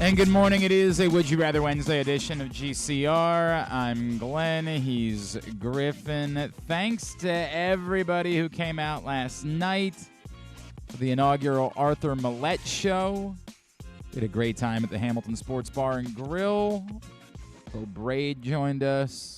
And good morning. It is a Would You Rather Wednesday edition of GCR. I'm Glenn. He's Griffin. Thanks to everybody who came out last night for the inaugural Arthur Maulet show. We had a great time at the Hamilton Sports Bar and Grill. Beau Brade joined us.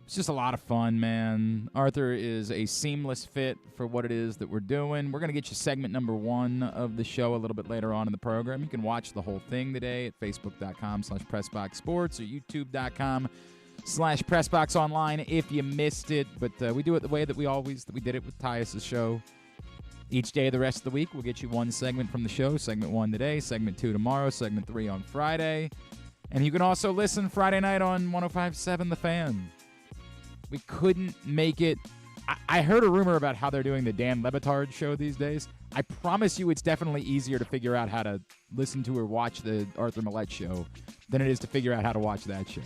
It's just a lot of fun, man. Arthur is a seamless fit for what it is that we're doing. We're going to get you segment number 1 of the show a little bit later on in the program. You can watch the whole thing today at facebook.com/PressBoxSports or youtube.com/PressBoxOnline if you missed it. But we do it the way that we did it with Tyus' show. Each day of the rest of the week, we'll get you one segment from the show. Segment 1 today, segment 2 tomorrow, segment 3 on Friday. And you can also listen Friday night on 105.7 The Fan. We couldn't make it. I heard a rumor about how they're doing the Dan Le Batard show these days. I promise you it's definitely easier to figure out how to listen to or watch the Arthur Maulet show than it is to figure out how to watch that show.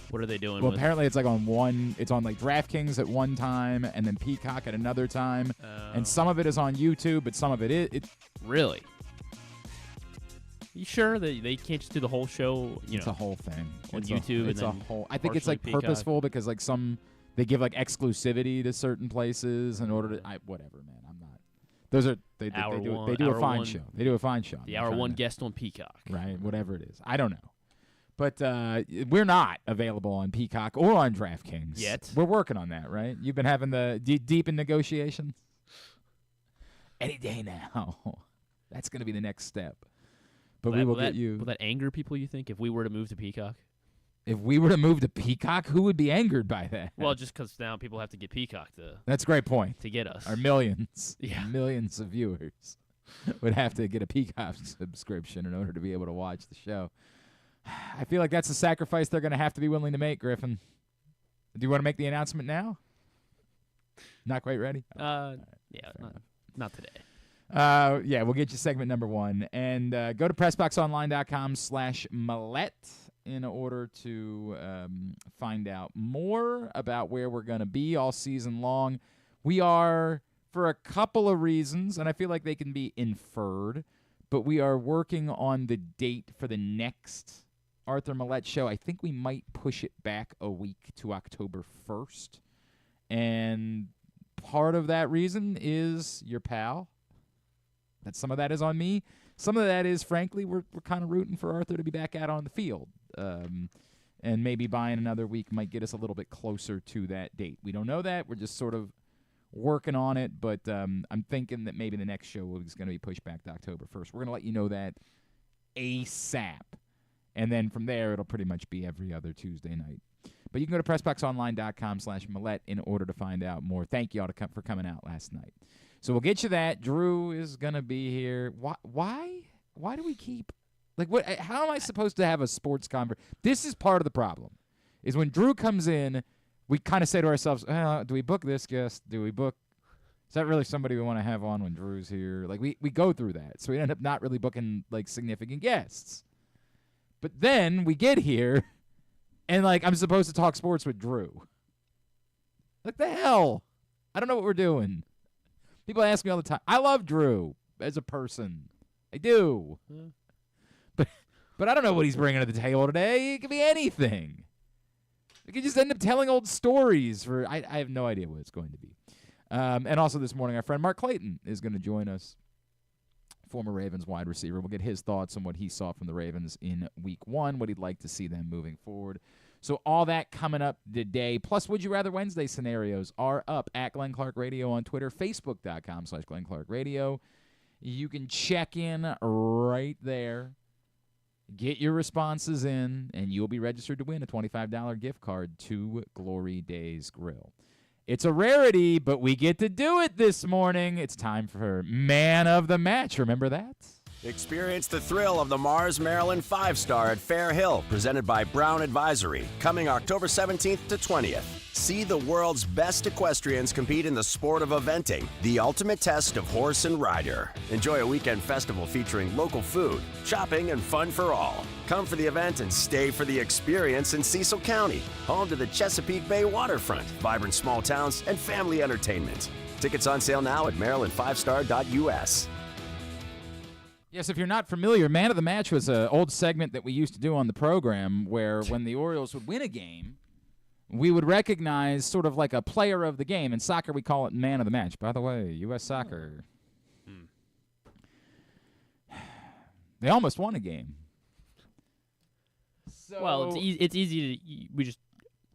What are they doing? Well, apparently it's like it's on like DraftKings at one time and then Peacock at another time. And some of it is on YouTube, but some of it Really? You sure that they can't just do the whole show? It's a whole thing on YouTube. It's a whole. I think it's like Peacock. Purposeful because like they give like exclusivity to certain places in order to. Whatever, man. I'm not. Those are they do a fine show. They do a fine show. The hour one guest on Peacock. Right. Whatever it is, I don't know. But we're not available on Peacock or on DraftKings yet. We're working on that, right? You've been having the deep in negotiations. Any day now. That's going to be the next step. But we will get you. Will that anger people, you think, if we were to move to Peacock? If we were to move to Peacock, who would be angered by that? Well, just because now people have to get Peacock to. That's a great point. To get us. Our millions, millions of viewers would have to get a Peacock subscription in order to be able to watch the show. I feel like that's a sacrifice they're going to have to be willing to make, Griffin. Do you want to make the announcement now? Not quite ready? Yeah, not today. We'll get you segment number 1. And go to PressBoxOnline.com/Maulet in order to find out more about where we're going to be all season long. We are, for a couple of reasons, and I feel like they can be inferred, but we are working on the date for the next Arthur Maulet show. I think we might push it back a week to October 1st. And part of that reason is your pal. That some of that is on me. Some of that is, frankly, we're kind of rooting for Arthur to be back out on the field. And maybe buying another week might get us a little bit closer to that date. We don't know that. We're just sort of working on it. But I'm thinking that maybe the next show is going to be pushed back to October 1st. We're going to let you know that ASAP. And then from there, it'll pretty much be every other Tuesday night. But you can go to PressBoxOnline.com/Maulet in order to find out more. Thank you all for coming out last night. So we'll get you that. Drew is going to be here. Why do we keep what? How am I supposed to have a sports conversation? This is part of the problem. Is when Drew comes in, we kind of say to ourselves, do we book this guest? Is that really somebody we want to have on when Drew's here? Like we go through that. So we end up not really booking like significant guests. But then we get here and like I'm supposed to talk sports with Drew. What the hell? I don't know what we're doing. People ask me all the time. I love Drew as a person. I do. Yeah. But I don't know what he's bringing to the table today. It could be anything. We could just end up telling old stories. I have no idea what it's going to be. And also this morning, our friend Mark Clayton is going to join us. Former Ravens wide receiver. We'll get his thoughts on what he saw from the Ravens in Week 1, what he'd like to see them moving forward. So all that coming up today. Plus, Would You Rather Wednesday scenarios are up at Glenn Clark Radio on Twitter, Facebook.com/Glenn Clark Radio. You can check in right there. Get your responses in, and you'll be registered to win a $25 gift card to Glory Days Grill. It's a rarity, but we get to do it this morning. It's time for Man of the Match. Remember that? Experience the thrill of the Mars, Maryland 5-Star at Fair Hill, presented by Brown Advisory, coming October 17th to 20th. See the world's best equestrians compete in the sport of eventing, the ultimate test of horse and rider. Enjoy a weekend festival featuring local food, shopping, and fun for all. Come for the event and stay for the experience in Cecil County, home to the Chesapeake Bay waterfront, vibrant small towns, and family entertainment. Tickets on sale now at MarylandFivestar.us. Yes, if you're not familiar, Man of the Match was an old segment that we used to do on the program where when the Orioles would win a game, we would recognize sort of like a player of the game. In soccer, we call it Man of the Match. By the way, U.S. Soccer. They almost won a game. So Well, it's easy to you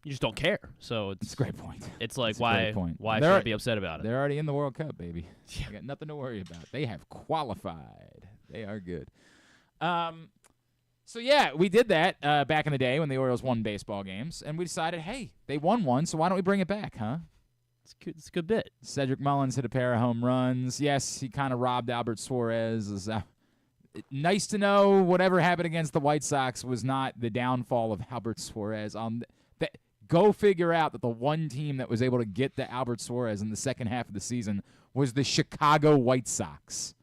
just don't care. So it's a great point. It's like It's a great point. why should I be upset about it? They're already in the World Cup, baby. They got nothing to worry about. They have qualified. They are good. So yeah, we did that back in the day when the Orioles won baseball games, and we decided, hey, they won one, so why don't we bring it back, huh? It's a good bit. Cedric Mullins hit a pair of home runs. Yes, he kind of robbed Albert Suarez. Nice to know whatever happened against the White Sox was not the downfall of Albert Suarez. Go figure out that the one team that was able to get to Albert Suarez in the second half of the season was the Chicago White Sox.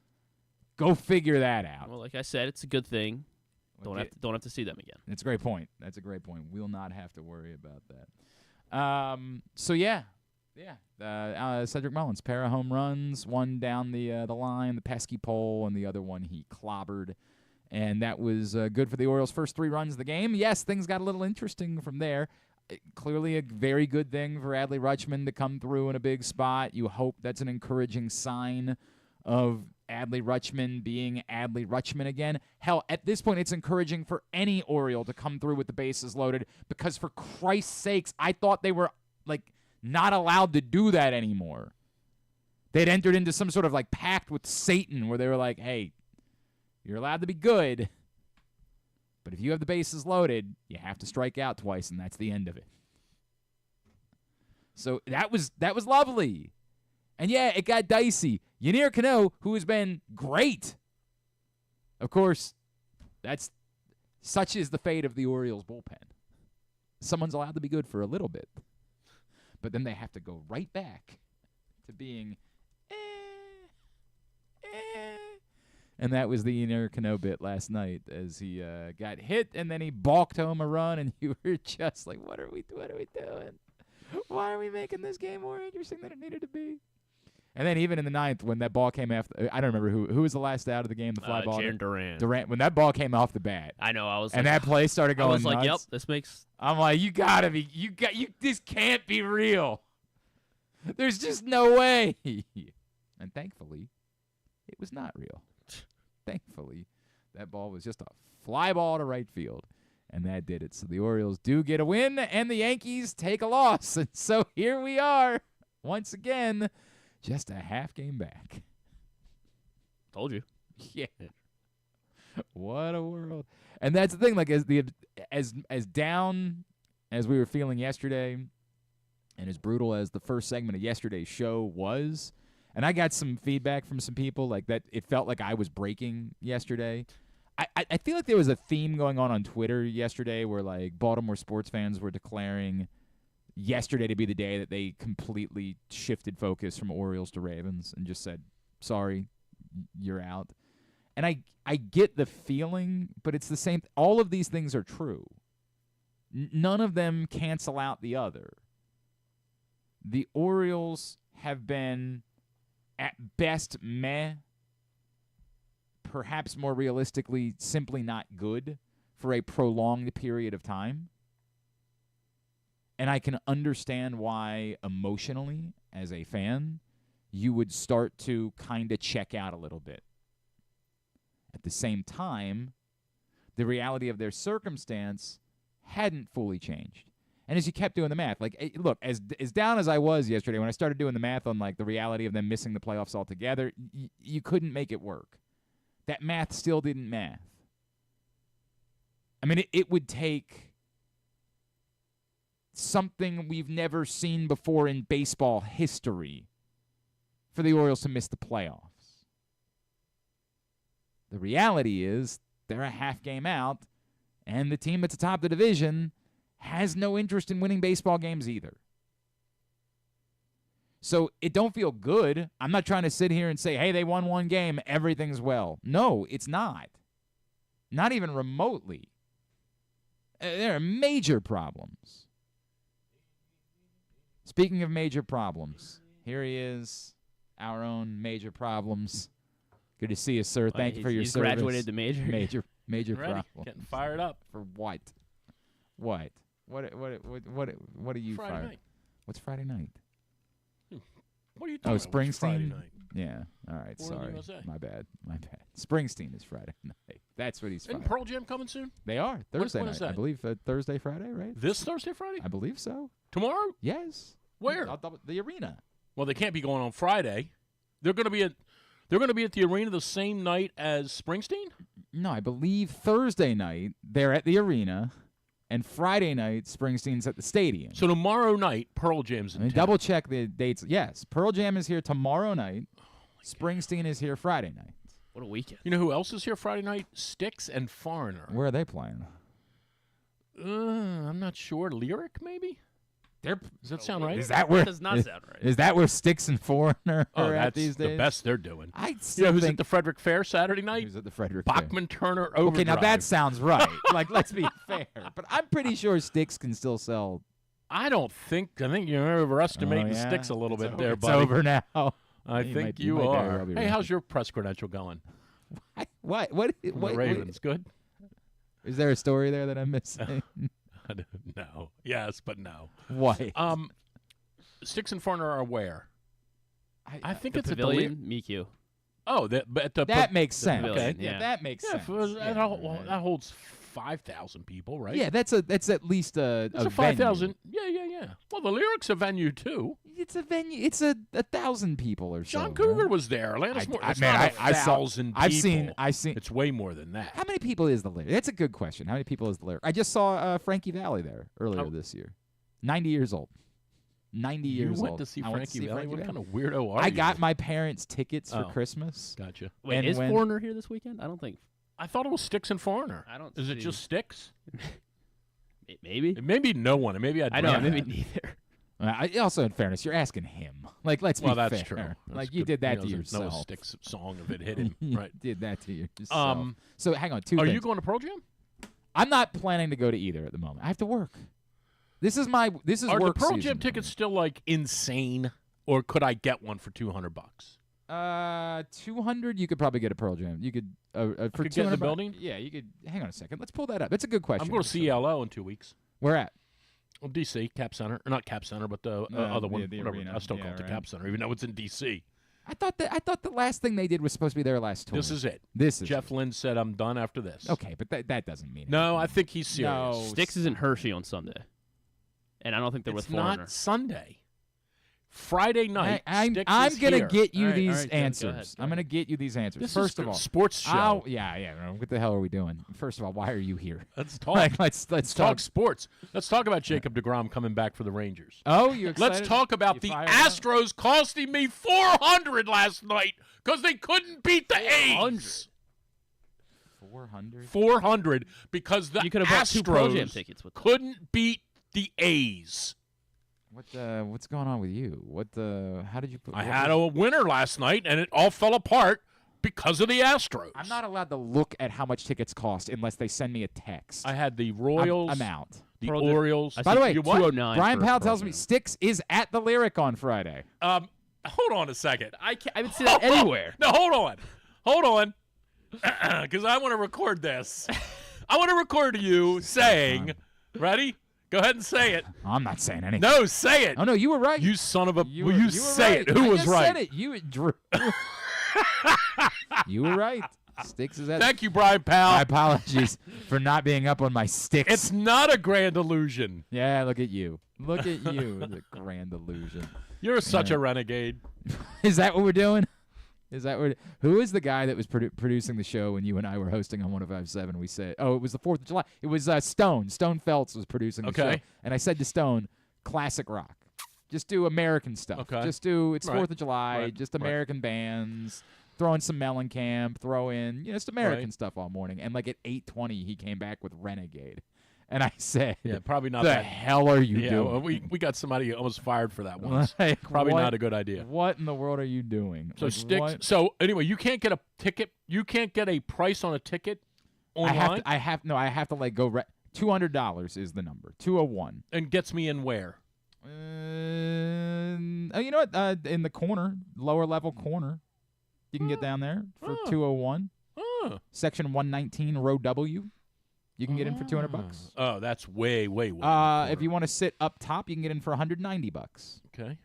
Go figure that out. Well, like I said, it's a good thing. Don't have to see them again. It's a great point. That's a great point. We'll not have to worry about that. So yeah. Cedric Mullins, pair of home runs, one down the line, the pesky pole, and the other one he clobbered. And that was good for the Orioles' first 3 runs of the game. Yes, things got a little interesting from there. Clearly a very good thing for Adley Rutschman to come through in a big spot. You hope that's an encouraging sign of Adley Rutschman being Adley Rutschman again. Hell, at this point, it's encouraging for any Oriole to come through with the bases loaded because, for Christ's sakes, I thought they were, not allowed to do that anymore. They'd entered into some sort of, pact with Satan where they were like, hey, you're allowed to be good, but if you have the bases loaded, you have to strike out twice, and that's the end of it. So that was lovely. And yeah, it got dicey. Yennier Cano, who has been great. Of course, such is the fate of the Orioles bullpen. Someone's allowed to be good for a little bit, but then they have to go right back to being And that was the Yennier Cano bit last night as he got hit and then he balked home a run, and you were just like, what are we doing? Why are we making this game more interesting than it needed to be? And then even in the ninth, when that ball came after, I don't remember who was the last out of the game, the fly ball. Jarren Duran. Durant. When that ball came off the bat. I know. I was. And like, that play started going nuts. I was like, yep, this makes. I'm like, this can't be real. There's just no way. And thankfully, it was not real. Thankfully, that ball was just a fly ball to right field. And that did it. So the Orioles do get a win, and the Yankees take a loss. And so here we are, once again, just a half game back. Told you. Yeah. What a world. And that's the thing, as down as we were feeling yesterday, and as brutal as the first segment of yesterday's show was, and I got some feedback from some people that it felt like I was breaking yesterday. I feel like there was a theme going on Twitter yesterday where Baltimore sports fans were declaring yesterday to be the day that they completely shifted focus from Orioles to Ravens and just said, sorry, you're out. And I get the feeling, but it's the same. All of these things are true. None of them cancel out the other. The Orioles have been at best meh, perhaps more realistically, simply not good for a prolonged period of time. And I can understand why emotionally, as a fan, you would start to kind of check out a little bit. At the same time, the reality of their circumstance hadn't fully changed. And as you kept doing the math, look, as down as I was yesterday, when I started doing the math on the reality of them missing the playoffs altogether, you couldn't make it work. That math still didn't math. I mean, it would take something we've never seen before in baseball history for the Orioles to miss the playoffs. The reality is they're a half game out, and the team that's atop the division has no interest in winning baseball games either. So it don't feel good. I'm not trying to sit here and say, hey, they won one game, everything's well. No, it's not. Not even remotely. There are major problems. Speaking of major problems, here he is, our own major problems Good to see you, sir. Thank you for your he's service. Graduated to major. Major Ready? problem. Getting fired up. For what? What? What are you Friday fired? night. What's Friday night? What are you Oh, talking about? What's Friday Springsteen. night? Yeah. All right. Born in the Sorry. USA. My bad. Springsteen is Friday night. That's what he's Isn't fired. Pearl Jam coming soon? They are Thursday when night. is that? I believe Thursday, Friday, right? This Thursday, Friday? I believe so. Tomorrow? Yes. Where? The arena. Well, they can't be going on Friday. They're going to be at the arena the same night as Springsteen? No, I believe Thursday night they're at the arena, and Friday night Springsteen's at the stadium. So tomorrow night, Pearl Jam's in town. Double check the dates. Yes, Pearl Jam is here tomorrow night. Springsteen is here Friday night. What a weekend. You know who else is here Friday night? Styx and Foreigner. Where are they playing? I'm not sure. Lyric, maybe? Does that sound right? Is that where? That does not sound right. Is that where Styx and Foreigner are at that's these days? the best they're doing. I You still know who's think at the Frederick Fair Saturday night? who's at the Frederick Fair? Bachman Turner Overdrive. Okay, now that sounds right. Like, let's be fair. But I'm pretty sure Styx can still sell. I think you're overestimating yeah? Styx a little bit there, It's buddy. over now. I You think might- you might very are. well be Hey, right. how's your press credential going? What? From the Ravens, good? Is there a story there that I'm missing? I don't know. Yes, but no. What? Styx and Foreigner are where? I think The it's Pavilion, at the Miku. Oh, that makes sense. pavilion, Yeah, yeah. that makes yeah, sense. that, Yeah, that holds 5,000 people, right? yeah, that's at least a It's a 5,000. Yeah. Well, the Lyric's a venue too. It's a venue. It's a 1,000 people or so. John Cougar right? was there. Landis Moore. It's man, not I saw- 1,000 I've people. seen. It's way more than that. How many people is the Lyric? That's a good question. How many people is the Lyric? I just saw Frankie Valli there earlier this year. 90 years old. 90 You years went old. to see I went Frankie Valli? What Valli. kind of weirdo are I you? got my parents tickets for Oh. Christmas. Gotcha. Wait, And is when- Foreigner here this weekend? I don't think. I thought it was Styx and Foreigner. I don't Is it see- just Styx? Maybe. It may be no one. Maybe I know. dreamt Maybe that. neither. Also, in fairness, you're asking him. Like, let's be Well, that's fair. true. That's Like, you good. did that He to doesn't know a yourself. Styx song if it hit him. You Right. did that to yourself. So hang on, two Are things. you going to Pearl Jam? I'm not planning to go to either at the moment. I have to work. This is Are work the Pearl season Jam for tickets me. still like insane, or could I get one for $200? 200. You could probably get a Pearl Jam. You could for could get in 200 the building? Yeah, you could. Hang on a second. Let's pull that up. That's a good question. I'm going to actually. CLO in 2 weeks. Where at? Well, D.C. Cap Center, or not Cap Center, but the other one. the Whatever. arena. I still Yeah, call it the right. Cap Center, even though it's in D.C. I thought the last thing they did was supposed to be their last tour. This is it. This is Jeff Lynne said, "I'm done after this." Okay, but that doesn't mean No, I anything. think he's serious. No. Styx is in Hershey on Sunday, and I don't think they're It's with Foreigner. not Sunday. Friday night. I'm Styx I'm is gonna here. get you All right, these all right, Joe, go answers. ahead, go I'm gonna ahead. get you these answers. This First is of all, sports show. yeah. What the hell are we doing? First of all, why are you here? Let's talk. Like, let's Let's talk. talk sports. Let's talk about Jacob deGrom coming back for the Rangers. Oh, you excited? Let's talk about You the fired up? Astros costing me $400 last night because they couldn't beat the A's. 400. $400 because the You could have bought two Pearl Jam Astros tickets with them. couldn't beat the A's. What's going on with you? How did you put? I had a winner last night, and it all fell apart because of the Astros. I'm not allowed to look at how much tickets cost unless they send me a text. I had the Royals, I'm out. the Pearl Jam- Orioles. I By the way, you what? 209. Brian for Powell Pearl tells me Jam. Styx is at the Lyric on Friday. Hold on a second. I would see that anywhere. No, hold on. Because I want to record this. I want to record you saying, ready? Go ahead and say it. I'm not saying anything. No, say it. Oh no, you were right. You son of a. You will were- you were say right. it? Who I was just right? Said it. You, Drew. You were right. Styx is at. Thank you, Brian Powell. My apologies for not being up on my Styx. It's not a grand illusion. Yeah, look at you. Look at you. The grand illusion. You're such Yeah. a renegade. Is that what we're doing? Is that what? Who is the guy that was producing the show when you and I were hosting on 105.7? We said, oh, it was the 4th of July. It was Stone. Stone Feltz was producing the show. Okay. And I said to Stone, classic rock. Just do American stuff. Okay. Just do, it's Right. 4th of July, Right. just Right. American bands. Throw in some Mellencamp, throw in, just American Right. stuff all morning. And like at 8:20, he came back with Renegade. And I said, Yeah, probably not the that. hell are you Yeah, doing? well, we got somebody almost fired for that once. Like, Probably what- not a good idea. What in the world are you doing? So Like, Styx. what? So anyway, you can't get a ticket. You can't get a price on a ticket online. I have to like go. $200 is the number. 201. And gets me in where? Oh, you know what? In the corner, lower level corner. You can get down there for $201. Section 119, row W. You can get in for $200. Oh, that's way. If you want to sit up top, you can get in for $190. Okay.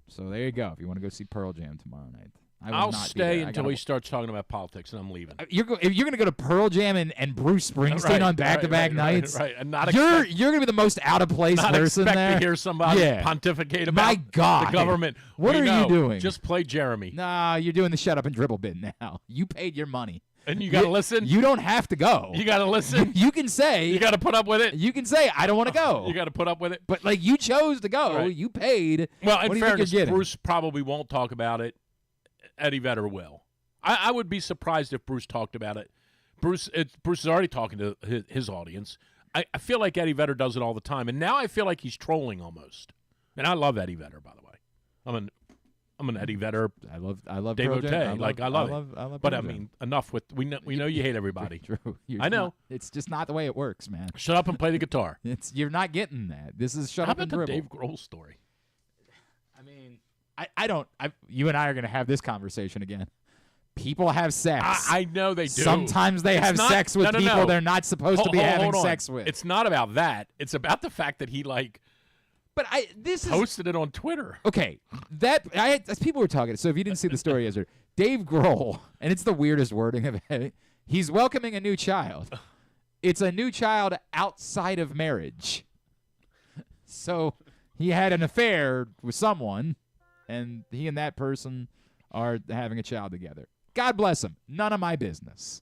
So there you go. If you want to go see Pearl Jam tomorrow night, I'll stay until he starts talking about politics, and I'm leaving. If you're going to go to Pearl Jam and Bruce Springsteen on back-to-back nights, right. And you're going to be the most out of place person expect there. to hear somebody pontificate about My God. the government. What are you doing? Just play Jeremy. Nah, you're doing the shut up and dribble bit now. You paid your money. And you got to listen? You don't have to go. You got to listen? You can say. You got to put up with it? You can say, I don't want to go. You got to put up with it? But, you chose to go. Right. You paid. Well, what in do you fairness, think you're getting? Bruce probably won't talk about it. Eddie Vedder will. I would be surprised if Bruce talked about it. Bruce is already talking to his audience. I feel like Eddie Vedder does it all the time, and now I feel like he's trolling almost. And I love Eddie Vedder, by the way. I'm an Eddie Vedder. I love devotee. I love it. But I mean, enough with we know you hate everybody. Drew, I know. It's just not the way it works, man. Shut up and play the guitar. You're not getting that. This is shut How up and about the dribble. Dave Grohl story? I mean, I don't. You and I are going to have this conversation again. People have sex. I know they do. Sometimes they have sex with people they're not supposed to be having sex with. It's not about that. It's about the fact that he But this posted it on Twitter. Okay, as people were talking. So if you didn't see the story yesterday, Dave Grohl, and it's the weirdest wording of it. He's welcoming a new child. It's a new child outside of marriage. So he had an affair with someone, and he and that person are having a child together. God bless him. None of my business.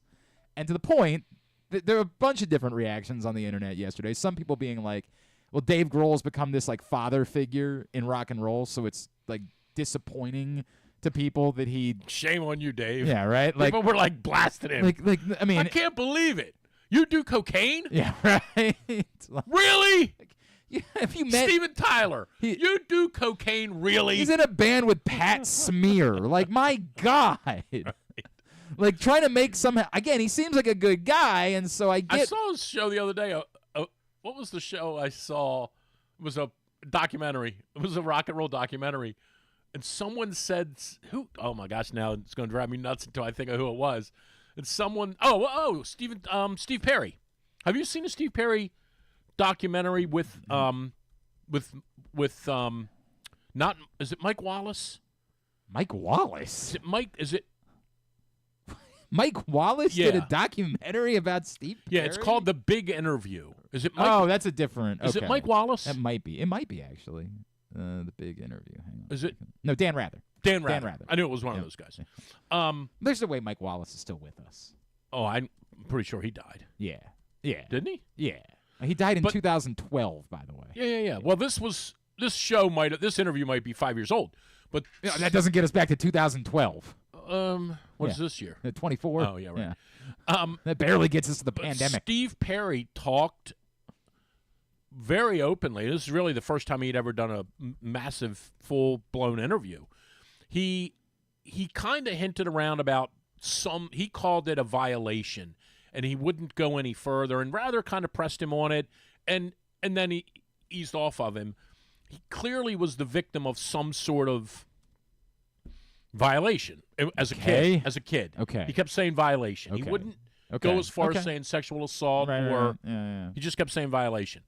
And to the point, there were a bunch of different reactions on the internet yesterday. Some people being like, well, Dave Grohl's become this father figure in rock and roll, so it's disappointing to people that he. Shame on you, Dave. Yeah, right. People were blasting him. I mean, I can't believe it. You do cocaine? Yeah, right. Really? Have you met Steven Tyler? You do cocaine? Really? He's in a band with Pat Smear. My God. Right. Trying to make somehow. Again, he seems like a good guy, and so I saw his show the other day. What was the show I saw? It was a documentary. It was a rock and roll documentary. And someone said, who? Oh, my gosh, now it's going to drive me nuts until I think of who it was. And someone, Steve Perry. Have you seen a Steve Perry documentary with not, is it Mike Wallace? Mike Wallace? Is it Mike Wallace did a documentary about Steve Perry? Yeah, it's called The Big Interview. Is it Mike? Oh, that's a different. Is it Mike Wallace? It might be. It might be, actually. The Big Interview. Hang on. Is it? No, Dan Rather. Dan Rather. I knew it was one of those guys. There's a way Mike Wallace is still with us. Oh, I'm pretty sure he died. Yeah. Yeah. Didn't he? Yeah. He died in 2012, by the way. Yeah. Well, this interview might be 5 years old, but that doesn't get us back to 2012. What is this year? 24. Oh, yeah, right. That barely gets us to the pandemic. Steve Perry talked very openly. This is really the first time he'd ever done a massive, full-blown interview. He kind of hinted around about he called it a violation, and he wouldn't go any further, and rather kind of pressed him on it, and then he eased off of him. He clearly was the victim of some sort of violation as a kid. Okay. He kept saying violation. Okay. He wouldn't go as far as saying sexual assault or he just kept saying violation.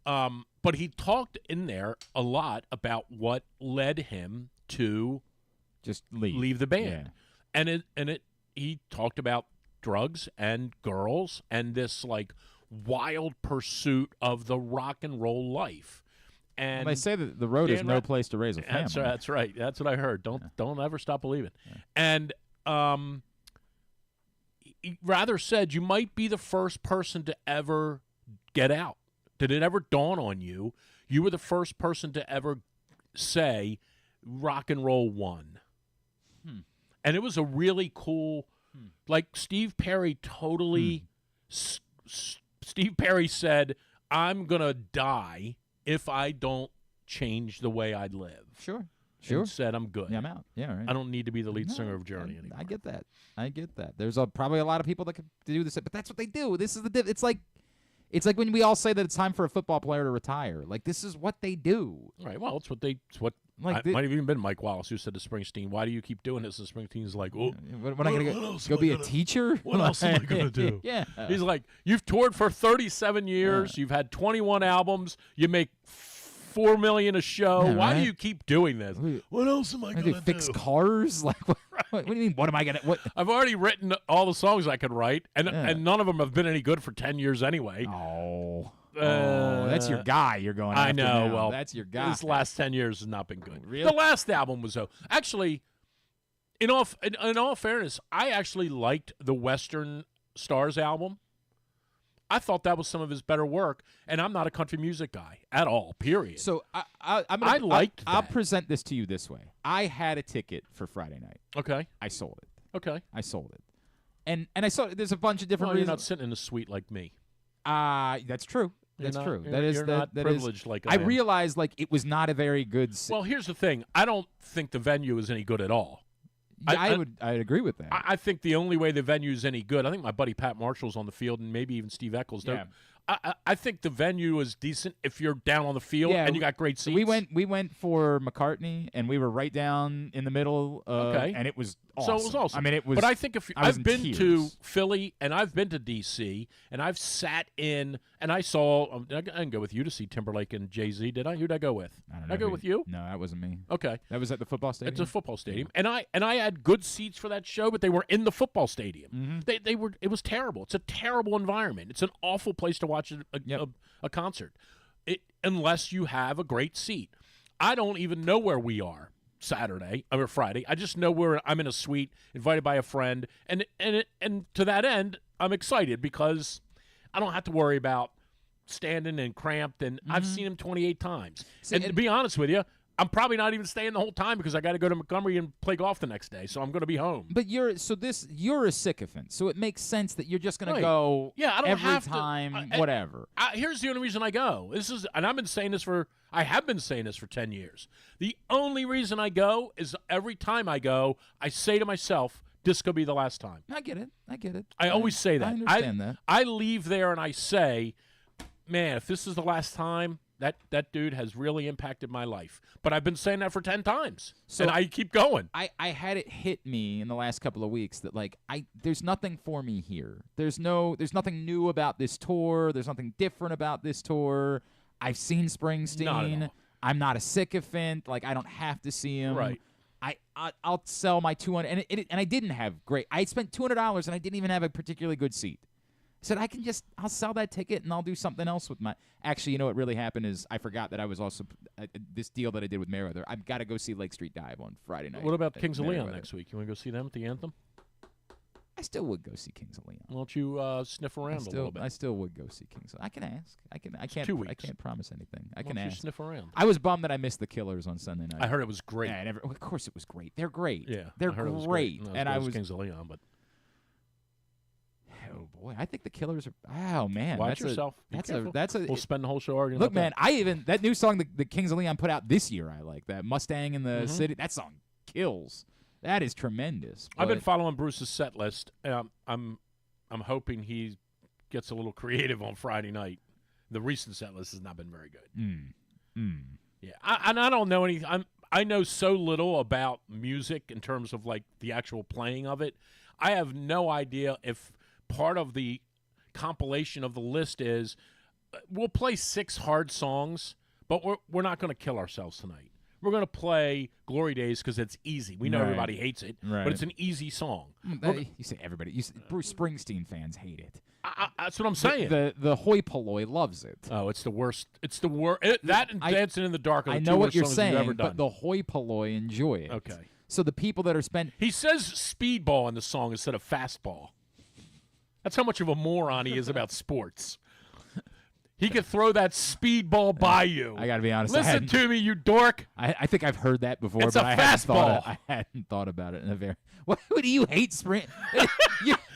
But he talked in there a lot about what led him to just leave the band. Yeah. He talked about drugs and girls and this wild pursuit of the rock and roll life. And they say that the road is no place to raise a family. That's right. That's what I heard. Don't ever stop believing. Yeah. And he rather said you might be the first person to ever get out. Did it ever dawn on you? You were the first person to ever say rock and roll won. And it was a really cool, Steve Perry totally. Steve Perry said, "I'm gonna die if I don't change the way I live." Sure. And said, "I'm good. Yeah, I'm out. Yeah, right. I don't need to be the lead singer of Journey anymore." I get that. There's probably a lot of people that could do this, but that's what they do. This is it's like when we all say that it's time for a football player to retire. This is what they do. Right. Well, it's what Like, might have even been Mike Wallace who said to Springsteen, "Why do you keep doing this?" And Springsteen's like, "Oh, what am I going to go be a teacher? What else am I going to do?" Yeah. He's like, "You've toured for 37 years. You've had 21 albums. You make $4 million a show. Yeah, Why do right? you keep doing this? What else am I going to do? Fix cars? Like, what do you mean? What am I going to? What? I've already written all the songs I could write, and none of them have been any good for 10 years anyway." Oh, that's your guy. You're going. I after know. now. Well, that's your guy. This last 10 years has not been good. Really? The last album was actually, in all fairness, I actually liked the Western Stars album. I thought that was some of his better work, and I'm not a country music guy at all. Period. So I'll present this to you this way. I had a ticket for Friday night. Okay. I sold it. Okay. I sold it, and I saw there's a bunch of different Well, you're reasons. not sitting in a suite like me. That's true. That's You're true. not- That is you're that, not that privileged is, like I I am. realized like it was not a very good. Well, here's the thing. I don't think the venue is any good at all. I'd agree with that. I think the only way the venue is any good, I think my buddy Pat Marshall's on the field, and maybe even Steve Eccles. Yeah. I think the venue is decent if you're down on the field Yeah, and you got great seats. we went for McCartney, and we were right down in the middle. Okay. And it was awesome. So it was awesome. I mean, it was. But I think if I was I've in been to tears. Philly and I've been to D.C. and I've sat in and I saw. I didn't go with you to see Timberlake and Jay-Z, did I? Who'd I go with? I don't Did know I go who- with you? No, that wasn't me. Okay. That was at the football stadium. It's a football stadium, and I had good seats for that show, but they were in the football stadium. Mm-hmm. They were. It was terrible. It's a terrible environment. It's an awful place to watch Yep. a concert, unless you have a great seat. I don't even know where we are Saturday or Friday. I just know I'm in a suite, invited by a friend, and to that end, I'm excited because I don't have to worry about standing and cramped. And I've seen him 28 times. See, and to be honest with you, I'm probably not even staying the whole time because I got to go to Montgomery and play golf the next day, so I'm going to be home. But you're a sycophant, so it makes sense that you're just going Right. to go. Yeah, I don't every have to- time, I- whatever. Here's the only reason I go. I have been saying this for 10 years. The only reason I go is every time I go, I say to myself, "This could be the last time." I get it. I always say that. I understand that. I leave there and I say, "Man, if this is the last time, that dude has really impacted my life." But I've been saying that for 10 times, So- and I keep going. I had it hit me in the last couple of weeks that like there's nothing for me here. There's nothing new about this tour. There's nothing different about this tour. I've seen Springsteen. Not at all. I'm not a sycophant. Like I don't have to see him. Right. I'll sell my $200 and I didn't have great. I spent $200 and I didn't even have a particularly good seat. I said I'll sell that ticket and I'll do something else with my. Actually, you know what really happened is I forgot that I was also this deal that I did with Mayweather. I've got to go see Lake Street Dive on Friday night. What about at Kings of Leon Meriwether. next week? You want to go see them at the Anthem? I still would go see Kings of Leon. Why don't you sniff around a little bit? I still would go see Kings. I can ask. I can't. 2 weeks. I can't promise anything. I Why can don't you ask. sniff around? I was bummed that I missed the Killers on Sunday night. I heard it was great. Yeah, of course it was great. They're great. Yeah, they're I heard it was great. Not as And good I as was. Kings of Leon, but Oh boy, I think the Killers are. Oh man, watch that's yourself. Be That's careful. a. That's a. We'll spend the whole show arguing. Look, about man, that new song the Kings of Leon put out this year, I like that Mustang in the Mm-hmm. City. That song kills. That is tremendous. I've been but- following Bruce's set list. I'm hoping he gets a little creative on Friday night. The recent set list has not been very good. Yeah, I don't know anything. I know so little about music in terms of like the actual playing of it. I have no idea if part of the compilation of the list is we'll play 6 hard songs, but we're not going to kill ourselves tonight. We're going to play Glory Days because it's easy. We know Right. everybody hates it, Right. but it's an easy song. You say everybody. Bruce Springsteen fans hate it. That's what I'm saying. The hoi polloi loves it. Oh, it's the worst. It's the worst. That and Dancing in the Dark are the I two know what worst you're songs saying, you've ever done. but the hoi polloi enjoy it. Okay. So the people that are spent. He says speedball in the song instead of fastball. That's how much of a moron he is about sports. He could throw that speedball by you. I got to be honest. Listen to me, you dork. I think I've heard that before, It's but a I fastball. hadn't thought about it in a very. What do you hate, Sprint?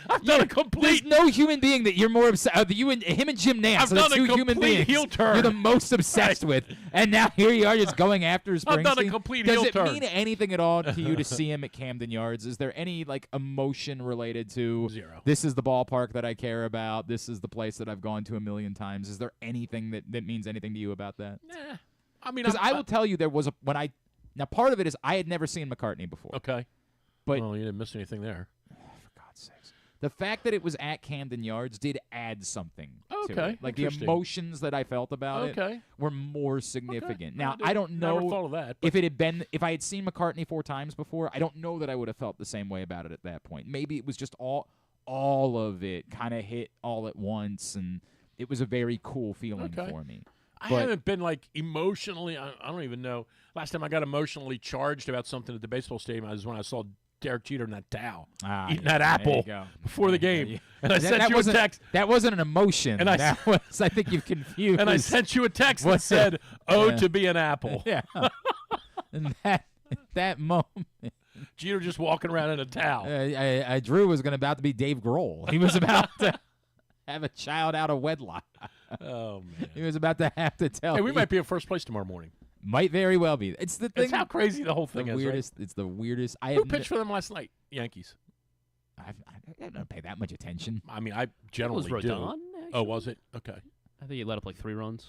I've done a complete. There's no human being that you're more obsessed. Him and Jim Nance I've are the done a two human complete beings heel turn. you're the most obsessed with, and now here you are just going after Springsteen. I've done a complete Does heel it turn. mean anything at all to you to see him at Camden Yards? Is there any like emotion related to 0. This is the ballpark that I care about. This is the place that I've gone to a million times. Is there anything that means anything to you about that? Nah. I mean, Because I will tell you, there was when I Now, part of it is I had never seen McCartney before. Okay. But well, you didn't miss anything there. For God's sakes. The fact that it was at Camden Yards did add something to Okay, it. Like, the interesting. emotions that I felt about Okay. it were more significant. Okay. Now, I don't know Never thought of that. But if I had seen McCartney 4 times before, I don't know that I would have felt the same way about it at that point. Maybe it was just all of it kind of hit all at once, and it was a very cool feeling for me. I But- haven't been like emotionally. I don't even know. Last time I got emotionally charged about something at the baseball stadium was when I saw Derek Jeter in that towel eating that there apple you go. before the game. Yeah. And I sent you a text. That wasn't an emotion. And I that was, I think you've confused. And I sent you a text that said, "Ode to be an apple." Yeah. And that moment, Jeter just walking around in a towel. Drew was about to be Dave Grohl. He was about to have a child out of wedlock. Oh man. He was about to have to tell. Hey, we you. might be in first place tomorrow morning. Might very well be. It's the thing. That's how crazy the whole the thing is. weirdest. It's the weirdest. I Right? Who have pitched for them last night? Yankees. I don't pay that much attention. I mean, I It generally was do. Rodon, Oh, was it? Okay. I think he let up like 3 runs.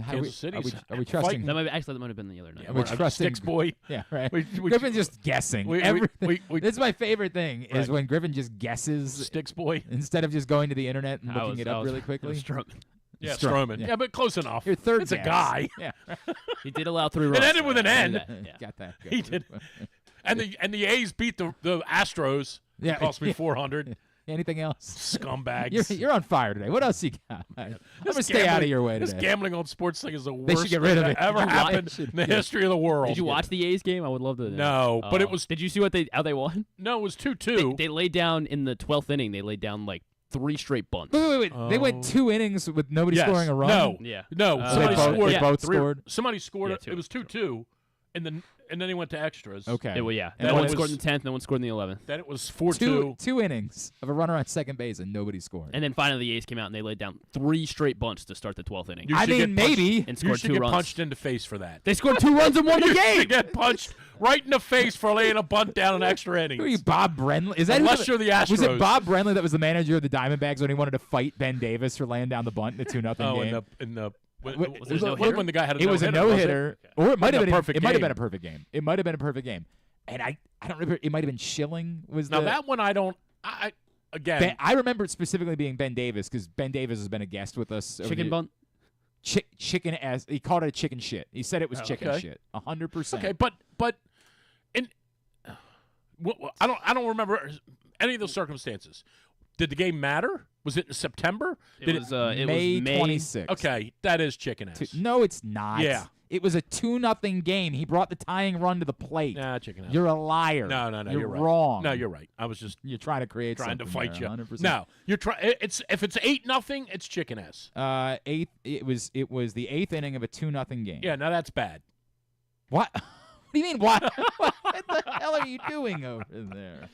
Kansas City's Are we trusting? That might have been the other night. Are we trusting? Sticks boy. Yeah, right. We- Griffin's just guessing. we- Everything. we- That's my favorite thing is Right. when Griffin just guesses Sticks boy. instead of just going to the internet and I looking was- it I up was- really it quickly. was Stroman. Yeah, Stroman, Stroman. yeah. Yeah, but close enough. Your third It's guess. a guy. Yeah. He did allow 3 runs. It ended with an I N. knew that, yeah. Got that. Good. He did. And the A's beat the Astros. Yeah. It cost me $400. Anything else? Scumbags. You're on fire today. What else you got? I'm gonna stay out of gambling- your way This today. gambling on sports thing is the They should worst get rid of thing it. that ever Did you watch- happened should in the get- history of the world. Did you watch the A's game? I would love to. No, but it Oh. was Did you see how they won? no, it was 2-2. They laid down in the 12th inning. They laid down like 3 straight bunts. Wait. They went 2 innings with nobody Yes. scoring a run. No, Yeah. no. So Somebody they both- scored. they both three- scored? Somebody scored. Yeah, it. 2. It was 2-2, and then he went to extras. Okay. Yeah, And And then one it scored was- in the 10th, and one scored in the 11th. Then it was 4-2. two innings of a runner on second base and nobody scored. And then finally the A's came out and they laid down 3 straight bunts to start the 12th inning. You I should mean, get punched- maybe. And You scored should 2 get runs. punched in the face for that. They scored 2 runs and won the You game. should get punched right in the face for laying a bunt down in extra innings. Who are you, Bob Brenly? Is that who Unless you're the Was Astros. it Bob Brenly that was the manager of the Diamondbacks when he wanted to fight Ben Davis for laying down the bunt in the 2-0 Oh, game? in the when, What- was there a no-hitter? when the guy had a It was a no-hitter, no-hitter, or it might have Wasn't a been. perfect It might have game. been a perfect game. It might have been a perfect game. And I don't remember. It might have been Schilling. Now that one I don't. Again. I remember it specifically being Ben Davis because Ben Davis has been a guest with us. over Chicken the- bunt. Chicken ass. He called it a chicken shit. He said it was chicken Okay. shit. 100%. Okay, but in I don't remember any of those circumstances. Did the game matter? Was it in September? It was May May 26th. Okay, that is chicken ass. No, it's not. Yeah. It was a 2-0 game. He brought the tying run to the plate. Nah, chicken ass. You're a liar. No, You're right. wrong. No, you're right. I was just You're trying to create trying to something fight there, you. 100%. No, you're trying. It's if it's 8-0, it's chicken ass. Eighth. It was the 8th inning of a 2-0 game. Yeah, now that's bad. What? What do you mean? What? What the hell are you doing over there?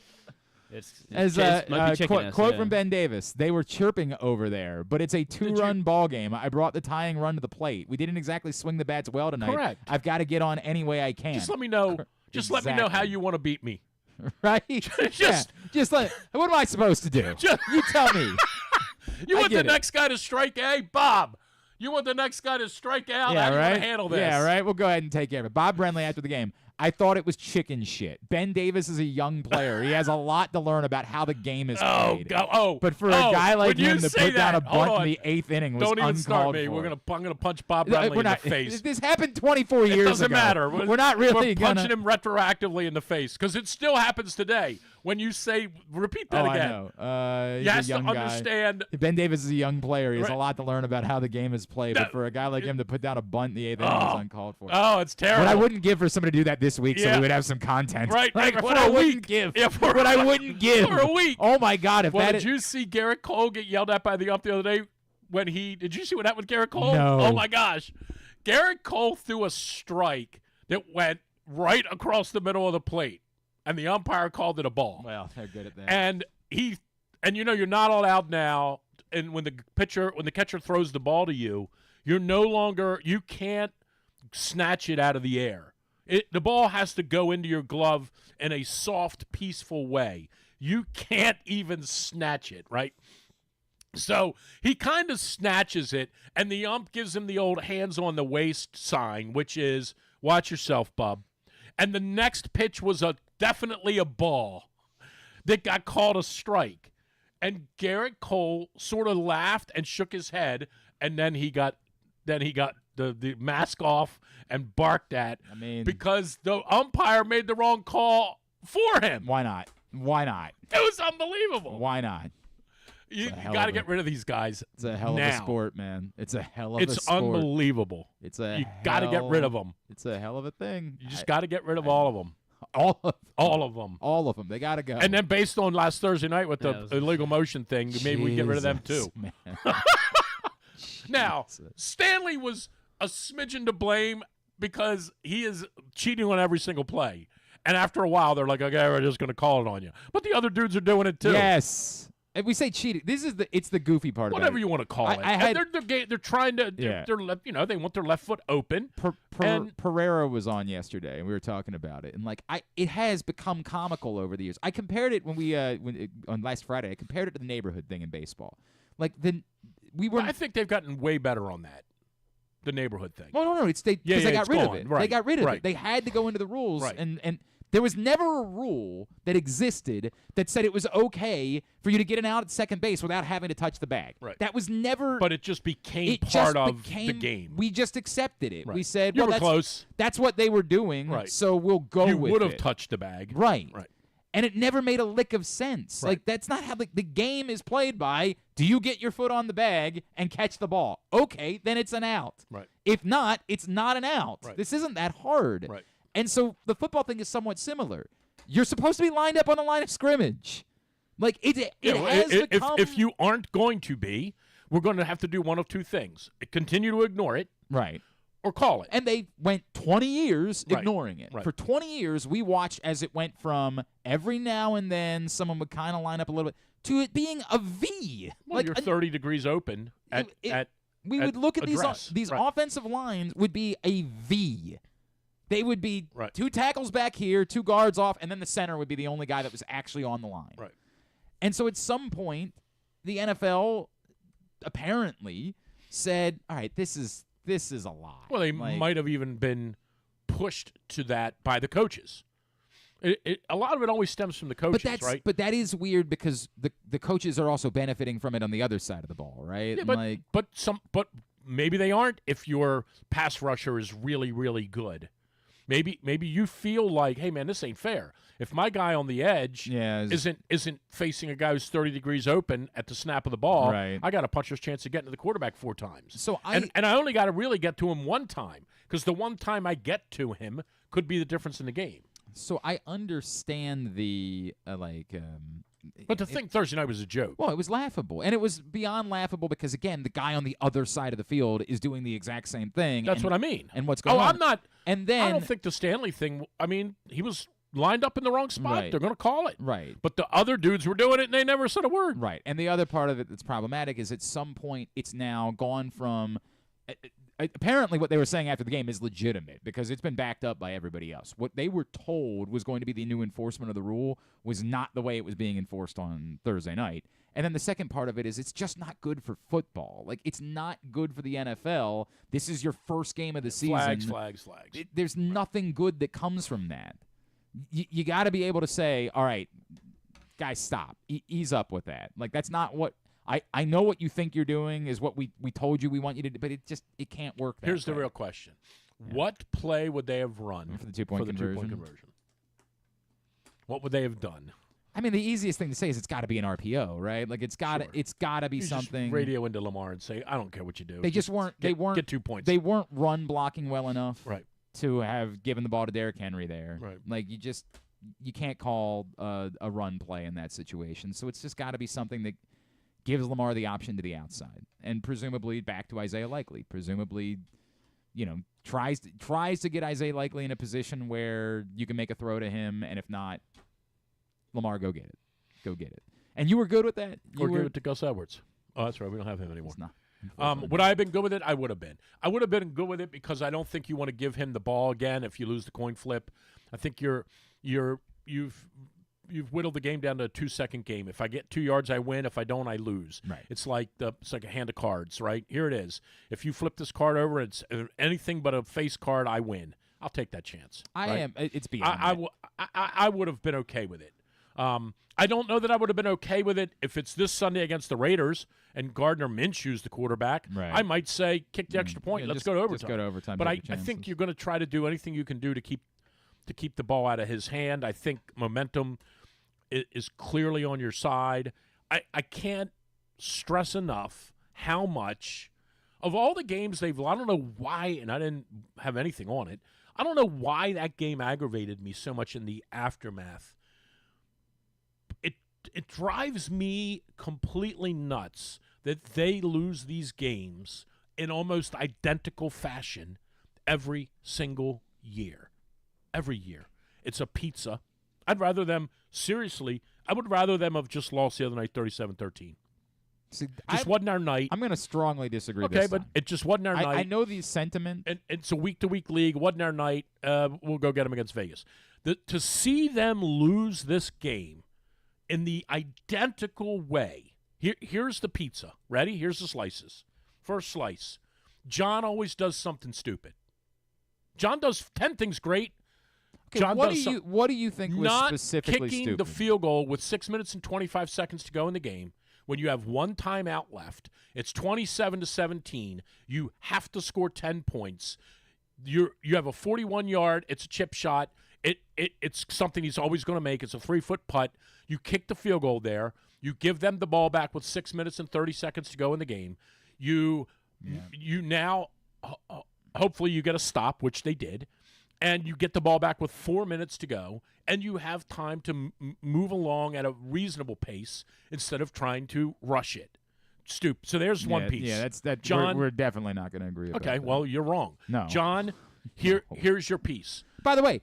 It's As might be chicken quote ass, from yeah. Ben Davis, they were chirping over there, but it's a 2-run ball game. I brought the tying run to the plate. We didn't exactly swing the bats well tonight. Correct. I've got to get on any way I can. Just let me know. Just let me know how Exactly. you want to beat me. Right? Just- just let. What am I supposed to do? Just- You tell me. You I want the get it. next guy to strike A, Bob? You want the next guy to strike out? Yeah, how do you right. want to handle this? Yeah, right. We'll go ahead and take care of it. Bob Brenly after the game. I thought it was chicken shit. Ben Davis is a young player. He has a lot to learn about how the game is Oh, played. go! But for a guy like when you him to say put down a that, hold bunt in on. the 8th inning was Don't even uncalled start me. for. I'm gonna punch Bob Bradley We're in not, the face. This happened 24 It years doesn't ago. matter. We're not really We're punching gonna. him retroactively in the face because it still happens today. When you say, repeat that Oh, again. I know. You He's has a young to guy. understand. Ben Davis is a young player. He has Right. a lot to learn about how the game is played. But That- for a guy like him to put down a bunt in the 8th inning is uncalled for. Oh, it's terrible. What I wouldn't give for somebody to do that this week, so Yeah. we would have some content. Right, Like right, what for I a wouldn't week. give. Yeah, for what I wouldn't give for a week. Oh my God! If Well, that did you see Garrett Cole get yelled at by the ump the other day when he? Did you see what happened with Garrett Cole? No. Oh my gosh, Garrett Cole threw a strike that went right across the middle of the plate, and the umpire called it a ball. well, they're good at that. And you're not allowed now. And when the catcher throws the ball to you, you can't snatch it out of the air. The ball has to go into your glove in a soft, peaceful way. You can't even snatch it, right? So he kind of snatches it, and the ump gives him the old hands on the waist sign, which is, watch yourself, bub. and the next pitch was definitely a ball that got called a strike. And Garrett Cole sort of laughed and shook his head, and then he got the mask off and barked at because the umpire made the wrong call for him. Why not? It was unbelievable. Why not? You got to get rid of these guys. It's a hell of a sport, man. It's a hell of a sport. It's unbelievable. You got to get rid of them. It's a hell of a thing. You just got to get rid of all of them. All of them. All of them. They got to go. And then based on last Thursday night with the illegal motion thing, maybe we can get rid of them too. Now, Stanley was a smidgen to blame because he is cheating on every single play. And after a while, they're like, okay, we're just going to call it on you. But the other dudes are doing it too. Yes. If we say cheating, it's the goofy part Whatever about it. you want to call it. They're trying to, they want their left foot open. Pereira was on yesterday, and we were talking about it. And it has become comical over the years. I compared it on last Friday. I compared it to the neighborhood thing in baseball. I think they've gotten way better on that. The neighborhood thing. Well, no, because they got rid of it. Right. They got rid of it. They had to go into the rules, and there was never a rule that existed that said it was okay for you to get an out at second base without having to touch the bag. Right. That was never. But it just became part of the game. We just accepted it. Right. We said, you were close. That's what they were doing. Right. So we'll go with it. You would have touched the bag. Right. Right. And it never made a lick of sense. Right. That's not how the game is played by. Do you get your foot on the bag and catch the ball? Okay, then it's an out. Right. If not, it's not an out. Right. This isn't that hard. Right. And so the football thing is somewhat similar. You're supposed to be lined up on the line of scrimmage. It has become... If you aren't going to be, we're going to have to do one of two things. Continue to ignore it. Right. Or call it. And they went 20 years ignoring it. Right. For 20 years, we watched as it went from every now and then someone would kind of line up a little bit to it being a V. Well, you're 30 degrees open we would look at address. These offensive lines would be a V. They would be two tackles back here, two guards off, and then the center would be the only guy that was actually on the line. Right. And so at some point, the NFL apparently said, all right, this is a lie. Well, they might have even been pushed to that by the coaches. A lot of it always stems from the coaches, right? But that is weird because the coaches are also benefiting from it on the other side of the ball, right? Yeah, but maybe they aren't if your pass rusher is really, really good. Maybe you feel like, hey man, this ain't fair. If my guy on the edge isn't facing a guy who's 30 degrees open at the snap of the ball, I got a puncher's chance of getting to the quarterback 4 times. So and I only got to really get to him one time because the one time I get to him could be the difference in the game. So I understand the but the thing Thursday night was a joke. Well, it was laughable, and it was beyond laughable because again, the guy on the other side of the field is doing the exact same thing. That's what I mean. And what's going on? I'm not. And then I don't think the Stanley thing. I mean, he was lined up in the wrong spot. Right. They're going to call it. Right. But the other dudes were doing it, and they never said a word. Right. And the other part of it that's problematic is at some point it's now gone from. Apparently, what they were saying after the game is legitimate because it's been backed up by everybody else. What they were told was going to be the new enforcement of the rule was not the way it was being enforced on Thursday night. And then the second part of it is it's just not good for football. It's not good for the NFL. This is your first game of the season. Flags. There's nothing good that comes from that. You got to be able to say, all right, guys, stop. Ease up with that. That's not what... I know what you think you're doing is what we told you we want you to do, but it can't work that Here's way. the real question. Yeah. What play would they have run for the two-point conversion? What would they have done? I mean, the easiest thing to say is it's got to be an RPO, right? It's got to be you something. Just radio into Lamar and say, I don't care what you do. They just weren't. They weren't get 2 points. They weren't run blocking well enough, right, to have given the ball to Derrick Henry there. Right. You can't call a run play in that situation. So it's just got to be something that gives Lamar the option to the outside, and presumably back to Isaiah Likely. Presumably, tries to get Isaiah Likely in a position where you can make a throw to him, and if not, Lamar, go get it. And you were good with that? Or give it to Gus Edwards. Oh, that's right. We don't have him anymore. Not, would I have been good with it? I would have been. I would have been good with it because I don't think you want to give him the ball again if you lose the coin flip. I think you've whittled the game down to a 2-second game. If I get 2 yards, I win. If I don't, I lose. Right. It's like a hand of cards, right? Here it is. If you flip this card over, it's anything but a face card, I win. I'll take that chance. I am. It's beyond. I would have been okay with it. I don't know that I would have been okay with it if it's this Sunday against the Raiders and Gardner Minshew's the quarterback. Right. I might say kick the extra point. Let's go to overtime. Just go to overtime. But I think you're going to try to do anything you can do to keep the ball out of his hand. I think momentum is clearly on your side. I can't stress enough how much of all the games I don't know why, and I didn't have anything on it, I don't know why that game aggravated me so much in the aftermath. It drives me completely nuts that they lose these games in almost identical fashion every single year. Every year. It's a pizza. I would rather them have just lost the other night 37-13. Wasn't our night. I'm going to strongly disagree. Okay, this but time. it just wasn't our night. I know the sentiment. And it's a week-to-week league. Wasn't our night. We'll go get them against Vegas. To see them lose this game in the identical way. Here's the pizza. Ready? Here's the slices. First slice. John always does something stupid. John does 10 things great. Okay, John what do you think was specifically not kicking stupid? the field goal with 6 minutes and 25 seconds to go in the game. When you have one timeout left, it's 27-17. You have to score 10 points. You have a 41-yard. It's a chip shot. It's something he's always going to make. It's a 3-foot putt. You kick the field goal there. You give them the ball back with 6 minutes and 30 seconds to go in the game. You now hopefully you get a stop, which they did, and you get the ball back with 4 minutes to go, and you have time to move along at a reasonable pace instead of trying to rush it. Stupid. So there's one piece. Yeah, that. John, we're definitely not going to agree. Okay, about that. well, you're wrong. No, John. Here's your piece. By the way,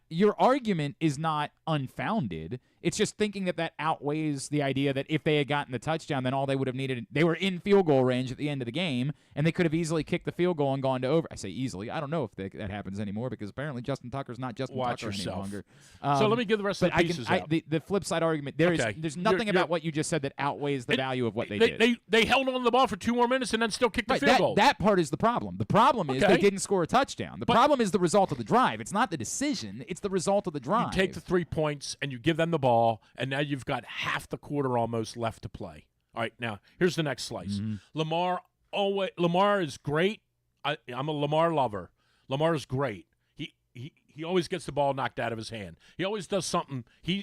your argument is not unfounded. It's just thinking that outweighs the idea that if they had gotten the touchdown, then all they would have needed, they were in field goal range at the end of the game, and they could have easily kicked the field goal and gone to over. I say easily. I don't know if that happens anymore because apparently Justin Tucker's not Justin Tucker any longer. So let me give the rest of the pieces out. The flip side argument, there's nothing about what you just said that outweighs the value of what they did. They held on to the ball for 2 more minutes and then still kicked the field goal. That part is the problem. The problem is they didn't score a touchdown. The problem is the result of the drive. It's not the decision. It's the result of the drive. You take the 3 points and you give them the ball, and now you've got half the quarter almost left to play. All right, now here's the next slice. Lamar is great. I'm a Lamar lover. Lamar is great. He always gets the ball knocked out of his hand. He always does something. He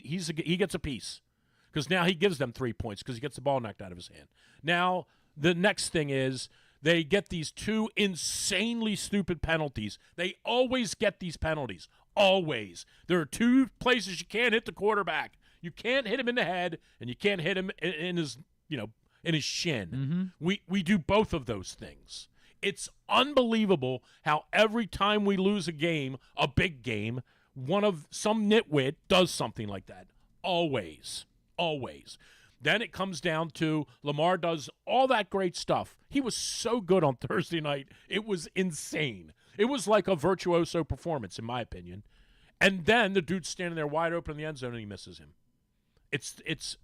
gets a piece because now he gives them 3 points because he gets the ball knocked out of his hand. Now the next thing is they get these 2 insanely stupid penalties. They always get these penalties. Always. There are 2 places you can't hit the quarterback. You can't hit him in the head, and you can't hit him in his, in his shin. We do both of those things. It's unbelievable how every time we lose a game, a big game, some nitwit does something like that. Always. Always. Then it comes down to Lamar does all that great stuff. He was so good on Thursday night. It was insane. It was like a virtuoso performance, in my opinion. And then the dude's standing there wide open in the end zone, and he misses him. It's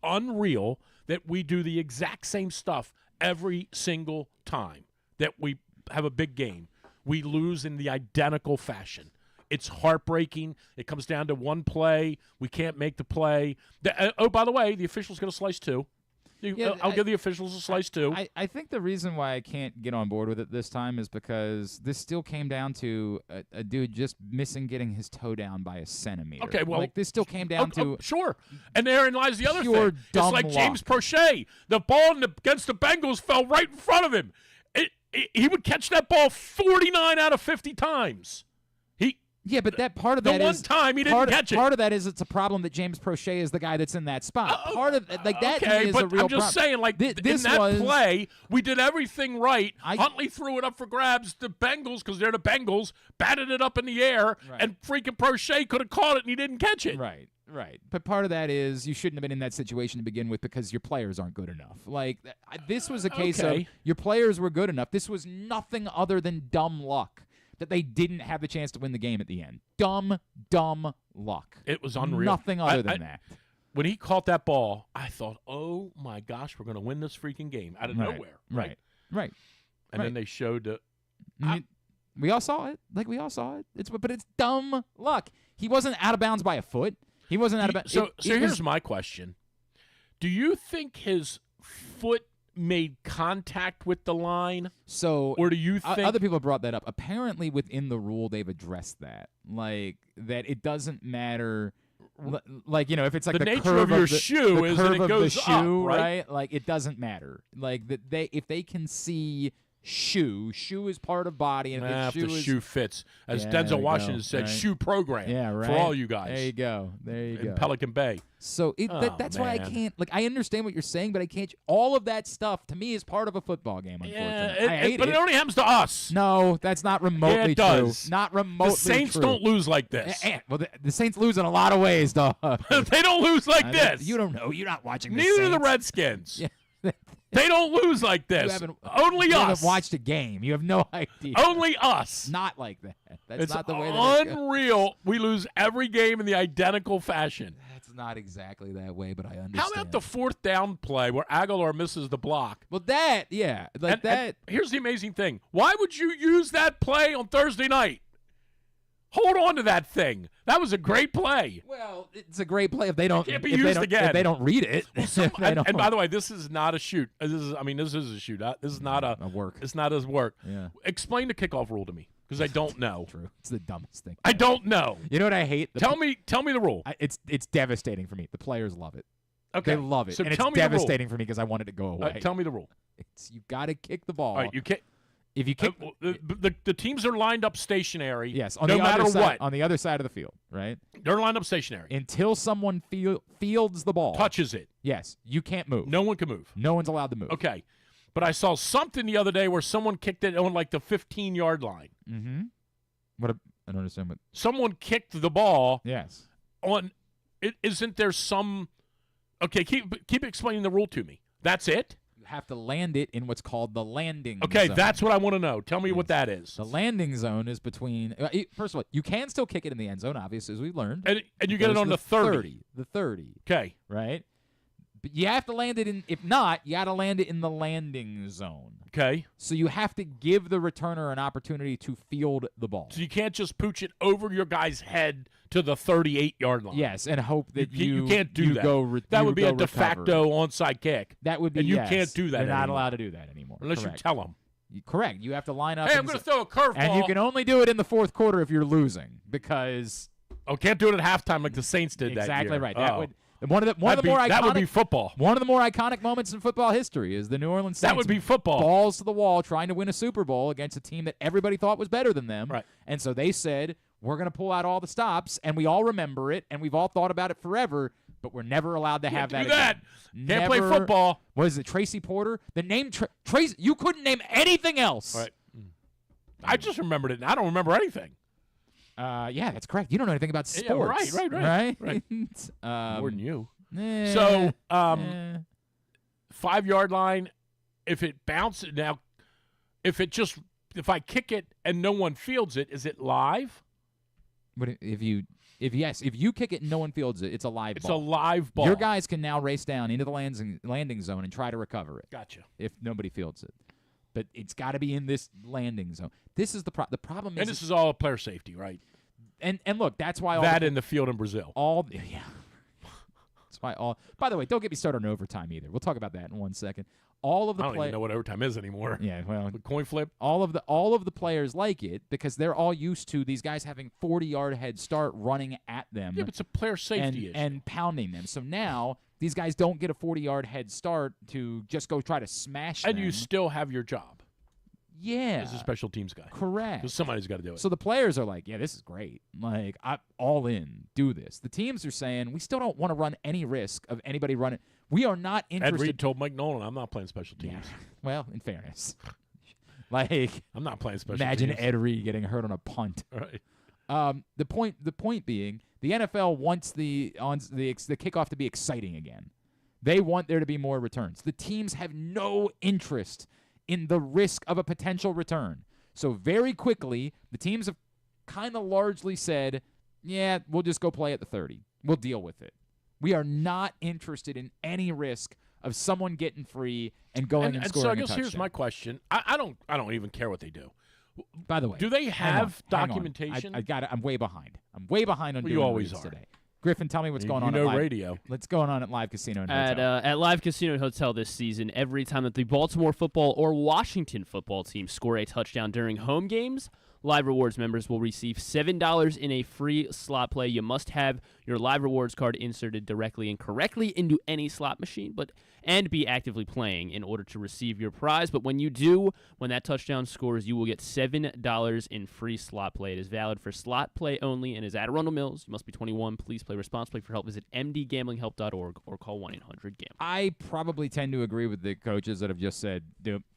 unreal that we do the exact same stuff every single time that we have a big game. We lose in the identical fashion. It's heartbreaking. It comes down to one play. We can't make the play. By the way, the official's going to slice 2. I'll give the officials a slice too. I think the reason why I can't get on board with it this time is because this still came down to a dude just missing getting his toe down by a centimeter. Okay, well, this still came down to sure. And therein lies the other pure thing. Dumb it's like luck. James Prochet. The ball against the Bengals fell right in front of him. He would catch that ball 49 out of 50 times. Yeah, but that part of that is the one time he didn't catch it. Part of that is it's a problem that James Prochet is the guy that's in that spot. Part of that okay, is but a real I'm just saying, like in that play, we did everything right. Huntley threw it up for grabs. The Bengals, because they're the Bengals, batted it up in the air, and freaking Prochet could have caught it and he didn't catch it. Right. But part of that is you shouldn't have been in that situation to begin with because your players aren't good enough. Like this was a case of your players were good enough. This was nothing other than dumb luck. That they didn't have the chance to win the game at the end. Dumb luck. It was unreal. Nothing other than that. When he caught that ball, I thought, oh, my gosh, we're going to win this freaking game out of nowhere. Right. And then they showed We all saw it. We all saw it. But it's dumb luck. He wasn't out of bounds by a foot. He wasn't out of bounds. So here's my question. Do you think his foot made contact with the line? Or do you think other people brought that up? Apparently, within the rule, they've addressed that, that it doesn't matter. If it's like the nature curve of your shoe is that it goes shoe, up, right? It doesn't matter. If they can see shoe is part of body, and if the shoe fits, as Denzel Washington said, right. shoe program for all you guys. There you go. In Pelican Bay. So that's why I can't. I understand what you're saying, but I can't. All of that stuff to me is part of a football game. Unfortunately, I hate but it only happens to us. No, that's not remotely it does. true. Not remotely. The Saints true. don't lose like this. Well, the Saints lose in a lot of ways, dog. They don't lose like this. You don't know. You're not watching. Neither do the Redskins. Yeah. They don't lose like this. Only you us. haven't watched a game. You have no idea. Only us. Not like that. That's It's not the way that it goes. unreal. We lose every game in the identical fashion. That's not exactly that way, but I understand. How about the fourth down play where Aguilar misses the block? Well, that, yeah. And here's the amazing thing. Why would you use that play on Thursday night? Hold on to that thing. That was a great play. Well, it's a great play if they don't. Can't be used again. If they don't read it. And by the way, this is not a shoot. This is a shoot. This is not a work. It's not a work. Yeah. Explain the kickoff rule to me, because I don't know. True. It's the dumbest thing. I don't know. You know what I hate? Tell me the rule. It's devastating for me. The players love it. Okay. They love it. So and tell it's me devastating for me because I want it to go away. Tell me the rule. You got to kick the ball. All right, you can't. If you kick, the teams are lined up stationary. yes, no matter what. On the other side of the field, right? They're lined up stationary Until someone fields the ball, touches it. Yes, you can't move. No one can move. No one's allowed to move. Okay, but I saw something the other day where someone kicked it on like the 15-yard line. Mm-hmm. I don't understand what. Someone kicked the ball. Yes. On, isn't there some? Okay, keep explaining the rule to me. That's it. Have to land it in what's called the landing zone. That's what I want to know. Tell me what that is. The landing zone is between first of all, you can still kick it in the end zone, obviously, as we learned. And you get it on the 30. The 30. Okay. Right? But you have to land it in, if not, you got to land it in the landing zone. Okay. So you have to give the returner an opportunity to field the ball. So you can't just pooch it over your guy's head to the 38-yard line. Yes, and hope that you can't do that. That would be a de facto onside kick. That would be, and you can't do that You're not anymore. allowed to do that anymore. Unless Correct. you tell them. Correct. You have to line up. Hey, I'm going to throw a curveball. And you can only do it in the fourth quarter if you're losing because. Oh, can't do it at halftime like the Saints did that year. Exactly right. Oh. One of the more iconic. That would be football. One of the more iconic moments in football history is the New Orleans Saints. That would be football. Balls to the wall, trying to win a Super Bowl against a team that everybody thought was better than them. Right. And so they said, "We're going to pull out all the stops," and we all remember it, and we've all thought about it forever. But we're never allowed to have that. Do that. Again. Can't play football. What is it, Tracy Porter? The name Tracy. You couldn't name anything else. Right. I just remembered it. I don't remember anything. Yeah, that's correct. You don't know anything about sports. Yeah, right. More than you. So, 5-yard line, if it bounces now, if I kick it and no one fields it, is it live? But if you kick it and no one fields it, it's a live ball. It's a live ball. Your guys can now race down into the landing zone and try to recover it. Gotcha. If nobody fields it. But it's got to be in this landing zone. This is the problem. And this is all player safety, right? And look, that's why in the field in Brazil. Yeah. That's why By the way, don't get me started on overtime either. We'll talk about that in 1 second. All of the I don't even know what overtime is anymore. Yeah, well, the coin flip. All of the players like it because they're all used to these guys having 40-yard head start running at them. Yeah, but it's a player safety issue. And pounding them. So now these guys don't get a 40-yard head start to just go try to smash them. And you still have your job. Yeah. As a special teams guy. Correct. Because somebody's got to do it. So the players are like, yeah, this is great. Like, I'm all in. Do this. The teams are saying, we still don't want to run any risk of anybody running. We are not interested. Ed Reed told Mike Nolan, I'm not playing special teams. Yeah. Well, in fairness. Like, I'm not playing special imagine teams. Ed Reed getting hurt on a punt. Right. The point being, the NFL wants the kickoff to be exciting again. They want there to be more returns. The teams have no interest in the risk of a potential return. So very quickly, the teams have kind of largely said, yeah, we'll just go play at the 30. We'll deal with it. We are not interested in any risk of someone getting free and going and scoring so I a guess touchdown. here's my question. I don't even care what they do. By the way, do they have hang on. documentation? I got it. I'm way behind. I'm way behind on Well, doing you always reads are. today. Griffin, tell me what's going on You at know live. radio. What's going on at Live Casino and Hotel? At Live Casino and Hotel this season, every time that the Baltimore football or Washington football team score a touchdown during home games, Live Rewards members will receive $7 in a free slot play. You must have your Live Rewards card inserted directly and correctly into any slot machine, and be actively playing in order to receive your prize. But when you do, when that touchdown scores, you will get $7 in free slot play. It is valid for slot play only and is at Arundel Mills. You must be 21. Please play responsibly. For help, visit mdgamblinghelp.org or call 1-800-GAMBLE. I probably tend to agree with the coaches that have just said,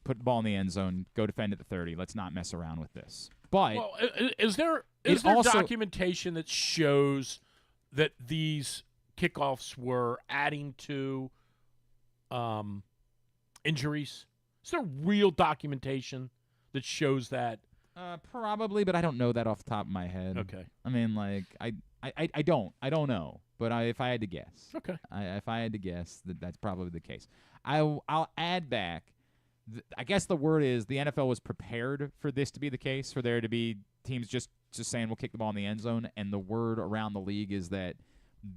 put the ball in the end zone, go defend at the 30. Let's not mess around with this. But Well, is there also- documentation that shows that these kickoffs were adding to injuries? Is there real documentation that shows that? probably, but I don't know that off the top of my head. Okay. I mean, like, I don't know. But if I had to guess, Okay. if I had to guess, that's probably the case. I'll add back. I guess the word is the NFL was prepared for this to be the case, for there to be teams just saying we'll kick the ball in the end zone, and the word around the league is that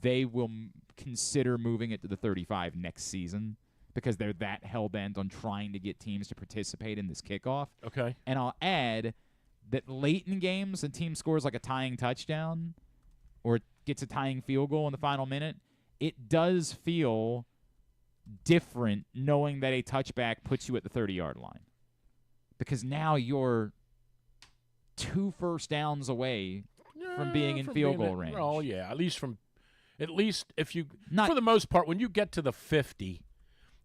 they will consider moving it to the 35 next season because they're that hell-bent on trying to get teams to participate in this kickoff. Okay. And I'll add that late in games, a team scores like a tying touchdown or gets a tying field goal in the final minute, it does feel different knowing that a touchback puts you at the 30-yard line. Because now you're 2 first downs away from being in field goal range. Oh, yeah. At least if you, Not- for the most part, when you get to the 50,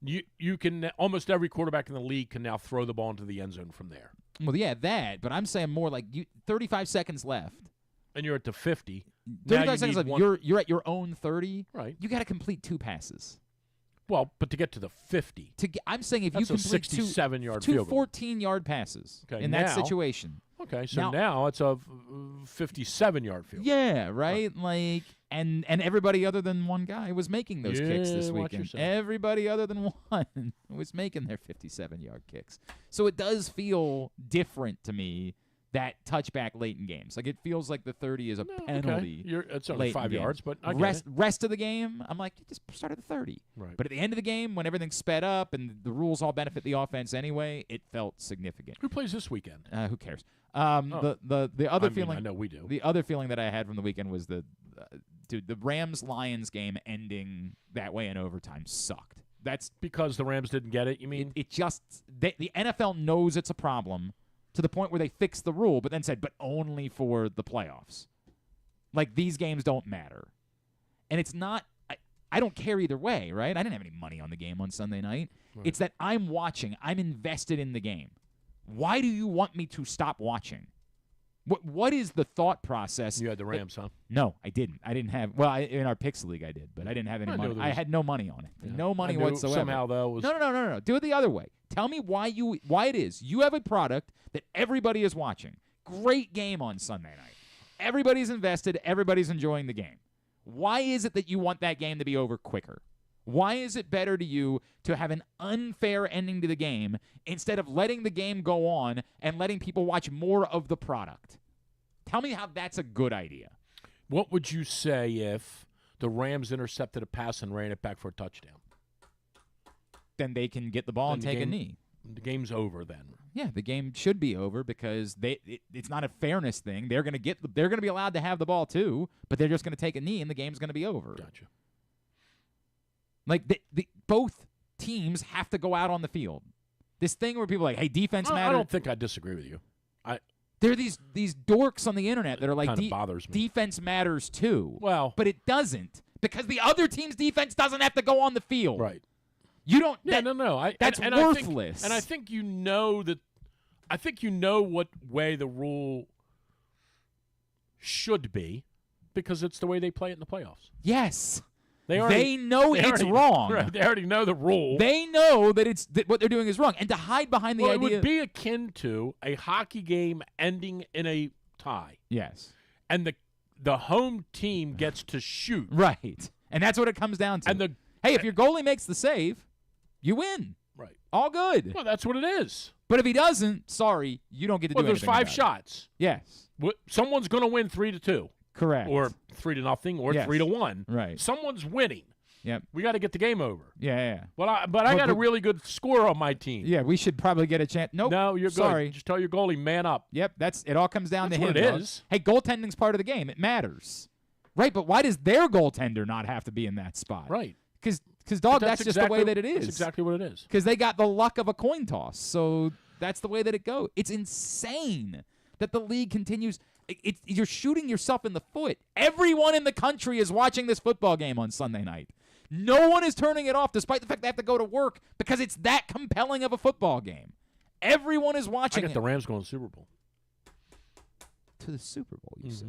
you can, almost every quarterback in the league can now throw the ball into the end zone from there. Well, yeah, that. But I'm saying more like 35 seconds left. And you're at the 50. 35 seconds left. You're at your own 30. Right. You got to complete 2 passes. Well, but to get to the 50. I'm saying if That's you a complete 67-yard two field goal. 14-yard passes Okay, in that now- situation. Okay, so now it's a 57-yard field goal. Yeah, right? Like, and everybody other than one guy was making those kicks this watch weekend. yourself. Everybody other than one was making their 57-yard kicks. So it does feel different to me, that touchback late in games. Like, it feels like the 30 is a penalty. Okay. It's only late 5 in yards, games. but I get it. Rest of the game, I'm like, just start at the 30. Right. But at the end of the game, when everything's sped up and the rules all benefit the offense anyway, it felt significant. Who plays this weekend? Who cares? The other feeling I know we do. The other feeling that I had from the weekend was the Rams-Lions game ending that way in overtime sucked. That's because the Rams didn't get it, you mean? it just the NFL knows it's a problem to the point where they fixed the rule, but then said, but only for the playoffs. Like, these games don't matter. And it's not I don't care either way, right? I didn't have any money on the game on Sunday night. Right. It's that I'm watching. I'm invested in the game. Why do you want me to stop watching? What is the thought process? You had the Rams, huh? No, I didn't. I didn't have. Well, in our Pixel League, I did, but I didn't have any I knew money. there I was- had no money on it. Yeah. No money I knew whatsoever. Somehow, though, was No. Do it the other way. Tell me why it is. You have a product that everybody is watching. Great game on Sunday night. Everybody's invested. Everybody's enjoying the game. Why is it that you want that game to be over quicker? Why is it better to you to have an unfair ending to the game instead of letting the game go on and letting people watch more of the product? Tell me how that's a good idea. What would you say if the Rams intercepted a pass and ran it back for a touchdown? Then they can get the ball and Then the take a game- knee. The game's over then. Yeah, the game should be over because it's not a fairness thing. They're going to be allowed to have the ball too, but they're just going to take a knee and the game's going to be over. Gotcha. Like both teams have to go out on the field. This thing where people are like, hey, defense I matters. don't think I disagree with you. There are these dorks on the internet that are like, Kinda bothers me. defense matters too. Well, But it doesn't because the other team's defense doesn't have to go on the field. right. You don't. Yeah, that- no. That's worthless. I think you know that. I think you know what way the rule should be, because it's the way they play it in the playoffs. Yes. They know it's already- wrong. Right, they already know the rule. They know that what they're doing is wrong, and to hide behind the Well, idea. it would be akin to a hockey game ending in a tie, Yes. and the home team gets to shoot. Right. And that's what it comes down to. And hey, if your goalie makes the save, you win. Right. All good. Well, that's what it is. But if he doesn't, sorry, you don't get to do there's anything 5 about it. shots. Yes. Someone's going to win 3-2. Correct. Or 3-0 or Yes. 3-1. Right. Someone's winning. Yep. We got to get the game over. Yeah. But I got a really good score on my team. Yeah, we should probably get a chance. Nope. No, you're sorry. good. Just tell your goalie, man up. Yep, it all comes down That's to him. what it dog. is. Hey, goaltending's part of the game. It matters. Right, but why does their goaltender not have to be in that spot? Right. Because dog, But that's just the way that it is. That's exactly what it is. Because they got the luck of a coin toss. So that's the way that it goes. It's insane that the league continues. You're shooting yourself in the foot. Everyone in the country is watching this football game on Sunday night. No one is turning it off, despite the fact they have to go to work, because it's that compelling of a football game. Everyone is watching I got it. the Rams going to the Super Bowl. To the Super Bowl, you say?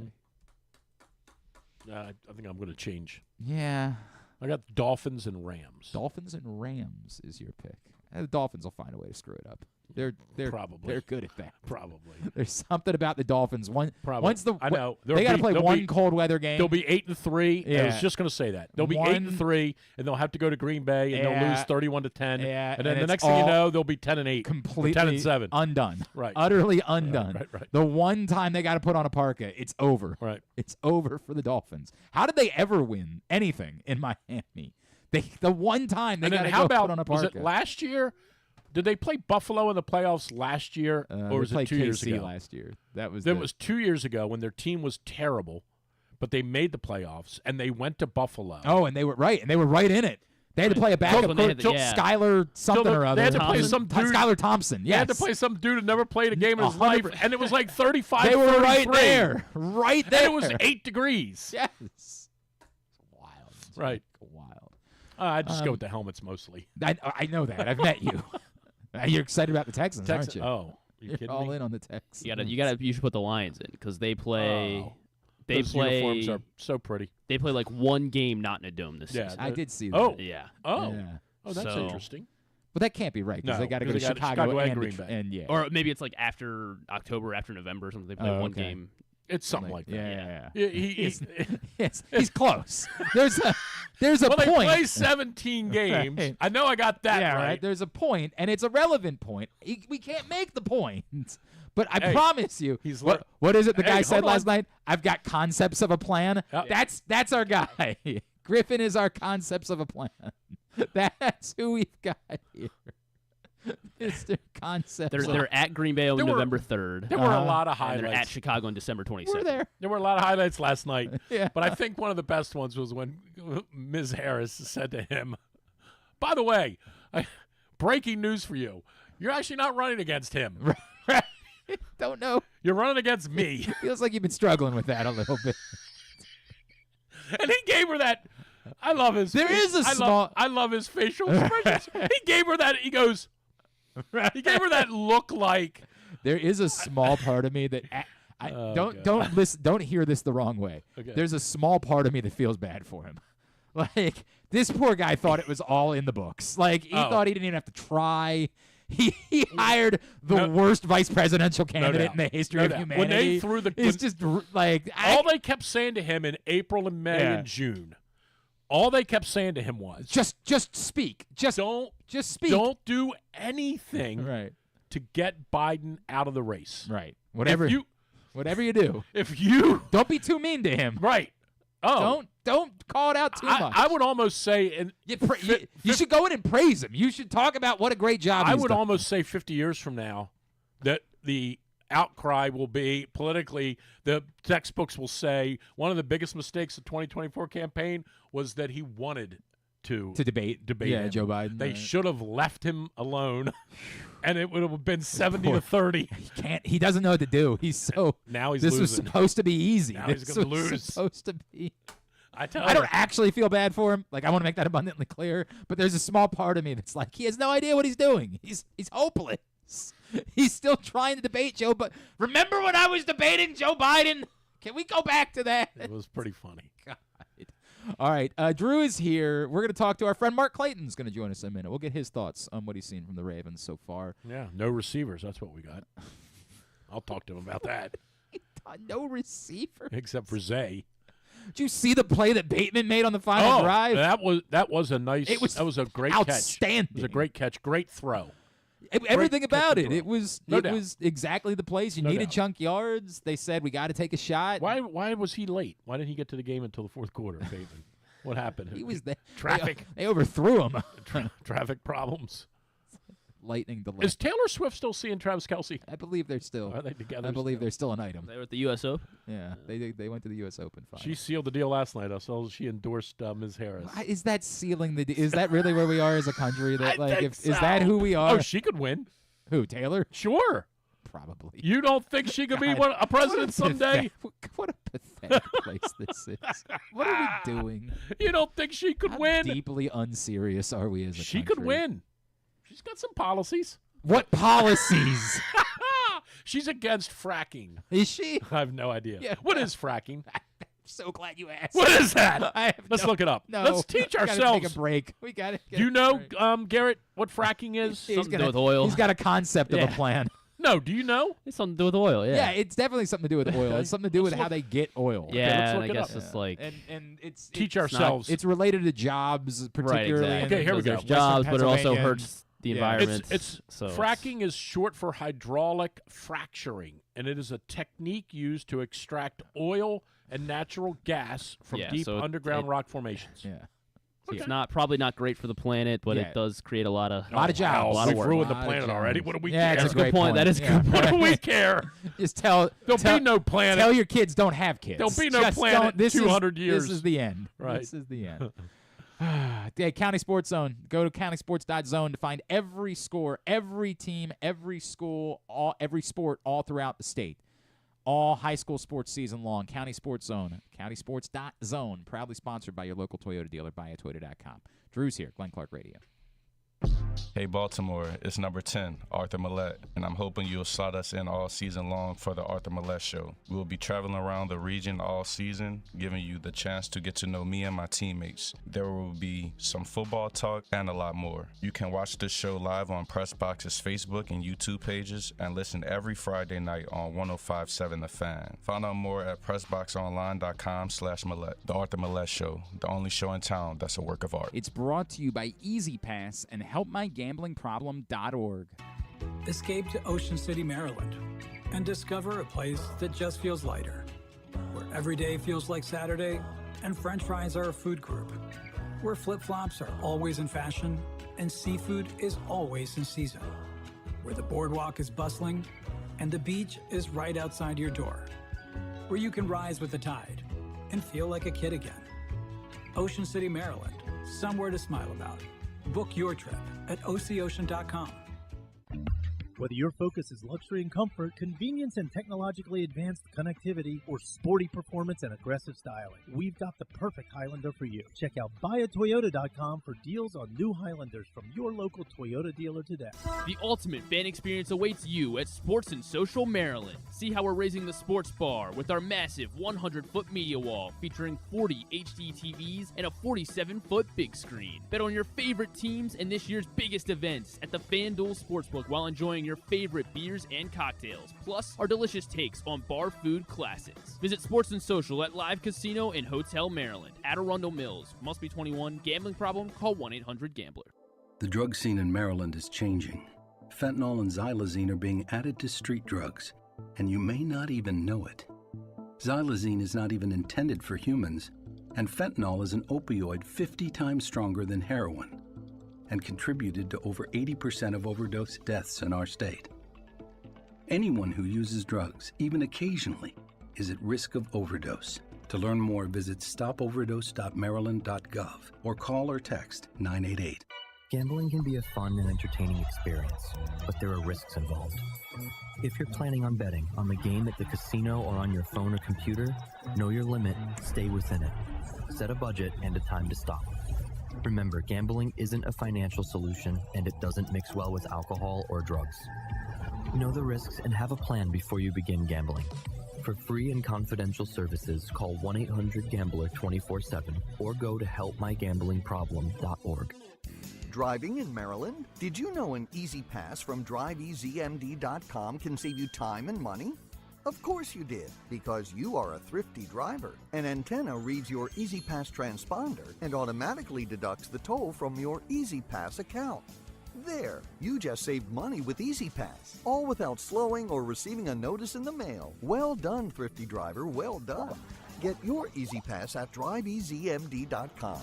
I think I'm going to change. Yeah. I got Dolphins and Rams. Dolphins and Rams is your pick. The Dolphins will find a way to screw it up. They're Probably. they're good at that. Probably. There's something about the Dolphins. Probably. I know. They got to play one cold weather game. They'll be 8-3. Yeah. I was just going to say that. They'll be 8-3, and they'll have to go to Green Bay, and they'll lose 31-10. Yeah, and then the it's next thing you all know, they'll be 10-8, completely 10-7. undone. Right. Utterly undone. Right. The one time they got to put on a parka, it's over. Right. It's over for the Dolphins. How did they ever win anything in Miami? The one time they And got then to how put about on a was parka. it last year? Did they play Buffalo in the playoffs last year, or was they it played 2 years KC ago? last year. That was That was 2 years ago when their team was terrible, but they made the playoffs and they went to Buffalo. Oh, and they were right, in it. They had to play a backup When they had coach, the- yeah. Skylar something or other. They had to play some dude. Skylar Thompson. They Yes. had to play some dude who never played a game in his 100%. life, and it was like 35. They were 33. right there. Right there. And it was 8 degrees. Yes. Wild. Right. Wild. I just go with the helmets mostly. I know that. I've met you. You're excited about the Texans, aren't you? Oh, you You're kidding all me? in on the Texans. You should put the Lions in because they play. Oh, They those play. uniforms are so pretty. They play like one game not in a dome this Yeah. season. I did see that. Oh. Yeah. Oh, Yeah. oh, that's So- interesting. But that can't be right because No, they got to go to because they got Chicago, Chicago and and Green Bay. And yeah. Or maybe it's like after October, after November or something. They play one okay. game. It's something like that. Yeah. He- He's close. There's a well, they point. play 17 games. Right. I know I got that yeah, right. There's a point, and it's a relevant point. We can't make the point. But I Hey, promise you, he's what is it the Hey, guy said hold last on. night? I've got concepts of a plan. Yeah. That's our guy. Griffin is our concepts of a plan. That's who we've got here. Mr. Concepts. They're at Green Bay on There were- November 3rd. There were a Uh-huh. lot of And they're at highlights. Chicago on December 22nd. We're there. There were a lot of highlights last night. Yeah. But I think one of the best ones was when Ms. Harris said to him, by the way, breaking news for you. You're actually not running against him. Don't know. You're running against me. Feels like you've been struggling with that a little bit. And he gave her that. I love his. There is a small- I love his facial expressions. He gave her that. He goes. He gave her that look like. There is a small part of me that Oh, don't God. listen. Don't hear this the wrong way. Okay. There's a small part of me that feels bad for him. Like this poor guy thought it was all in the books. Like he thought he didn't even have to try. He hired the worst vice presidential candidate doubt. in the history No of doubt. humanity. When they threw the- it's just like All they kept saying to him in April and May Yeah. and June. All they kept saying to him was, just speak. Just speak. Don't do anything Right. to get Biden out of the race. Right. Whatever you do. If you Don't be too mean to him. right. Oh, Don't call it out too much. I would almost say, and You should go in and praise him. You should talk about what a great job I he's would done. almost say 50 years from now that the outcry will be politically, the textbooks will say one of the biggest mistakes of the 2024 campaign was that he wanted to debate him. Joe Biden. They right. should have left him alone, and it would have been 70-30. He doesn't know what to do. He's so Now he's this was losing. supposed to be easy. Now this he's gonna was lose. supposed to be. I I don't actually feel bad for him. Like I want to make that abundantly clear. But there's a small part of me that's like he has no idea what he's doing. He's hopeless. He's still trying to debate Joe. But remember when I was debating Joe Biden? Can we go back to that? It was pretty funny. God. All right, Drew is here. We're going to talk to our friend Mark Clayton. Is going to join us in a minute. We'll get his thoughts on what he's seen from the Ravens so far. Yeah, no receivers. That's what we got. I'll talk to him about that. No receiver. Except for Zay. Did you see the play that Bateman made on the final drive? that was a nice. It was that was a great catch. outstanding. It was a great catch, great throw. Everything about it. throw. It was No it doubt. was exactly the place. You No needed doubt. chunk yards. They said we got to take a shot. Why was he late? Why didn't he get to the game until the fourth quarter, Bateman? What happened? He was there. Traffic. They overthrew him. Traffic problems. Lightning delay. Is Taylor Swift still seeing Travis Kelce? I believe they're still. Are they together? I believe still? they're still an item. They were at the U.S. Open. Yeah, they went to the U.S. Open final. She sealed the deal last night. So she endorsed Ms. Harris. Is that sealing the? Is that really where we are as a country? That I like, think is that who we are? Oh, she could win. Who, Taylor? Sure. Probably. You don't think she could be God, a president someday? What a pathetic place this is. What are we doing? You don't think she could How win? deeply unserious are we as a She country? could win. She's got some policies. What policies? She's against fracking. Is she? I have no idea. Yeah. What is fracking? So glad you asked. What is that? I have Let's no- look it up. No, Let's teach we gotta ourselves. Take a break. We got to. Do you know, Garrett, what fracking is? He's Something to do with oil. He's got a concept of Yeah. a plan. No, do you know? It's something to do with oil, yeah. Yeah, it's definitely something to do with oil. It's something to do with Let's how look- they get oil. Yeah, let's and look I it guess up. it's like and it's Teach it's not- ourselves. It's related to jobs, particularly. exactly. Okay, here we Because go. There's jobs, Western but it also Pennsylvania hurts the Yeah. environment. It's so fracking is short for hydraulic fracturing, and it is a technique used to extract oil and natural gas from Yeah, deep so underground it- rock formations. Yeah. It's probably not great for the planet, but Yeah. it does create a lot of A lot of jobs. A lot of We've work. ruined the Lot of planet already. jobs. What do we Yeah, care? it's a great point. That is a good What do we care? Just tell. There'll tell, be no planet. Tell your kids don't have kids. There'll be no Just planet don't- this 200 is, years. This is the end. Right. This is the end. Yeah, County Sports Zone. Go to countysports.zone to find every score, every team, every school, every sport all throughout the state. All high school sports season long. County Sports Zone. Countysports.zone. Proudly sponsored by your local Toyota dealer, buyatoyota.com. Drew's here. Glenn Clark Radio. Hey Baltimore, it's number 10, Arthur Maulet, and I'm hoping you'll slot us in all season long for the Arthur Maulet Show. We will be traveling around the region all season, giving you the chance to get to know me and my teammates. There will be some football talk and a lot more. You can watch this show live on Pressbox's Facebook and YouTube pages and listen every Friday night on 105.7 The Fan. Find out more at pressboxonline.com/Maulet. The Arthur Maulet Show, the only show in town that's a work of art. It's brought to you by Easy Pass and HelpMyGamblingProblem.org. Escape to Ocean City, Maryland, and discover a place that just feels lighter, where every day feels like Saturday and French fries are a food group, where flip-flops are always in fashion and seafood is always in season, where the boardwalk is bustling and the beach is right outside your door, where you can rise with the tide and feel like a kid again. Ocean City, Maryland, somewhere to smile about. Book your trip at OCOcean.com. Whether your focus is luxury and comfort, convenience and technologically advanced connectivity, or sporty performance and aggressive styling, we've got the perfect Highlander for you. Check out buyatoyota.com for deals on new Highlanders from your local Toyota dealer today. The ultimate fan experience awaits you at Sports and Social Maryland. See how we're raising the sports bar with our massive 100-foot media wall featuring 40 HD TVs and a 47-foot big screen. Bet on your favorite teams and this year's biggest events at the FanDuel Sportsbook while enjoying your favorite beers and cocktails, plus our delicious takes on bar food classics. Visit Sports and Social at Live Casino and Hotel Maryland at Arundel Mills. Must be 21. Gambling problem? Call 1-800-GAMBLER. The drug scene in Maryland is changing. Fentanyl and xylazine are being added to street drugs, and you may not even know it. Xylazine is not even intended for humans, and fentanyl is an opioid 50 times stronger than heroin and contributed to over 80% of overdose deaths in our state. Anyone who uses drugs, even occasionally, is at risk of overdose. To learn more, visit stopoverdose.maryland.gov or call or text 988. Gambling can be a fun and entertaining experience, but there are risks involved. If you're planning on betting on the game at the casino or on your phone or computer, know your limit, stay within it. Set a budget and a time to stop. Remember, gambling isn't a financial solution, and it doesn't mix well with alcohol or drugs. Know the risks and have a plan before you begin gambling. For free and confidential services, call 1-800-GAMBLER 24/7 or go to helpmygamblingproblem.org. Driving in Maryland? Did you know an Easy Pass from DriveEasyMD.com can save you time and money? Of course you did, because you are a thrifty driver. An antenna reads your Easy Pass transponder and automatically deducts the toll from your Easy Pass account. There, you just saved money with Easy Pass, all without slowing or receiving a notice in the mail. Well done, thrifty driver, well done. Get your Easy Pass at driveeasymd.com.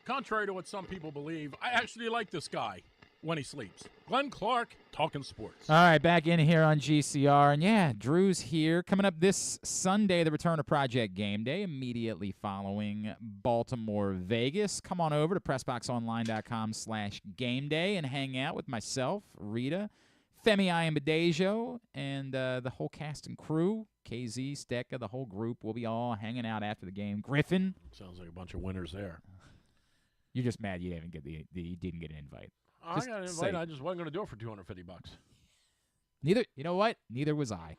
Contrary to what some people believe, I actually like this guy when he sleeps. Glenn Clark, talking sports. All right, back in here on GCR. And, yeah, Drew's here. Coming up this Sunday, the return of Project Game Day, immediately following Baltimore-Vegas. Come on over to PressBoxOnline.com/game day and hang out with myself, Rita, Femi Iambadejo, and the whole cast and crew. KZ, Stecca, the whole group will be all hanging out after the game. Griffin. Sounds like a bunch of winners there. You're just mad you didn't get you didn't get an invite. I got an invite. I just wasn't going to do it for $250. Neither. You know what? Neither was I.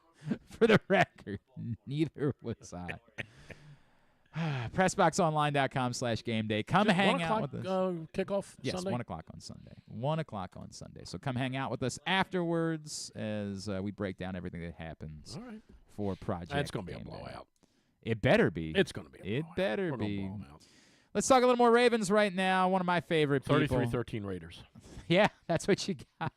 For the record, neither was I. PressBoxOnline.com/game day. Come hang out with us. Kickoff. Yes, Sunday? 1 o'clock on Sunday. 1 o'clock on Sunday. So come hang out with us afterwards as we break down everything that happens. All right. For Project. It's going to be a Game Day. blowout. It better be. It's going to be a blowout. It better We're gonna be. blow 'em out. Let's talk a little more Ravens right now. One of my favorite people. 33-13 Raiders. Yeah, that's what you got.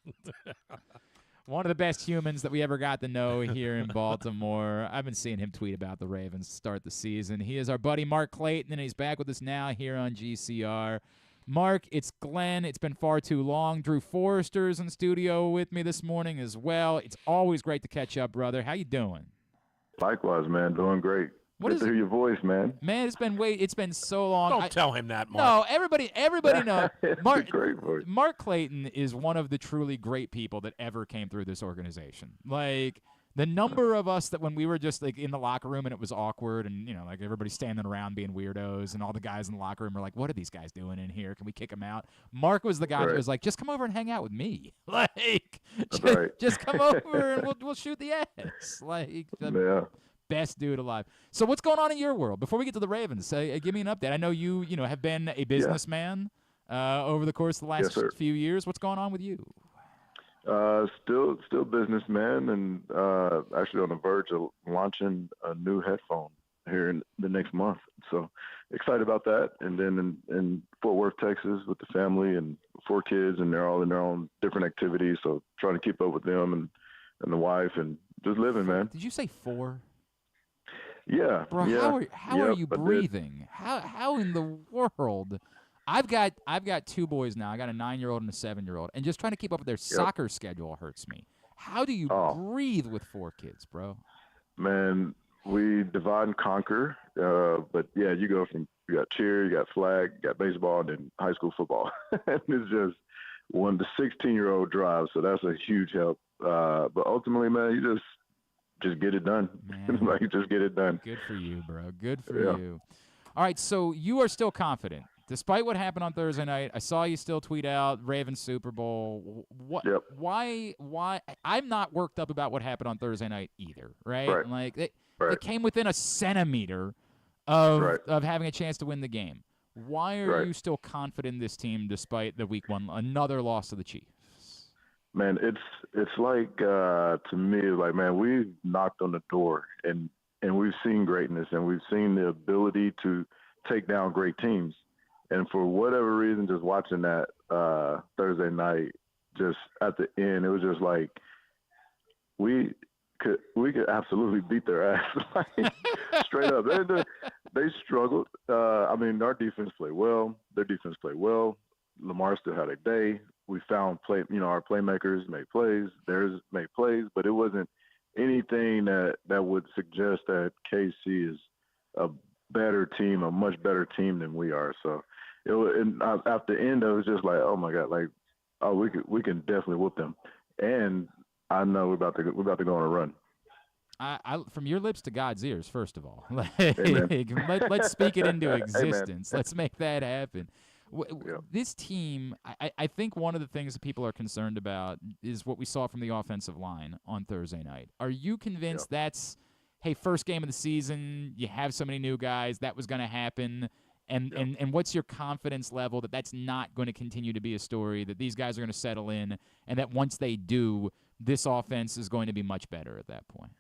One of the best humans that we ever got to know here in Baltimore. I've been seeing him tweet about the Ravens to start the season. He is our buddy Mark Clayton, and he's back with us now here on GCR. Mark, it's Glenn. It's been far too long. Drew Forrester's in studio with me this morning as well. It's always great to catch up, brother. How you doing? Likewise, man. Doing great. Good to hear your voice, man. Man, it's been so long. Don't tell him that, Mark. No, everybody knows. Mark, great voice. Mark Clayton is one of the truly great people that ever came through this organization. Like, the number of us that when we were just like in the locker room and it was awkward and, like everybody standing around being weirdos and all the guys in the locker room were like, what are these guys doing in here? Can we kick them out? Mark was the guy that was like, just come over and hang out with me. Like, just come over and we'll shoot the ass. Like, yeah. Best dude alive. So what's going on in your world? Before we get to the Ravens, give me an update. I know you have been a businessman over the course of the last few years. What's going on with you? Still businessman, and actually on the verge of launching a new headphone here in the next month. So excited about that. And then in Fort Worth, Texas, with the family and 4 kids, and they're all in their own different activities. So trying to keep up with them and the wife and just living, man. Did you say 4? Yeah, bro. Yeah. How are you breathing? How in the world? I've got 2 boys now. I got a 9-year-old and a 7-year-old, and just trying to keep up with their soccer schedule hurts me. How do you breathe with 4 kids, bro? Man, we divide and conquer. But yeah, you got cheer, you got flag, you got baseball, and then high school football. And it's just the 16-year-old drives, so that's a huge help. But ultimately, man, you just get it done. Like, just get it done. Good for you, bro. Good for you. All right, so you are still confident. Despite what happened on Thursday night, I saw you still tweet out Ravens Super Bowl. Why? I'm not worked up about what happened on Thursday night either, right? Like, it came within a centimeter of having a chance to win the game. Why are you still confident in this team despite the Week 1, another loss to the Chiefs? Man, it's like, to me, like, man, we've knocked on the door and we've seen greatness and we've seen the ability to take down great teams. And for whatever reason, just watching that Thursday night, just at the end, it was just like we could absolutely beat their ass, like, straight up. They struggled. I mean, our defense played well. Their defense played well. Lamar still had a day. We found our playmakers made plays. Theirs made plays, but it wasn't anything that would suggest that KC is a better team, a much better team than we are. So at the end, it was just like, oh my God, like, oh, we can definitely whoop them. And I know we're about to go on a run. From your lips to God's ears, first of all. Let's speak it into existence. Let's make that happen. This team, I think one of the things that people are concerned about is what we saw from the offensive line on Thursday night. Are you convinced that's, hey, first game of the season, you have so many new guys, that was going to happen? And what's your confidence level that that's not going to continue to be a story, that these guys are going to settle in, and that once they do, this offense is going to be much better at that point?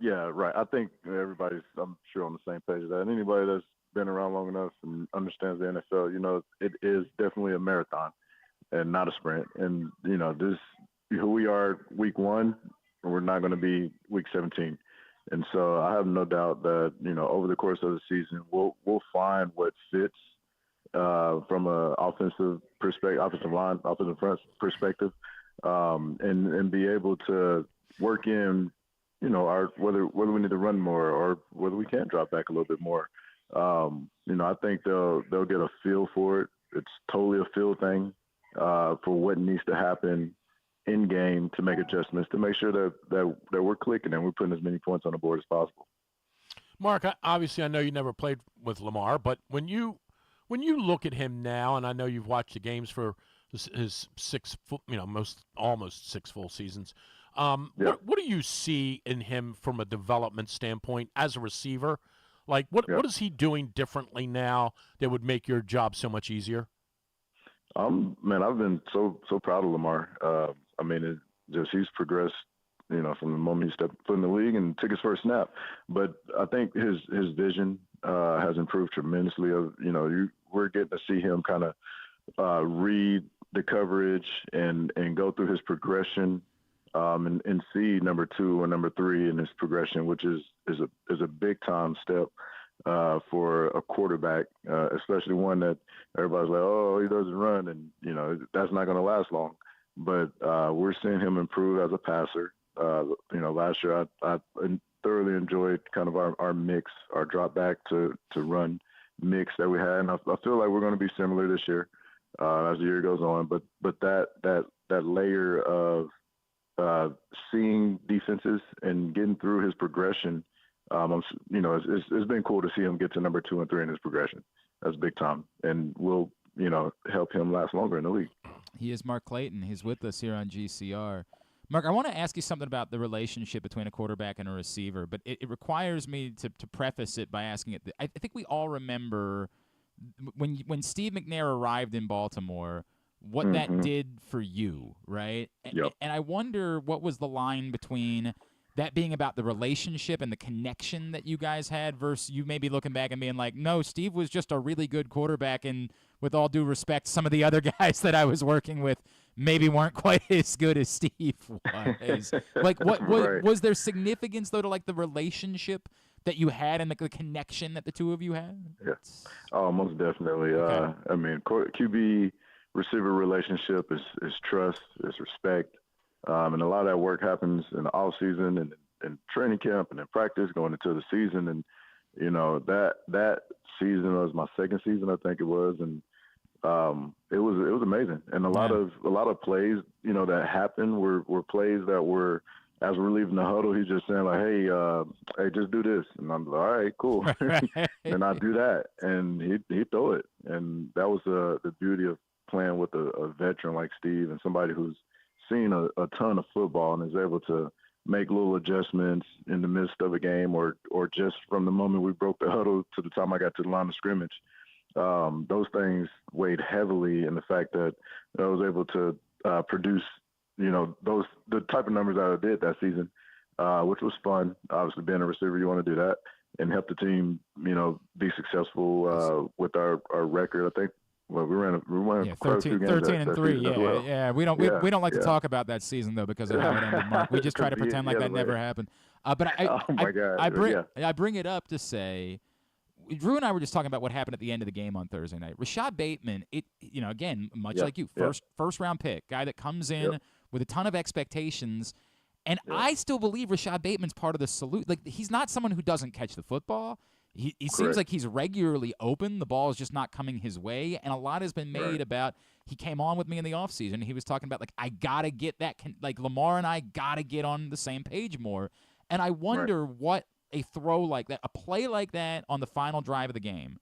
Yeah, right. I think everybody's, I'm sure, on the same page as that. And anybody been around long enough and understands the NFL, it is definitely a marathon and not a sprint. And, who we are week 1, we're not going to be week 17. And so I have no doubt that, over the course of the season, we'll find what fits from an offensive perspective, offensive front perspective, and be able to work in, our whether we need to run more or whether we can't drop back a little bit more. I think they'll get a feel for it. It's totally a feel thing for what needs to happen in game to make adjustments to make sure that we're clicking and we're putting as many points on the board as possible. Mark, obviously I know you never played with Lamar, but when you look at him now, and I know you've watched the games for his almost 6 full seasons, what do you see in him from a development standpoint as a receiver? Like, what is he doing differently now that would make your job so much easier? Man, I've been so proud of Lamar. He's progressed, from the moment he stepped foot in the league and took his first snap. But I think his vision has improved tremendously. We're getting to see him kind of read the coverage and go through his progression and see number 2 and number 3 in his progression, which is a big time step for a quarterback, especially one that everybody's like, oh, he doesn't run, and that's not going to last long. But we're seeing him improve as a passer. Last year I thoroughly enjoyed kind of our mix, our drop back to run mix that we had, and I feel like we're going to be similar this year as the year goes on. But that layer of seeing defenses and getting through his progression, it's been cool to see him get to number 2 and 3 in his progression. That's big time, and will help him last longer in the league. He is Mark Clayton. He's with us here on GCR. Mark, I want to ask you something about the relationship between a quarterback and a receiver, but it requires me to preface it by asking it. I think we all remember when Steve McNair arrived in Baltimore, what that did for you, right? Yep. And I wonder what was the line between that being about the relationship and the connection that you guys had versus you maybe looking back and being like, no, Steve was just a really good quarterback, and with all due respect, some of the other guys that I was working with maybe weren't quite as good as Steve was. Like, was there significance, though, to, like, the relationship that you had and the connection that the two of you had? Yeah. Oh, most definitely. Okay. QB receiver relationship is trust, is respect. And a lot of that work happens in the off season and in training camp and in practice going into the season. And, that season was my second season, I think it was. And it was amazing. And a lot of plays, that happened were plays that were, as we're leaving the huddle, he's just saying like, hey, just do this. And I'm like, all right, cool. And I do that. And he'd throw it. And that was the beauty of playing with a veteran like Steve and somebody who's seen a ton of football and is able to make little adjustments in the midst of a game or just from the moment we broke the huddle to the time I got to the line of scrimmage. Those things weighed heavily in the fact that I was able to produce, the type of numbers that I did that season, which was fun. Obviously, being a receiver, you want to do that and help the team, be successful with our record. I think. Well, we ran 13 and 3. Yeah. We don't like to talk about that season though because of how it ended, Mark. We just try to pretend like that never happened. But I bring it up to say, Drew and I were just talking about what happened at the end of the game on Thursday night. Rashad Bateman, again, much like you, first round pick, guy that comes in with a ton of expectations, and I still believe Rashad Bateman's part of the solution. Like, he's not someone who doesn't catch the football. He seems like he's regularly open. The ball is just not coming his way. And a lot has been made about he came on with me in the offseason. He was talking about, like, I got to get that. Like, Lamar and I got to get on the same page more. And I wonder what a throw like that, a play like that on the final drive of the game,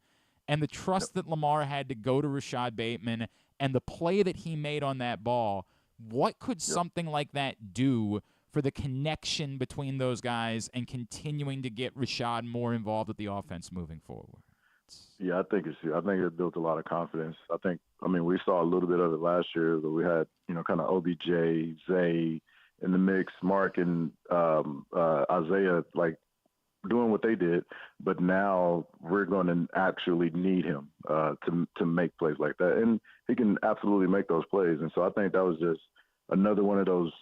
and the trust that Lamar had to go to Rashad Bateman and the play that he made on that ball, what could something like that do for the connection between those guys and continuing to get Rashad more involved with the offense moving forward? Yeah, I think it built a lot of confidence. We saw a little bit of it last year, but we had, kind of OBJ, Zay in the mix, Mark and Isaiah, like doing what they did, but now we're going to actually need him to make plays like that, and he can absolutely make those plays. And so I think that was just another one of those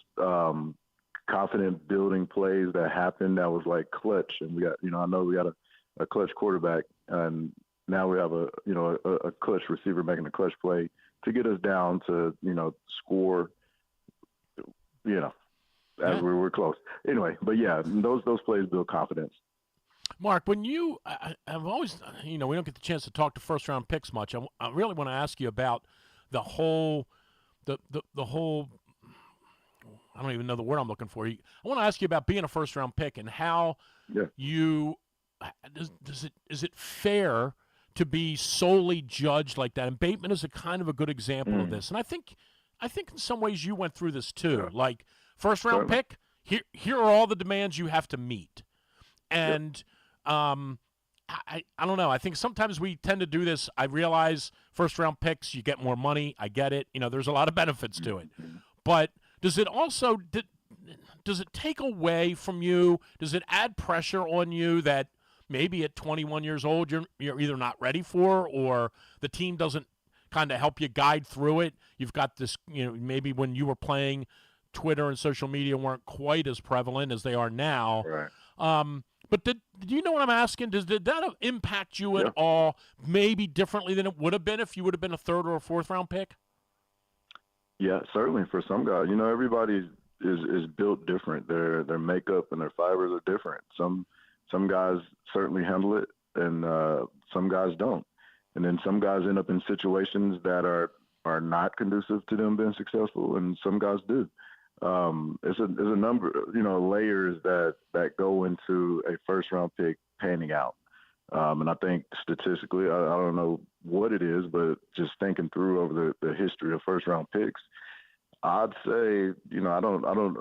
confident building plays that happened that was like clutch. And we got, I know we got a clutch quarterback, and now we have a clutch receiver making a clutch play to get us down to score. As we were close. Anyway, but yeah, those plays build confidence. Mark, when I've always, we don't get the chance to talk to first-round picks much. I really want to ask you about the whole, the whole, I don't even know the word I'm looking for. I want to ask you about being a first-round pick and how is it fair to be solely judged like that? And Bateman is a kind of a good example of this. And I think in some ways you went through this too. Yeah. Like, first-round pick, here are all the demands you have to meet. And I don't know. I think sometimes we tend to do this. I realize first-round picks, you get more money. I get it. There's a lot of benefits to it. But does it also does it take away from you? Does it add pressure on you that maybe at 21 years old you're either not ready for, or the team doesn't kind of help you guide through it? You've got this, maybe when you were playing, Twitter and social media weren't quite as prevalent as they are now. Right. But did you know what I'm asking? Did that impact you at all, maybe differently than it would have been if you would have been a third or a fourth-round pick? Yeah, certainly for some guys. Everybody is built different. Their makeup and their fibers are different. Some guys certainly handle it, and some guys don't. And then some guys end up in situations that are not conducive to them being successful, and some guys do. There's a number, layers that go into a first round pick panning out. And I think statistically, I don't know what it is, but just thinking through over the history of first round picks, I'd say, I don't,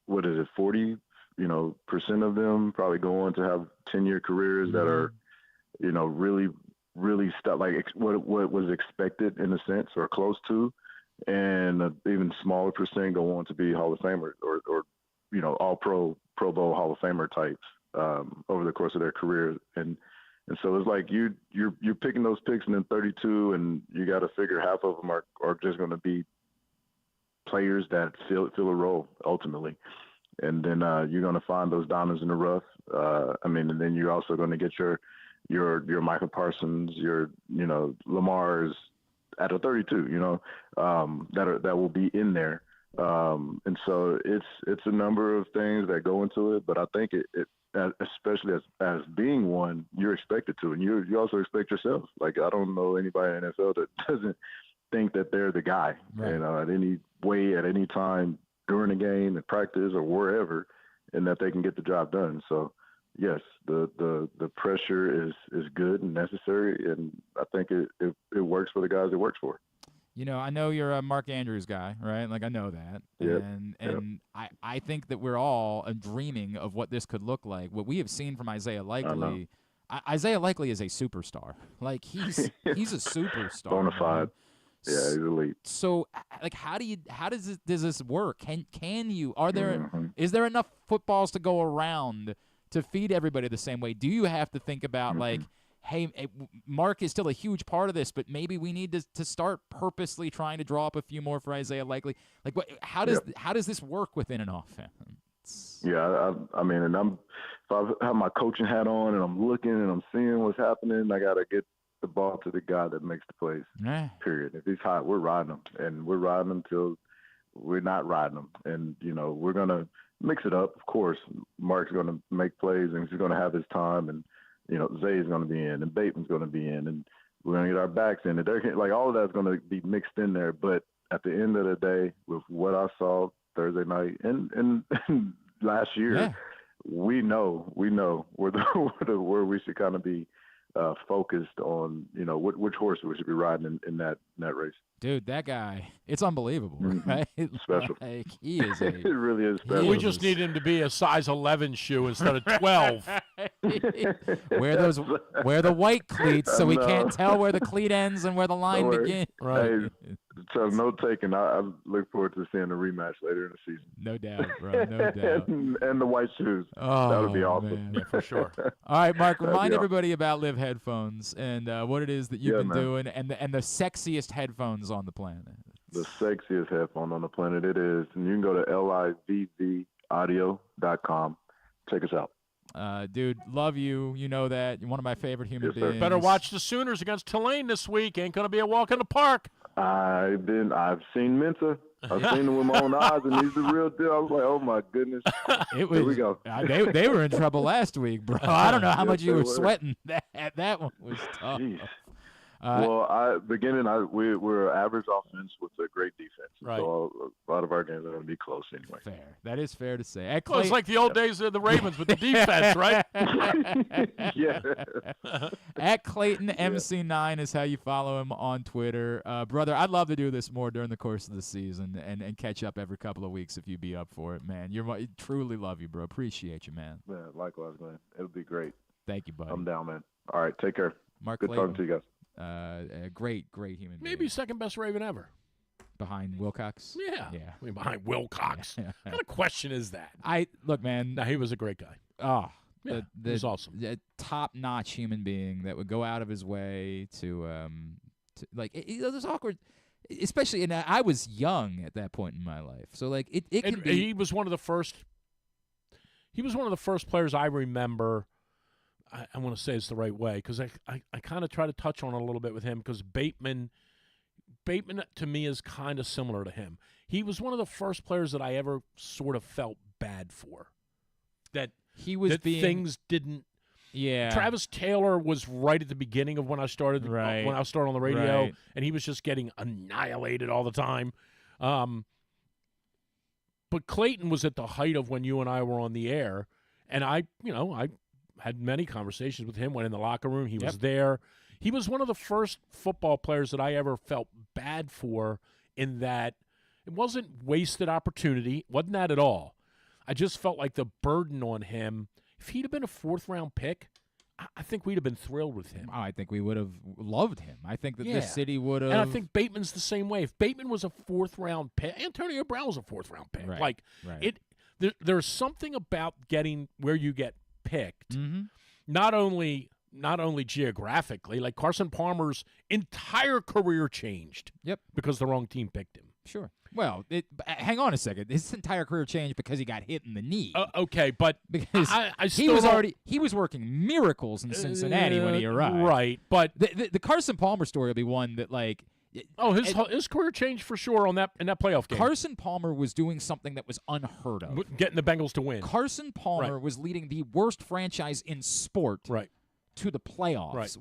what is it, 40%, of them probably go on to have 10-year careers that are, really, really stuff like what was expected in a sense or close to. And an even smaller percent go on to be Hall of Famer or all Pro Bowl Hall of Famer types over the course of their career. And so it's like you're picking those picks, and then 32, and you got to figure half of them are just going to be players that fill a role ultimately. And then you're going to find those diamonds in the rough. And then you're also going to get your Michael Parsons, your Lamar's at a 32, that will be in there. And so it's a number of things that go into it, but I think it especially as being one, you're expected to, and you also expect yourself. Like, I don't know anybody in the NFL that doesn't think that they're the guy, right, at any way, at any time during a game, in practice or wherever, and that they can get the job done. So yes, the pressure is good and necessary, and I think it works for the guys it works for. I know you're a Mark Andrews guy, right? Like, I know that. Yep. And I think that we're all dreaming of what this could look like. What we have seen from Isaiah Likely. Isaiah Likely is a superstar. Like, he's a superstar. Bona fide. Yeah, he's elite. So, like, how does this work? Can you? Is there enough footballs to go around to feed everybody the same way? Do you have to think about like, hey, Mark is still a huge part of this, but maybe we need to start purposely trying to draw up a few more for Isaiah Likely? Like, how does this work within an offense? Yeah, and if I have my coaching hat on and I'm looking and I'm seeing what's happening, I gotta get the ball to the guy that makes the plays. Period. If he's hot, we're riding him, and we're riding him till we're not riding him. And we're gonna mix it up. Of course, Mark's gonna make plays, and he's gonna have his time, and Zay's going to be in, and Bateman's going to be in, and we're going to get our backs in. And like, all of that's going to be mixed in there. But at the end of the day, with what I saw Thursday night and last year, we know where we should kind of be focused on, which horse we should be riding in that race. Dude, that guy, it's unbelievable, right? Special. Like, he is it really is special. We just need him to be a size 11 shoe instead of 12. Wear the white cleats so we can't tell where the cleat ends and where the line begins. Right. Hey, So no taking. I look forward to seeing the rematch later in the season. No doubt, bro. No doubt. and the white shoes. Oh, that'll be awesome. Man. Yeah, for sure. All right, Mark. That'd Remind be everybody about Live Headphones and what it is that you've been man. doing, and the sexiest headphones on the planet. The sexiest headphone on the planet it is. And you can go to livvaudio.com. Check us out. Dude, love you. You know that. You're one of my favorite human Yes, sir. beings. Better watch the Sooners against Tulane this week. Ain't going to be a walk in the park. I've seen Mensa. I've seen him with my own eyes, and he's the real deal. I was like, oh my goodness. Here we go. They were in trouble last week, bro. I don't know how much you were sweating. That one was tough. Jeez. Well, we're average offense with a great defense. Right. So a lot of our games are going to be close anyway. Fair. That is fair to say. Well, it's like the old days of the Ravens with the defense, right? Yeah. At Clayton MC9 is how you follow him on Twitter. Brother, I'd love to do this more during the course of the season and catch up every couple of weeks if you'd be up for it, man. Truly love you, bro. Appreciate you, man. Yeah, likewise, man. It'll be great. Thank you, buddy. I'm down, man. All right, take care. Mark Good Clayton. talking to you guys. A great human being. Maybe second best Raven ever. Behind Wilcox? Yeah. Yeah. I mean, behind Wilcox. What kind of question is that? Look, man. No, he was a great guy. Oh, yeah, he was awesome. The top-notch human being that would go out of his way to there's awkward, especially, and I was young at that point in my life. So, like, it can be. He was one of the first. He was one of the first players I remember. I want to say it's the right way because I kind of try to touch on it a little bit with him because Bateman to me is kind of similar to him. He was one of the first players that I ever sort of felt bad for. That he was things didn't. Yeah. Travis Taylor was right at the beginning of when I started on the radio, and he was just getting annihilated all the time. But Clayton was at the height of when you and I were on the air, and I had many conversations with him, went in the locker room. He was there. He was one of the first football players that I ever felt bad for in that it wasn't wasted opportunity. Wasn't that at all. I just felt like the burden on him. If he'd have been a fourth-round pick, I think we'd have been thrilled with him. Oh, I think we would have loved him. I think that this city would have. And I think Bateman's the same way. If Bateman was a fourth-round pick, Antonio Brown was a fourth-round pick. Right. There's something about getting where you get picked, mm-hmm. not only geographically, like Carson Palmer's entire career changed because the wrong team picked him. Sure. Well, hang on a second. His entire career changed because he got hit in the knee. Okay, but because he was working miracles in Cincinnati when he arrived. Right, but the Carson Palmer story will be one that like. His career changed for sure in that playoff game. Carson Palmer was doing something that was unheard of. Getting the Bengals to win. Carson Palmer was leading the worst franchise in sport to the playoffs.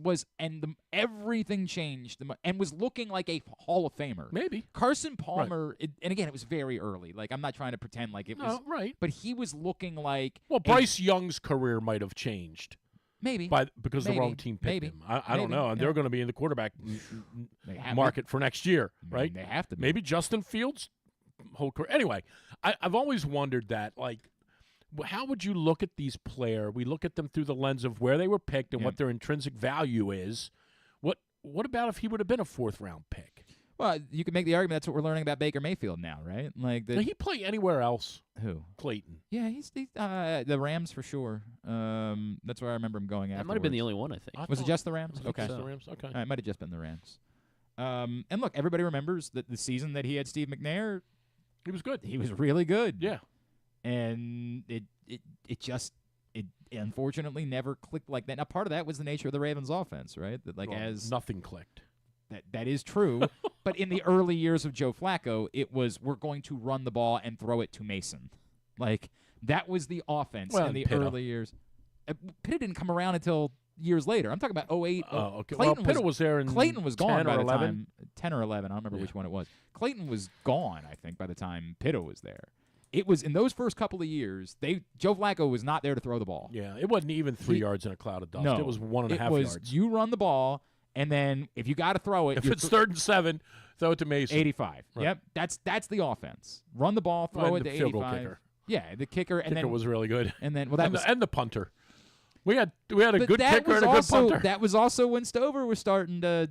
Everything changed and was looking like a Hall of Famer. Maybe. Carson Palmer, and again, it was very early. Like, I'm not trying to pretend like it was. Right. But he was looking like. Well, Bryce Young's career might have changed. Maybe. Because the wrong team picked him. I don't know. And they're going to be in the quarterback market for next year, right? They have to be. Maybe Justin Fields' whole career. Anyway, I've always wondered that. Like, how would you look at these players? We look at them through the lens of where they were picked and what their intrinsic value is. What about if he would have been a fourth-round pick? Well, you can make the argument that's what we're learning about Baker Mayfield now, right? Like, did he play anywhere else? Who? Clayton. Yeah, he's the Rams for sure. That's where I remember him going afterwards. That might have been the only one, I think. Was it just the Rams? Okay. The Rams? Okay. It might have just been the Rams. And look, everybody remembers that the season that he had Steve McNair. He was good. He was really good. Yeah. And it unfortunately never clicked like that. Now, part of that was the nature of the Ravens' offense, right? That nothing clicked. That is true. But in the early years of Joe Flacco, it was we're going to run the ball and throw it to Mason. Like, that was the offense in the early years. Pitta didn't come around until years later. I'm talking about 08. Okay. Pitta was there in Clayton was gone 10 by or the 11? time. 10 or 11. I don't remember which one it was. Clayton was gone, I think, by the time Pitta was there. It was in those first couple of years, Joe Flacco was not there to throw the ball. Yeah, it wasn't even 3 yards in a cloud of dust. No, it was 1.5 it was yards. You run the ball, and then if you got to throw it. If it's 3rd and 7, throw it to Mason. 85. Right. Yep, that's the offense. Run the ball, throw it to 85. Field goal kicker. Yeah, the kicker. And kicker was really good. And then, and the punter. We had a good kicker and a good punter. That was also when Stover was starting to,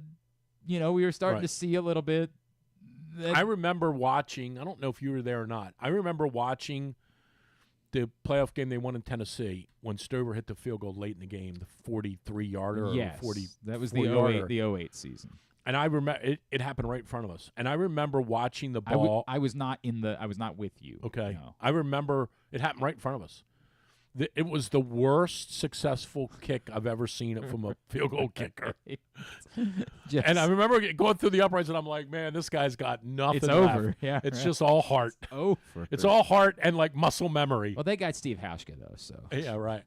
we were starting to see a little bit I remember watching. I don't know if you were there or not. I remember watching the playoff game they won in Tennessee when Stover hit the field goal late in the game, the 43-yarder. Yes, or 40. That was 40-yarder. the 08 season. And I remember it happened right in front of us. And I remember watching the ball. I was not with you. Okay. No. I remember it happened right in front of us. It was the worst successful kick I've ever seen from a field goal kicker. And I remember going through the uprights, and I'm like, man, this guy's got nothing It's left. over. Yeah, it's just all heart. It's over. It's all heart and like muscle memory. Well, they got Steve Hauschka though, so yeah, right.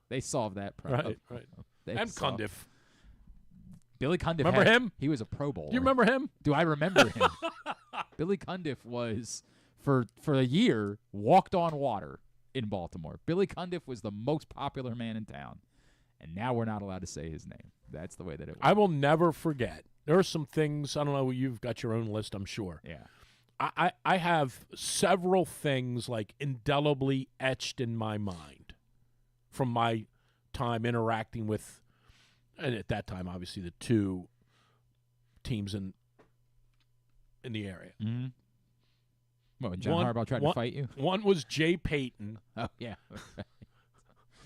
They solved that problem. Right. They And solved- Cundiff. Billy Cundiff. Remember him? He was a Pro Bowler. Do you remember him? Do I remember him? Billy Cundiff was for a year walked on water in Baltimore. Billy Cundiff was the most popular man in town, and now we're not allowed to say his name. That's the way that it was. I will never forget. There are some things, I don't know, you've got your own list, I'm sure. Yeah. I have several things like indelibly etched in my mind from my time interacting with, and at that time, obviously, the two teams in the area. Mm-hmm. What, when John Harbaugh tried to fight you? One was Jay Payton. Oh, yeah.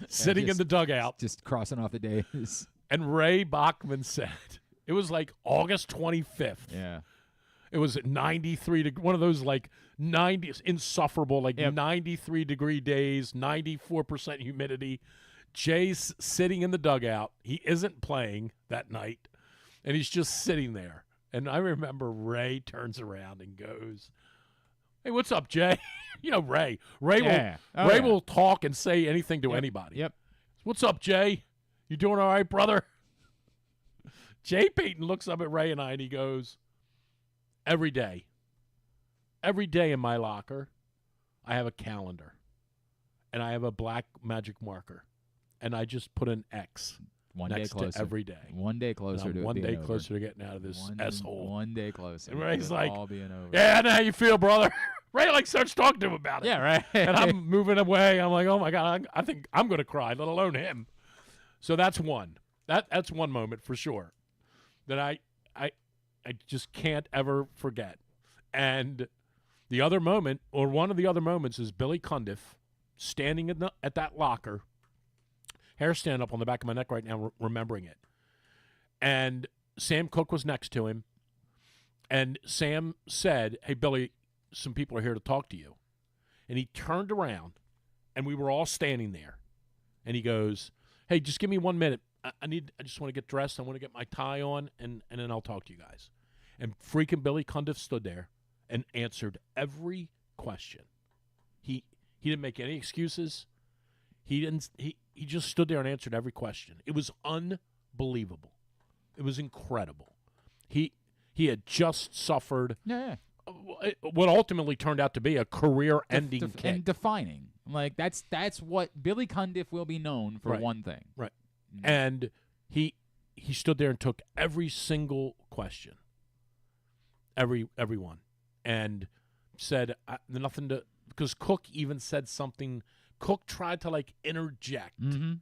Sitting in the dugout. Just crossing off the days. And Ray Bachman said, it was like August 25th. Yeah. It was 93, one of those like 90, insufferable, like 93-degree days, 94% humidity. Jay's sitting in the dugout. He isn't playing that night, and he's just sitting there. And I remember Ray turns around and goes, hey, what's up, Jay? You know, Ray. Ray will talk and say anything to anybody. Yep. What's up, Jay? You doing all right, brother? Jay Payton looks up at Ray and I, and he goes, every day in my locker, I have a calendar, and I have a black magic marker, and I just put an X next to every day. One day closer to one being day over. closer to getting out of this S-hole. One day closer. And Ray's like, all being over. yeah, I know how you feel, brother. Ray like starts talking to him about it. Yeah, right. And I'm moving away. I'm like, oh my God, I think I'm going to cry, let alone him. So that's one. That's one moment for sure that I just can't ever forget. And the other moment, or one of the other moments, is Billy Cundiff standing at that locker, hair stand up on the back of my neck right now, remembering it. And Sam Cooke was next to him, and Sam said, hey, Billy, some people are here to talk to you. And he turned around, and we were all standing there. And he goes, hey, just give me 1 minute. I just want to get dressed. I want to get my tie on, and then I'll talk to you guys. And freaking Billy Cundiff stood there and answered every question. He didn't make any excuses. He just stood there and answered every question. It was unbelievable. It was incredible. He had just suffered what ultimately turned out to be a career-ending kick. And defining. Like, that's what Billy Cundiff will be known for, one thing. Right. And he stood there and took every single question. Every one. And said nothing to, because Cook even said something. Cook tried to like interject. Mm-hmm.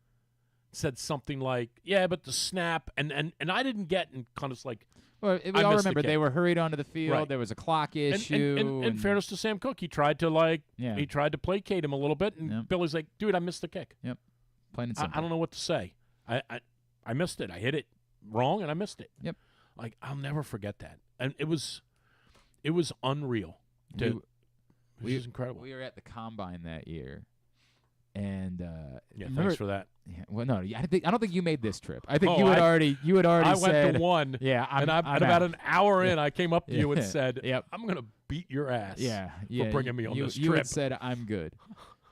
Said something like, yeah, but the snap, and I didn't get, and kind of like, well, we all remember they were hurried onto the field. Right. There was a clock issue. And in fairness to Sam Cooke, he tried to he tried to placate him a little bit, and Yep. Billy's like, dude, I missed the kick. Yep. Plain and simple. I don't know what to say. I missed it. I hit it wrong, and I missed it. Yep. Like, I'll never forget that. And it was unreal. It was incredible. We were at the Combine that year. And thanks for that. Yeah, well, no, I don't think you made this trip. I think you I had already I said, went to one. Yeah, and about an hour in, I came up to you and said, I'm going to beat your ass for bringing me on this trip. You had said, I'm good.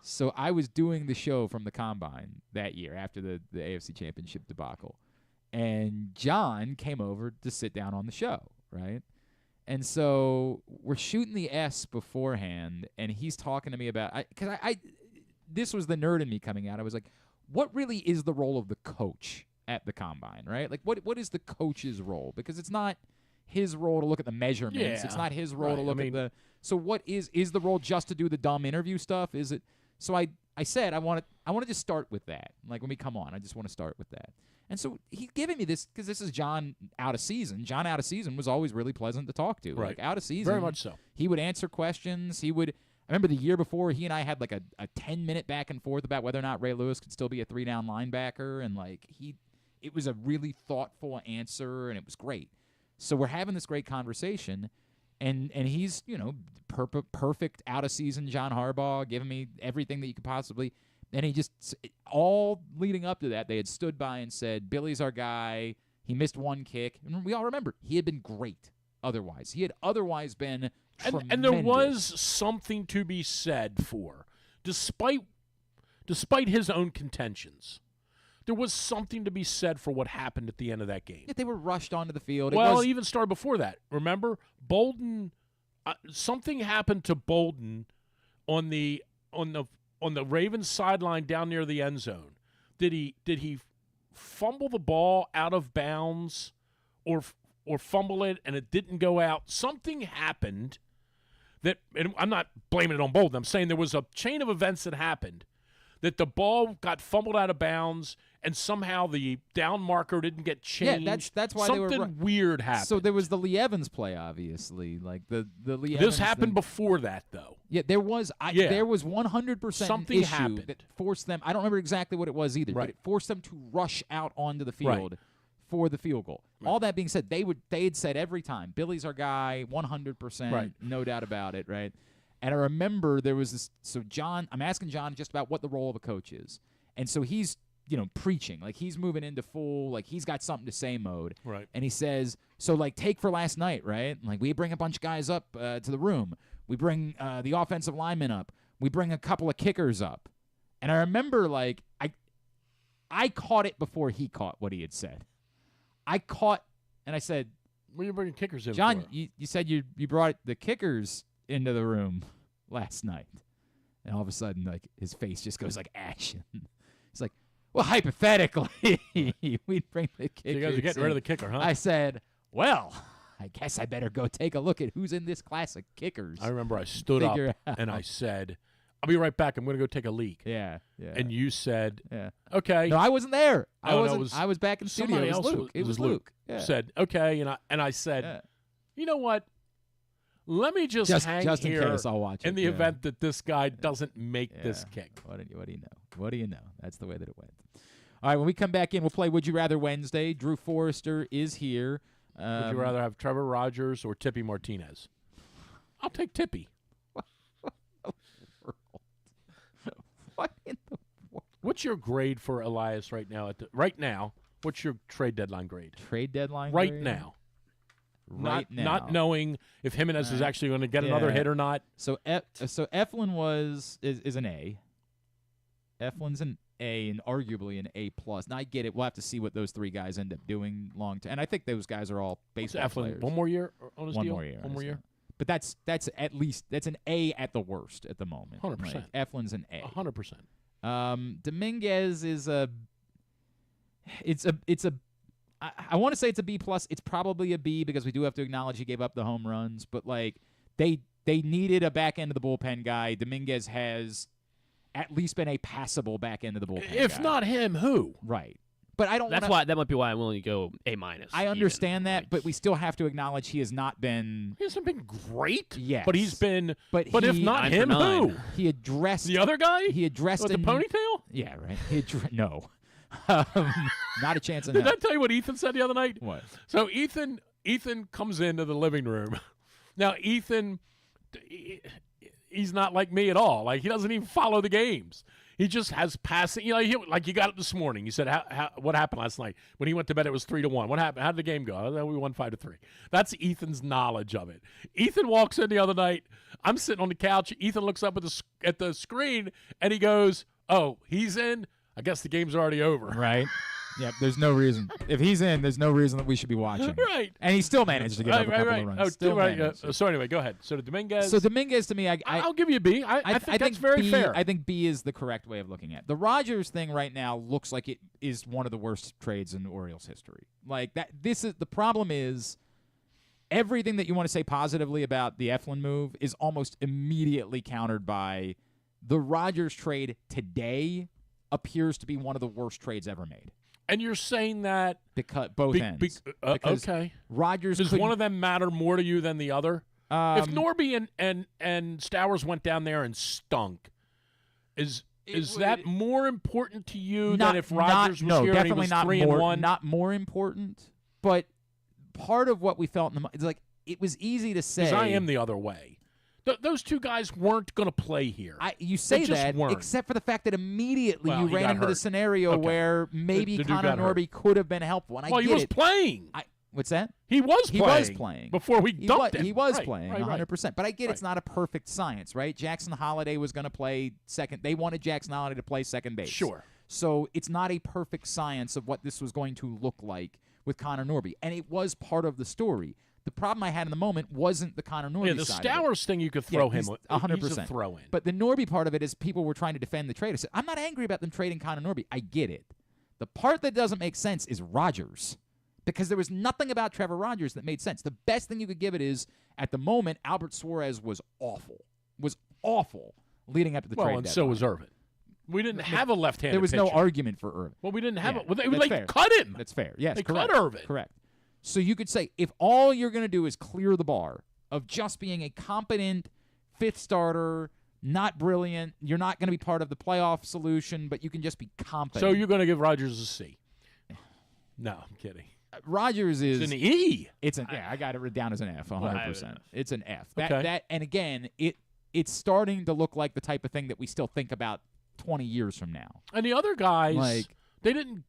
So I was doing the show from the Combine that year after the AFC Championship debacle. And John came over to sit down on the show, right? And so we're shooting the S beforehand, and he's talking to me about – because this was the nerd in me coming out. I was like, what really is the role of the coach at the Combine, right? Like, what is the coach's role? Because it's not his role to look at the measurements. Yeah, it's not his role to look at the – so what is the role just to do the dumb interview stuff? Is it – so I said I want to just start with that. Like, when we come on, I just want to start with that. And so he's giving me this because this is John out of season. John out of season was always really pleasant to talk to. Right. Like out of season. Very much so. He would answer questions. I remember the year before, he and I had like a 10-minute back and forth about whether or not Ray Lewis could still be a 3-down linebacker. And like it was a really thoughtful answer, and it was great. So we're having this great conversation, and he's, perfect out of season John Harbaugh, giving me everything that you could possibly. And he just, all leading up to that, they had stood by and said, Billy's our guy. He missed one kick. And we all remember, he had been great otherwise. He had otherwise been tremendous. And there was something to be said for, despite his own contentions, there was something to be said for what happened at the end of that game. Yeah, they were rushed onto the field. Well, it even started before that. Remember, Bolden, something happened to Bolden on the Ravens sideline down near the end zone. Did he fumble the ball out of bounds or fumble it and it didn't go out? Something happened that, and I'm not blaming it on Bolden. I'm saying there was a chain of events that happened that the ball got fumbled out of bounds and somehow the down marker didn't get changed. Yeah, that's why something they were weird happened. So there was the Lee Evans play, obviously, like the Lee Evans. This happened before that, though. Yeah, there was 100% something issue happened that forced them. I don't remember exactly what it was either, right. but it forced them to rush out onto the field for the field goal. Right. All that being said, they had said every time, Billy's our guy, 100%, right. No doubt about it, right? And I remember there was this. So I'm asking John just about what the role of a coach is, and so he's preaching, like he's moving into full, like he's got something to say mode. Right. And he says, so like take for last night, right? Like we bring a bunch of guys up to the room. We bring the offensive linemen up. We bring a couple of kickers up. And I remember like I caught it before he caught what he had said. I caught, and I said, what are you bringing kickers in John, for? you said you brought the kickers into the room last night. And all of a sudden, like his face just goes like action. He's like, well, hypothetically, we'd bring the kickers. You guys are getting rid of the kicker, huh? I said, well, I guess I better go take a look at who's in this class of kickers. I remember I stood up and I said, I'll be right back. I'm going to go take a leak. Yeah. And you said, yeah. Okay. No, I wasn't there. I was back in the studio. It was Luke. It was Luke. Yeah. Said, okay. And I said, you know what? Let me just hang in here case I'll watch in the event that this guy doesn't make this kick. What do you know? What do you know? That's the way that it went. All right, when we come back in, we'll play Would You Rather Wednesday. Drew Forrester is here. Would you rather have Trevor Rogers or Tippy Martinez? I'll take Tippy. What in the world? What's your grade for Elias right now? Right now, what's your trade deadline grade? Trade deadline right grade? now. Now. Not knowing if Jimenez is actually going to get another hit or not. So Eflin is an A. Eflin's an A and arguably an A+. Now, I get it. We'll have to see what those three guys end up doing long term. And I think those guys are all baseball players. One more year on his deal? One more year. One more year. But that's at least – that's an A at the worst at the moment. 100%. Like, Eflin's an A. 100%. Dominguez is a – it's a I want to say it's a B+. It's probably a B because we do have to acknowledge he gave up the home runs. But, like, they needed a back end of the bullpen guy. Dominguez has at least been a passable back end of the bullpen If guy. not him, who? Right. But I don't That might be why I'm willing to go A-. I understand that, but we still have to acknowledge he has not been. He hasn't been great. Yes. But he's been. But he, if not him, who? He addressed the other guy. He addressed with the ponytail. Yeah, right. No, not a chance in Did hell. I tell you what Ethan said the other night? What? So Ethan comes into the living room. Now Ethan, he's not like me at all. Like he doesn't even follow the games. He just has passing. You know, like you got up this morning. You said, what happened last night? When he went to bed, it was 3-1. What happened? How did the game go? We won 5-3. That's Ethan's knowledge of it. Ethan walks in the other night. I'm sitting on the couch. Ethan looks up at the screen, and he goes, oh, he's in? I guess the game's already over. Right. Yep, there's no reason. If he's in, there's no reason that we should be watching. Right. And he still managed to get up a couple of runs. So anyway, go ahead. So Dominguez. So Dominguez, to me, I'll give you a B. I think that's very B, fair. I think B is the correct way of looking at it. The Rogers thing right now looks like it is one of the worst trades in Orioles history. Like that. This is the problem. Is everything that you want to say positively about the Eflin move is almost immediately countered by the Rogers trade today appears to be one of the worst trades ever made. And you're saying that because both ends. Because okay. Rodgers Does one of them matter more to you than the other? If Norby and Stowers went down there and stunk, is that more important to you than if Rodgers was here and he was 3-1? Not more important, but part of what we felt in the is like it was easy to say. Because I am the other way. Those two guys weren't going to play here. You say that, except for the fact that immediately you ran into the scenario where maybe Connor Norby could have been helpful. And he was playing. What's that? He was playing before we dumped him. He was playing 100%. But I get it's not a perfect science, right? Jackson Holliday was going to play second. They wanted Jackson Holliday to play second base. Sure. So it's not a perfect science of what this was going to look like with Connor Norby. And it was part of the story. The problem I had in the moment wasn't the Connor Norby side. Yeah, the Stowers thing you could throw him 100%. He's a throw-in. But the Norby part of it is people were trying to defend the trade. I said, I'm not angry about them trading Connor Norby. I get it. The part that doesn't make sense is Rodgers. Because there was nothing about Trevor Rodgers that made sense. The best thing you could give it is, at the moment, Albert Suarez was awful. Leading up to the trade deadline. And so was Irvin. We didn't have a left-handed There was pitcher. no argument for Irvin. Well, we didn't have it. Well, they cut him. That's fair. Yes, they correct. cut Irvin. Correct. So you could say, if all you're going to do is clear the bar of just being a competent fifth starter, not brilliant, you're not going to be part of the playoff solution, but you can just be competent. So you're going to give Rodgers a C? No, I'm kidding. Rodgers is an E. I got it down as an F, 100%. It's an F. Okay. And again, it's starting to look like the type of thing that we still think about 20 years from now. And the other guys, they didn't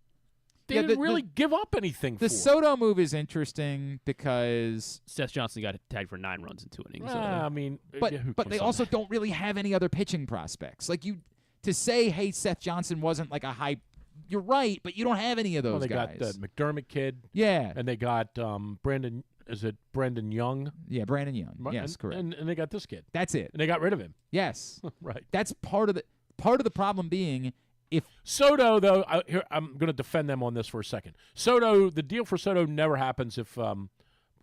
really give up anything for the Soto move is interesting because Seth Johnson got tagged for 9 runs in 2 innings. I mean, but they also don't really have any other pitching prospects. Like to say, hey, Seth Johnson wasn't like a high. You're right, but you don't have any of those guys. They got the McDermott kid. Yeah. And they got Brandon. Is it Brandon Young? Yeah, Brandon Young. Yes, correct. And they got this kid. That's it. And they got rid of him. Yes. Right. That's part of the problem being if Soto, though, I'm going to defend them on this for a second. Soto, the deal for Soto never happens if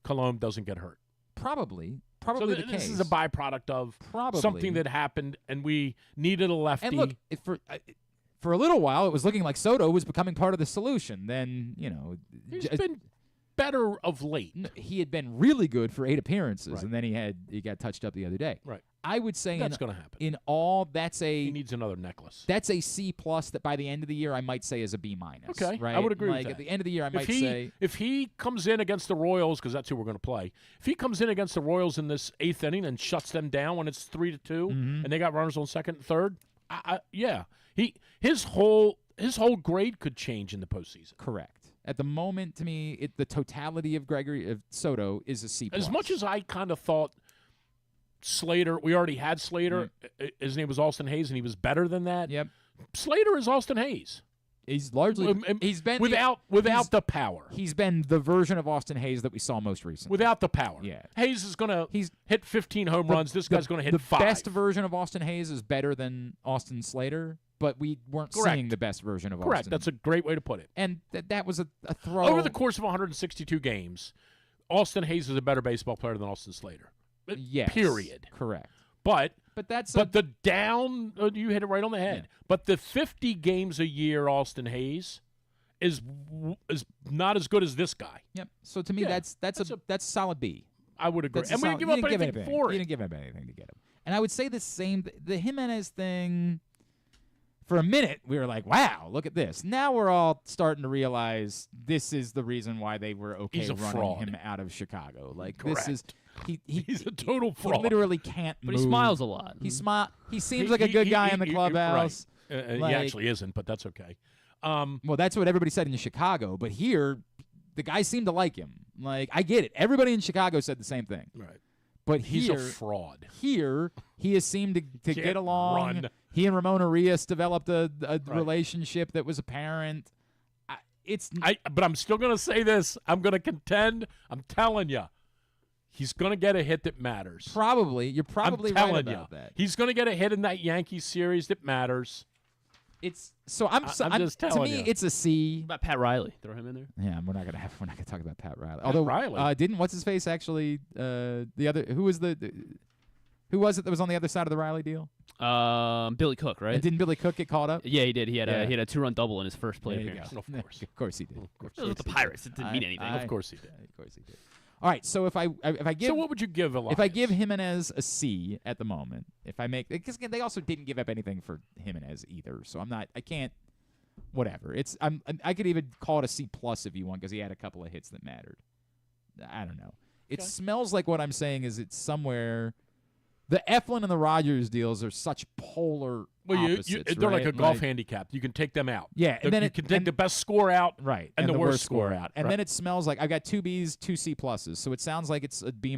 Colomb doesn't get hurt. Probably so the case. This is a byproduct of something that happened, and we needed a lefty. And look, for a little while, it was looking like Soto was becoming part of the solution. Then, he's been better of late. He had been really good for 8 appearances, and then he got touched up the other day. Right. I would say that's going to happen. In all, he needs another necklace. That's a C+ that by the end of the year I might say is a B-. Okay, right? I would agree with that. At the end of the year, I might say if he comes in against the Royals, because that's who we're going to play. If he comes in against the Royals in this 8th inning and shuts them down when it's 3-2, and they got runners on second and third, his whole grade could change in the postseason. Correct. At the moment, to me, the totality of Soto is a C+. As much as I kind of thought Slater, we already had Slater. His name was Austin Hayes, and he was better than that. Yep. Slater is Austin Hayes. He's largely he's been without the power. He's been the version of Austin Hayes that we saw most recently. Without the power. Yeah. Hayes is going to hit 15 home runs. This guy's going to hit 5. The best version of Austin Hayes is better than Austin Slater, but we weren't seeing the best version of Correct. Austin. That's a great way to put it. And that was a throw. Over the course of 162 games, Austin Hayes is a better baseball player than Austin Slater. Yes. Period. Correct. But that's the down you hit it right on the head. Yeah. But the 50 games a year Austin Hayes is not as good as this guy. Yep. So to me that's a solid B. I would agree. And we didn't give up anything for it. You didn't give up anything to get him. And I would say the same the Jimenez thing. For a minute, we were like, wow, look at this. Now we're all starting to realize this is the reason why they were okay running him out of Chicago. Like, Correct. This is he's a total fraud. He literally can't move. But he smiles a lot. He seems like a good guy in the clubhouse. Right. He actually isn't, but that's okay. Well, that's what everybody said in Chicago. But here, the guys seem to like him. Like, I get it. Everybody in Chicago said the same thing. Right. But he's a fraud. Here, he has seemed to get along. Run. He and Ramon Arias developed a relationship that was apparent. But I'm still going to say this. I'm going to contend. I'm telling you, he's going to get a hit that matters. Probably. You're probably right about that. He's going to get a hit in that Yankees series that matters. I'm just telling to me, you. it's a C. What about Pat Riley? Throw him in there. Yeah, we're not gonna talk about Pat Riley. Although Riley didn't what's his face actually the other who was the Who was it that was on the other side of the Riley deal? Billy Cook, right? And didn't Billy Cook get caught up? Yeah, he did. He had a 2-run double in his first plate appearance. Of course. Of course he did. It was with the Pirates. It didn't mean anything. Of course he did. Of course he did. All right, so if I give, so what would you give Elias? If I give Jimenez a C at the moment, if I make, because they also didn't give up anything for Jimenez either, so I can't, whatever. I could even call it a C+ if you want, because he had a couple of hits that mattered. I don't know. It smells like what I'm saying is it's somewhere. The Eflin and the Rogers deals are such polar opposites. They're right? like a golf handicap. You can take them out. Yeah, and then you can take the best score out, right, and the worst score out. And then it smells like I've got 2 Bs, 2 C+, so it sounds like it's a B-,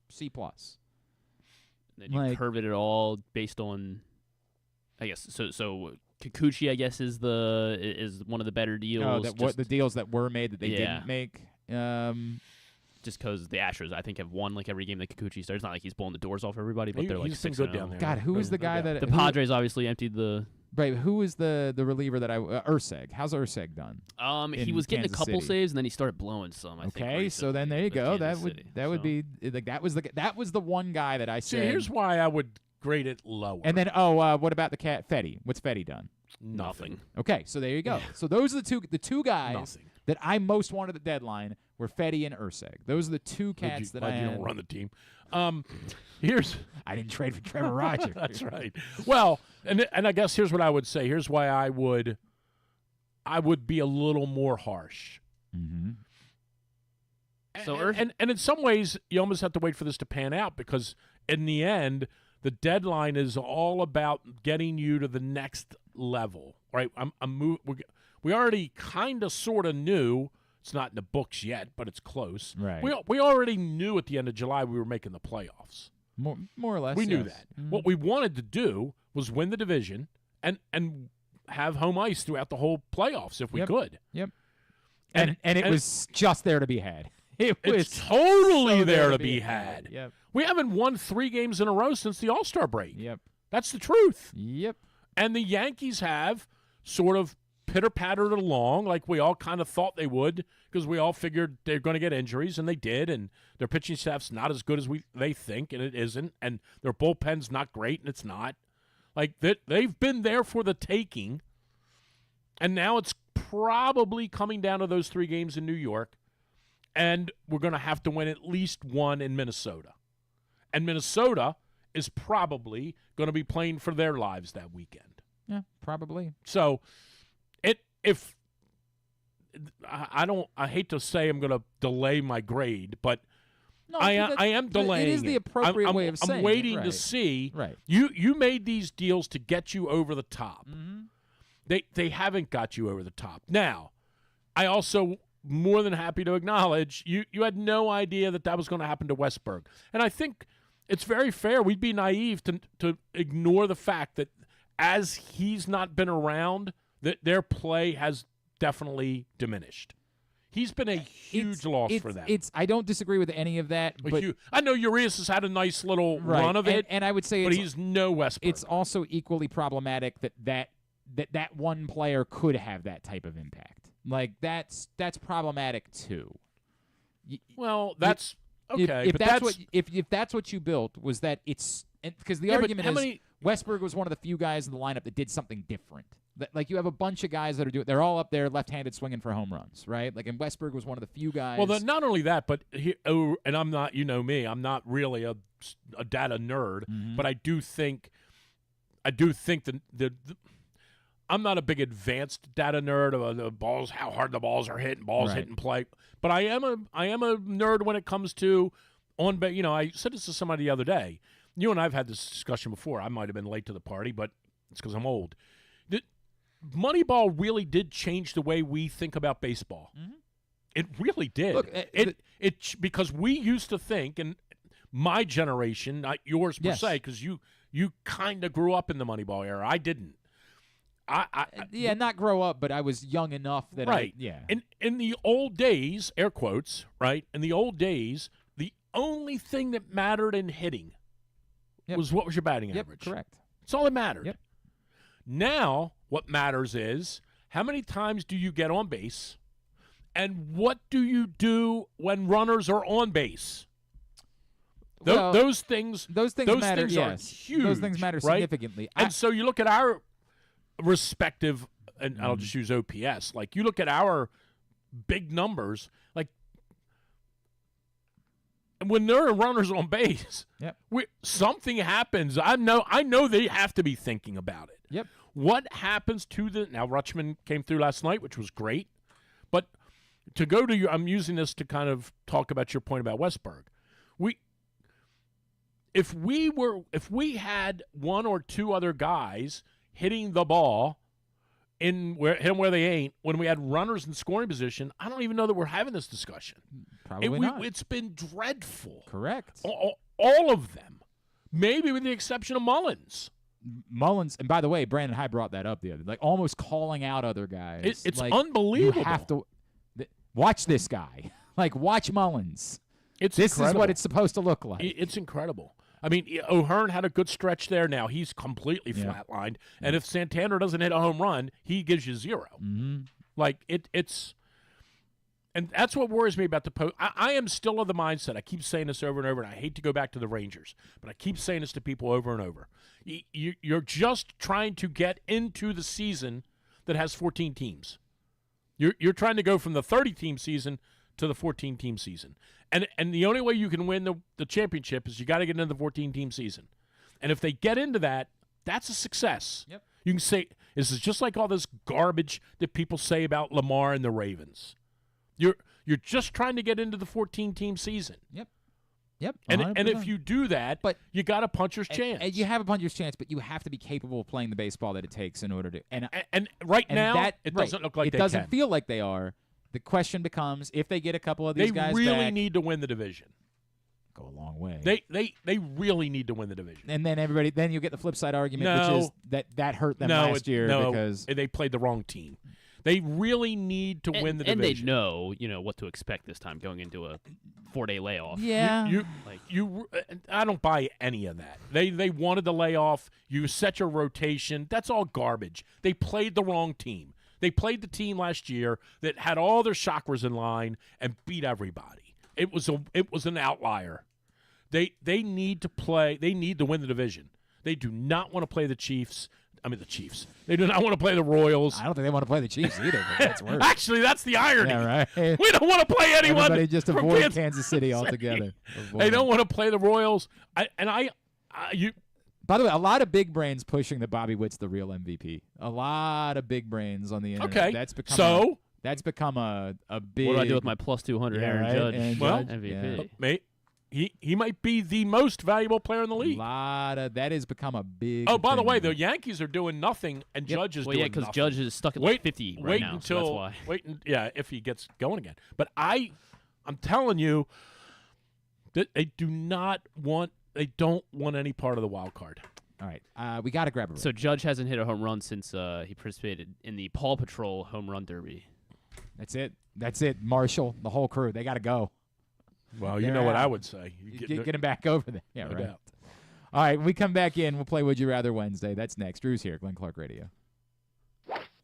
C+. Then you curve it all based on, I guess. So Kikuchi, I guess, is one of the better deals. The deals that were made that they didn't make. Just because the Astros, I think, have won like every game that Kikuchi starts. It's not like he's blowing the doors off everybody, but they're like he's been 6-0. good down there. God, who is the guy that the Padres obviously emptied the. Right, who is the reliever that Urseg? How's Urseg done? He was getting Kansas a couple City. saves and then he started blowing some. I think, okay, so then there you go. That would be like that was the one guy that I said. See, here's why I would grade it lower. And then what about the cat Fetty? What's Fetty done? Nothing. Okay, so there you go. So those are the two guys that I most wanted at the deadline were Fetty and Urseg. Those are the two cats that I you don't run the team. Here's I didn't trade for Trevor Rogers. That's right. Well, and I guess here's what I would say. Here's why I would be a little more harsh. Mm-hmm. So and in some ways you almost have to wait for this to pan out, because in the end the deadline is all about getting you to the next level, right? We already kind of sort of knew. It's not in the books yet, but it's close. Right. We already knew at the end of July we were making the playoffs. More or less. We knew yes. that. Mm-hmm. What we wanted to do was win the division and have home ice throughout the whole playoffs if we could. Yep. And it was just there to be had. It's totally so there to be had. Yep. We haven't won 3 games in a row since the All-Star break. Yep. That's the truth. Yep. And the Yankees have sort of pitter-pattered along like we all kind of thought they would, because we all figured they're going to get injuries, and they did, and their pitching staff's not as good as they think, and it isn't, and their bullpen's not great, and it's not. Like, they've been there for the taking, and now it's probably coming down to those 3 games in New York, and we're going to have to win at least 1 in Minnesota. And Minnesota is probably going to be playing for their lives that weekend. Yeah, probably. So if I hate to say I'm going to delay my grade, but no, I am delaying. It is the appropriate way of saying it. I'm waiting right. to see. Right. You made these deals to get you over the top. Mm-hmm. They haven't got you over the top. Now, I also more than happy to acknowledge you had no idea that was going to happen to Westberg, and I think it's very fair. We'd be naive to ignore the fact that as he's not been around, that their play has definitely diminished. He's been a huge loss for them. I don't disagree with any of that. But I know Urias has had a nice little run of it, and I would say, but he's no Westberg. It's also equally problematic that one player could have that type of impact. Like that's problematic too. Well, that's okay. If that's what you built was that it's because the argument is Westberg was one of the few guys in the lineup that did something different. Like you have a bunch of guys that are they're all up there left-handed swinging for home runs, right? Like, and Westberg was one of the few guys. Well, not only that, but and I'm not, me, I'm not really a data nerd, but I do think the I'm not a big advanced data nerd of the balls, how hard the balls are hit and balls hit and play, but I am a nerd when it comes to I said this to somebody the other day. You and I've had this discussion before. I might have been late to the party, but it's because I'm old. Moneyball really did change the way we think about baseball. Mm-hmm. It really did. Look, because we used to think, and my generation, not yours per yes. se, because you kind of grew up in the Moneyball era. I didn't. Not grow up, but I was young enough that right. In the old days, air quotes, right? In the old days, the only thing that mattered in hitting was what was your batting average. Correct. That's all that mattered. Yep. Now, what matters is how many times do you get on base, and what do you do when runners are on base? Those things matter. Are huge. Those things matter right? significantly. And so you look at our respective, and I'll just use OPS. Like you look at our big numbers, like when there are runners on base, something happens. I know they have to be thinking about it. Yep. What happens to now Rutschman came through last night, which was great, but to go to you, I'm using this to kind of talk about your point about Westberg. If we had one or two other guys hitting the ball hit them where they ain't, when we had runners in scoring position, I don't even know that we're having this discussion. Probably not. It's been dreadful. Correct. All of them, maybe with the exception of Mullins. And by the way, Brandon High brought that up the other, like almost calling out other guys. It's like, unbelievable. You have to watch this guy. Like watch Mullins. This incredible. Is what it's supposed to look like. It's incredible. I mean, O'Hearn had a good stretch there. Now he's completely flatlined, and if Santana doesn't hit a home run, he gives you 0. Mm-hmm. Like it's, and that's what worries me about the post. I am still of the mindset. I keep saying this over and over, and I hate to go back to the Rangers, but I keep saying this to people over and over. You're just trying to get into the season that has 14 teams. You're trying to go from the 30-team season to the 14-team season. And the only way you can win the championship is you got to get into the 14-team season. And if they get into that, that's a success. Yep. You can say this is just like all this garbage that people say about Lamar and the Ravens. You're just trying to get into the 14-team season. Yep. Yep. And if you do that, but you got a puncher's chance. And you have a puncher's chance, but you have to be capable of playing the baseball that it takes in order to. And now, it doesn't look like it doesn't feel like they are. The question becomes, if they get a couple of these guys they really back, need to win the division. Go a long way. They really need to win the division. And then you get the flip side argument, which is that hurt them last year because they played the wrong team. They really need to win the division. And they know, what to expect this time going into a 4-day layoff. Yeah. I don't buy any of that. They wanted the layoff. You set your rotation. That's all garbage. They played the wrong team. They played the team last year that had all their chakras in line and beat everybody. It was an outlier. They need to play. They need to win the division. They do not want to play the Chiefs. The Chiefs. They do not want to play the Royals. I don't think they want to play the Chiefs either. But that's worse. Actually, that's the irony. Yeah, right. We don't want to play anyone. Everybody just from avoid Kansas City altogether. They don't want to play the Royals. By the way, a lot of big brains pushing that Bobby Witt's the real MVP. A lot of big brains on the internet. Okay. That's become a big. What do I do with my plus 200 Aaron Judge? MVP. Yeah. Mate, he might be the most valuable player in the league. That has become a big. Oh, by the thing. way, the Yankees are doing nothing, and Judge is doing nothing. because Judge is stuck at 50 right now. So that's why. If he gets going again. But I'm telling you that they don't want any part of the wild card. All right, we got to grab a break. So Judge hasn't hit a home run since he participated in the Paw Patrol Home Run Derby. That's it. Marshall, the whole crew, they got to go. Well, you know what I would say. Get him back over there. Yeah, no right. doubt. All right, when we come back in, we'll play Would You Rather Wednesday. That's next. Drew's here, Glenn Clark Radio.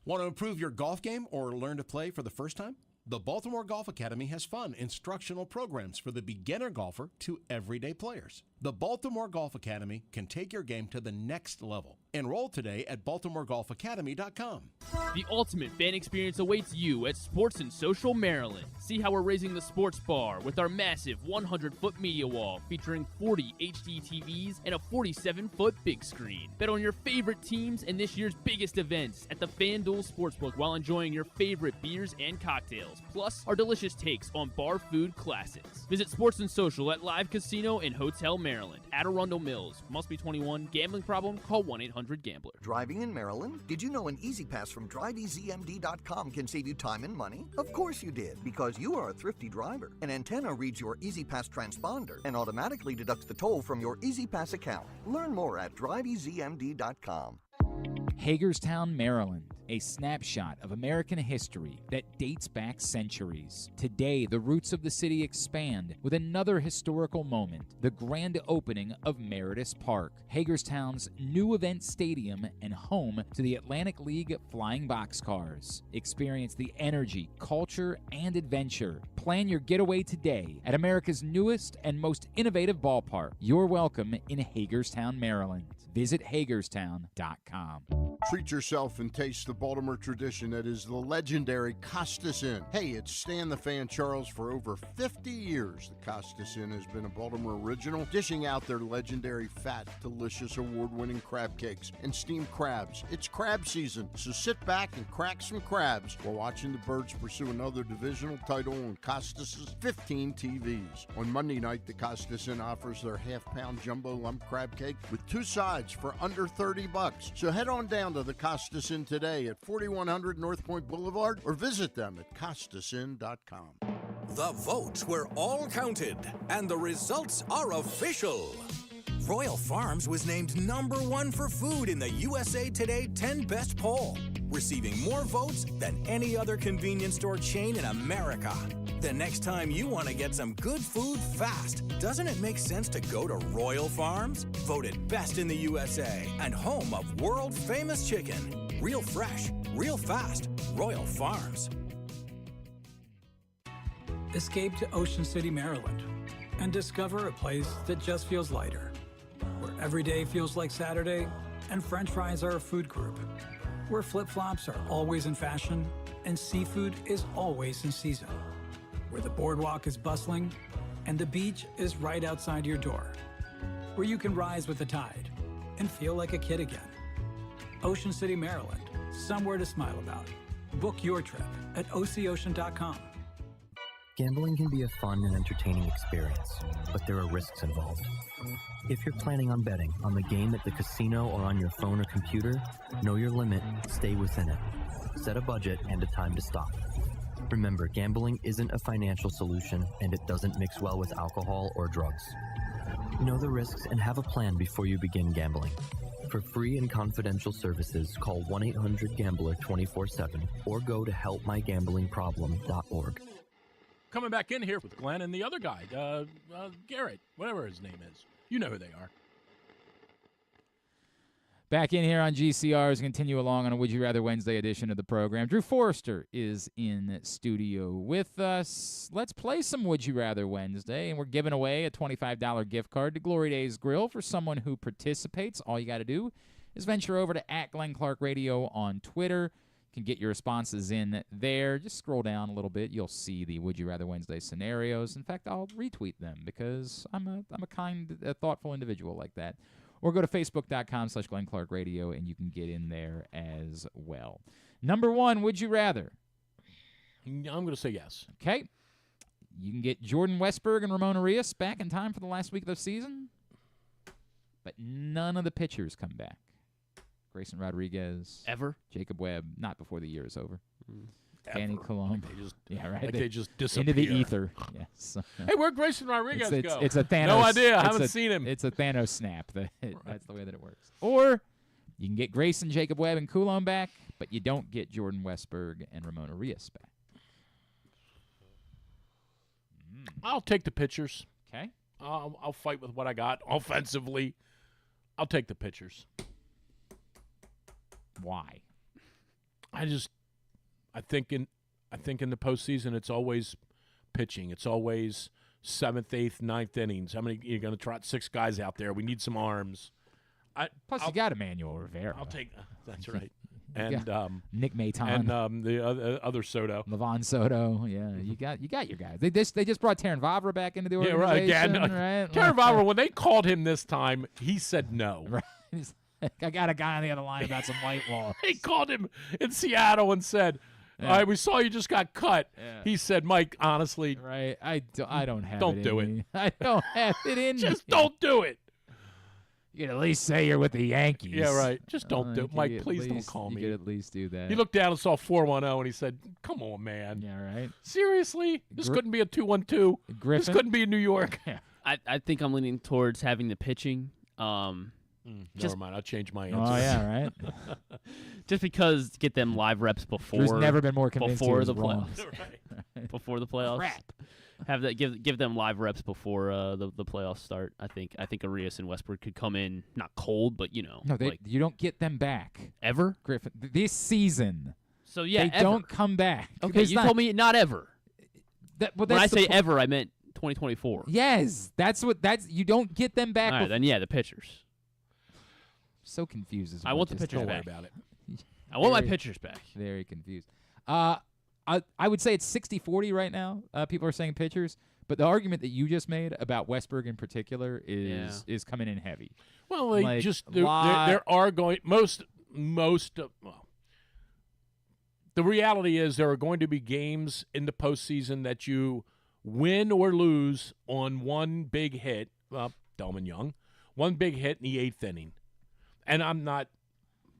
Want to improve your golf game or learn to play for the first time? The Baltimore Golf Academy has fun, instructional programs for the beginner golfer to everyday players. The Baltimore Golf Academy can take your game to the next level. Enroll today at BaltimoreGolfAcademy.com. The ultimate fan experience awaits you at Sports and Social Maryland. See how we're raising the sports bar with our massive 100-foot media wall featuring 40 HD TVs and a 47-foot big screen. Bet on your favorite teams and this year's biggest events at the FanDuel Sportsbook while enjoying your favorite beers and cocktails, plus our delicious takes on bar food classics. Visit Sports and Social at Live Casino and Hotel Maryland at Arundel Mills. Must be 21. Gambling problem? Call 1-800-GAMBLER. Driving in Maryland? Did you know an Easy Pass from DriveEasyMD.com can save you time and money? Of course you did, because you are a thrifty driver. An antenna reads your Easy Pass transponder and automatically deducts the toll from your Easy Pass account. Learn more at DriveEasyMD.com. Hagerstown, Maryland. a snapshot of American history that dates back centuries. Today, the roots of the city expand with another historical moment, the grand opening of Meredith Park, Hagerstown's new event stadium and home to the Atlantic League Flying Boxcars. Experience the energy, culture, and adventure. Plan your getaway today at America's newest and most innovative ballpark. You're welcome in Hagerstown, Maryland. Visit Hagerstown.com. Treat yourself and taste the Baltimore tradition that is the legendary Costas Inn. Hey, it's Stan the Fan Charles. For over 50 years, the Costas Inn has been a Baltimore original, dishing out their legendary fat, delicious, award-winning crab cakes and steamed crabs. It's crab season, so sit back and crack some crabs while watching the Birds pursue another divisional title on Costas's 15 TVs. On Monday night, the Costas Inn offers their half-pound jumbo lump crab cake with 2 sides for under $30. So head on down to the Costas Inn today at 4100 North Point Boulevard or visit them at CostasInn.com. The votes were all counted, and the results are official. Royal Farms was named #1 for food in the USA Today 10 Best poll, receiving more votes than any other convenience store chain in America. The next time you want to get some good food fast, doesn't it make sense to go to Royal Farms? Voted best in the USA and home of world-famous chicken. Real fresh, real fast, Royal Farms. Escape to Ocean City, Maryland, and discover a place that just feels lighter, where every day feels like Saturday and French fries are a food group, where flip-flops are always in fashion and seafood is always in season, where the boardwalk is bustling and the beach is right outside your door, where you can rise with the tide and feel like a kid again. Ocean City, Maryland, somewhere to smile about. Book your trip at OCOcean.com. Gambling can be a fun and entertaining experience, but there are risks involved. If you're planning on betting on the game at the casino or on your phone or computer, know your limit, stay within it. Set a budget and a time to stop. Remember, gambling isn't a financial solution, and it doesn't mix well with alcohol or drugs. Know the risks and have a plan before you begin gambling. For free and confidential services, call 1-800-GAMBLER 24/7 or go to helpmygamblingproblem.org. Coming back in here with Glenn and the other guy, Garrett, whatever his name is. You know who they are. Back in here on GCR as we continue along on a Would You Rather Wednesday edition of the program. Drew Forrester is in studio with us. Let's play some Would You Rather Wednesday, and we're giving away a $25 gift card to Glory Days Grill for someone who participates. All you got to do is venture over to @GlennClarkRadio on Twitter. You can get your responses in there. Just scroll down a little bit. You'll see the Would You Rather Wednesday scenarios. In fact, I'll retweet them because I'm a kind, thoughtful individual like that. Or go to Facebook.com/GlennClarkRadio, and you can get in there as well. Number 1, Would You Rather? I'm going to say yes. Okay. You can get Jordan Westburg and Ramon Arias back in time for the last week of the season, but none of the pitchers come back. Grayson Rodriguez. Ever? Jacob Webb, not before the year is over. Danny Like Colombo. they just disappear. Into the ether. Yes. Hey, where'd Grayson Rodriguez go? It's a Thanos. No idea. I haven't seen him. It's a Thanos snap. That's the way that it works. Or you can get Grayson, Jacob Webb, and Coulomb back, but you don't get Jordan Westburg and Ramon Arias back. I'll take the pitchers. Okay. I'll fight with what I got offensively. I'll take the pitchers. Why? I think in the postseason it's always pitching. It's always 7th, 8th, 9th innings. How many you're going to trot 6 guys out there? We need some arms. Plus, you got Emmanuel Rivera. I'll take. That's right. And Nick Maton and the other Soto, Levon Soto. Yeah, you got your guys. They just brought Taron Vavra back into the organization. Yeah, right. Again, right? Taron Vavra. When they called him this time, he said no. Right. I got a guy on the other line about some white wall. They called him in Seattle and said, "All right, we saw you just got cut." Yeah. He said, "Mike, honestly, right? I don't have. Don't do it. I don't have it in. Just don't do it. You can at least say you're with the Yankees. Yeah, right. Just don't do it, Mike. Please don't call me. You could at least do that." He looked down and saw 410, and he said, "Come on, man. Yeah, right. Seriously, this couldn't be a 2-1-2. Griffin? This couldn't be in New York." Yeah. I think I'm leaning towards having the pitching. Never mind. I'll change my answer. Oh, yeah, right. Just because get them live reps before. Drew's never been more convinced he before was the wrong. playoffs. Before the playoffs. Crap. Have that give them live reps before the playoffs start. I think Arias and Westbrook could come in not cold, but No, like, you don't get them back ever. Griffin, this season. So yeah, they ever. don't come back. Okay, you told me not ever. When I say ever, I meant 2024. Yes, that's you don't get them back. All right, then yeah, the pitchers. So confused. I want the pitchers Don't back. worry about it. I want my pitchers back. Very confused. I would say it's 60-40 right now. People are saying pitchers, but the argument that you just made about Westberg in particular is coming in heavy. Well, they Like, just there are going most. Well, the reality is there are going to be games in the postseason that you win or lose on one big hit. Well, Delman Young, one big hit in the 8th inning, and I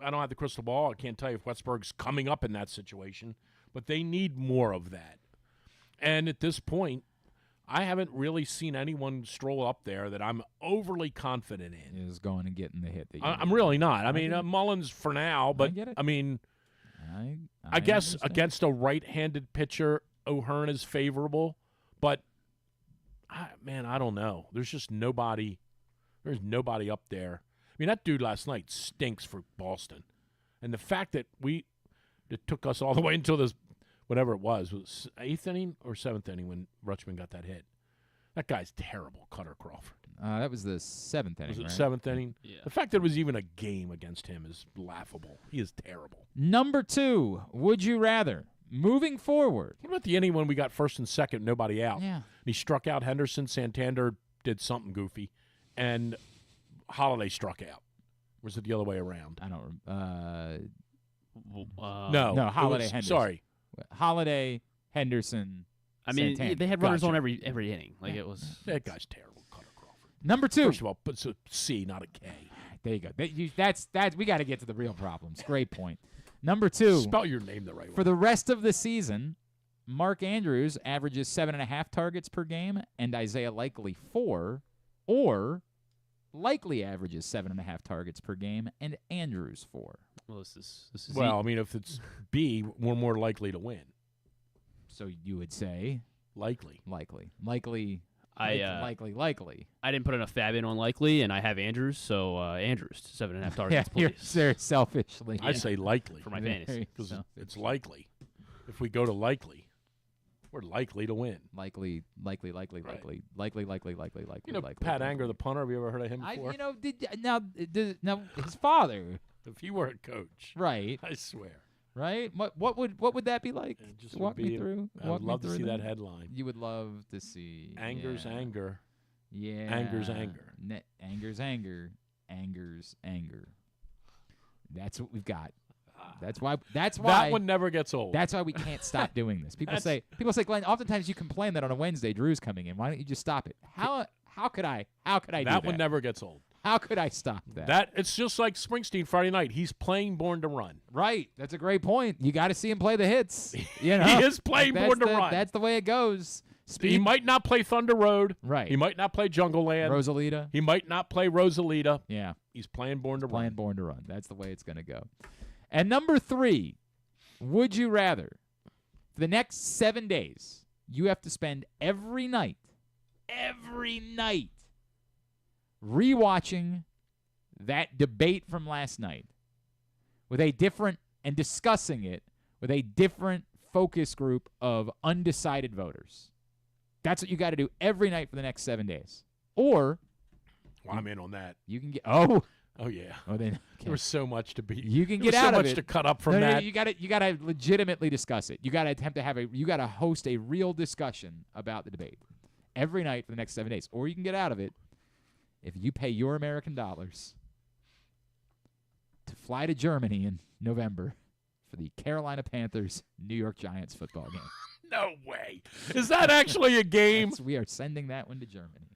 don't have the crystal ball. I can't tell you if Westberg's coming up in that situation, but they need more of that. And at this point, I haven't really seen anyone stroll up there that I'm overly confident in. Is going and getting the hit. That I'm really not. I mean, Mullins for now, but get it. I mean, I guess understand. against a right-handed pitcher, O'Hearn is favorable, but I don't know. There's just nobody. There's nobody up there. I mean, that dude last night stinks for Boston, and the fact that it took us all the way until this, whatever it was 8th inning or 7th inning when Rutschman got that hit. That guy's terrible, Cutter Crawford. That was the 7th inning. Was it right? 7th inning? Yeah. The fact that it was even a game against him is laughable. He is terrible. Number 2, would you rather? Moving forward. What about the inning when we got first and second, nobody out? Yeah. And he struck out Henderson. Santander did something goofy, and Holiday struck out. Or was it the other way around? I don't. No, Holiday. was, Henderson. Sorry, Holiday, Henderson. I mean, Santander. they had runners Gotcha. on every inning. Like it was. that guy's terrible, Cutter Crawford. Number 2. First of all, it's a C, not a K. There you go. That's we got to get to the real problems. Great point. Number 2. Spell your name the right way. For the rest of the season, Mark Andrews averages 7.5 targets per game, and Isaiah Likely 4, or Likely averages 7.5 targets per game, and Andrews 4. Well, this is. Well, I mean, if it's B, we're more likely to win. So you would say Likely. likely. I didn't put enough fab in on Likely, and I have Andrews, so Andrews 7.5 targets, You're please. very selfishly. I say likely For my Very fantasy. because selfish. it's likely. If we go to likely, we're likely to win. Likely. Right. You know, Pat Anger, the punter. Have you ever heard of him before? Now his father, If he were a coach, right? I swear. Right? What would that be like? It just Walk would me be- through. I Walk would me love to through see that headline. You would love to see Anger's anger. Yeah. Anger's anger. Anger's anger. Anger's anger. That's what we've got. That's why. That's why. That one never gets old. That's why we can't stop doing this. People say, Glenn, oftentimes you complain that on a Wednesday Drew's coming in. Why don't you just stop it? How could I do that? That one never gets old. How could I stop that? That it's just like Springsteen Friday night. He's playing Born to Run. Right. That's a great point. You got to see him play the hits. You know? He is playing That's Born to the- Run. That's the way it goes. He might not play Thunder Road. Right. He might not play Jungle Land. Rosalita. He might not play Rosalita. Yeah. He's playing Born to Playing Run. Born to Run. That's the way it's going to go. And number 3, would you rather, for the next 7 days, you have to spend every night, rewatching that debate from last night with a different, and discussing it with a different focus group of undecided voters. That's what you got to do every night for the next 7 days. Or Well, I'm in on that. you can get Oh yeah. Oh, then There was so much to be. you can there get was out so of much it. to cut up from No, that. you gotta legitimately discuss it. You gotta attempt to you gotta host a real discussion about the debate every night for the next 7 days. Or you can get out of it if you pay your American dollars to fly to Germany in November for the Carolina Panthers New York Giants football game. No way. Is that actually a game? We are sending that one to Germany.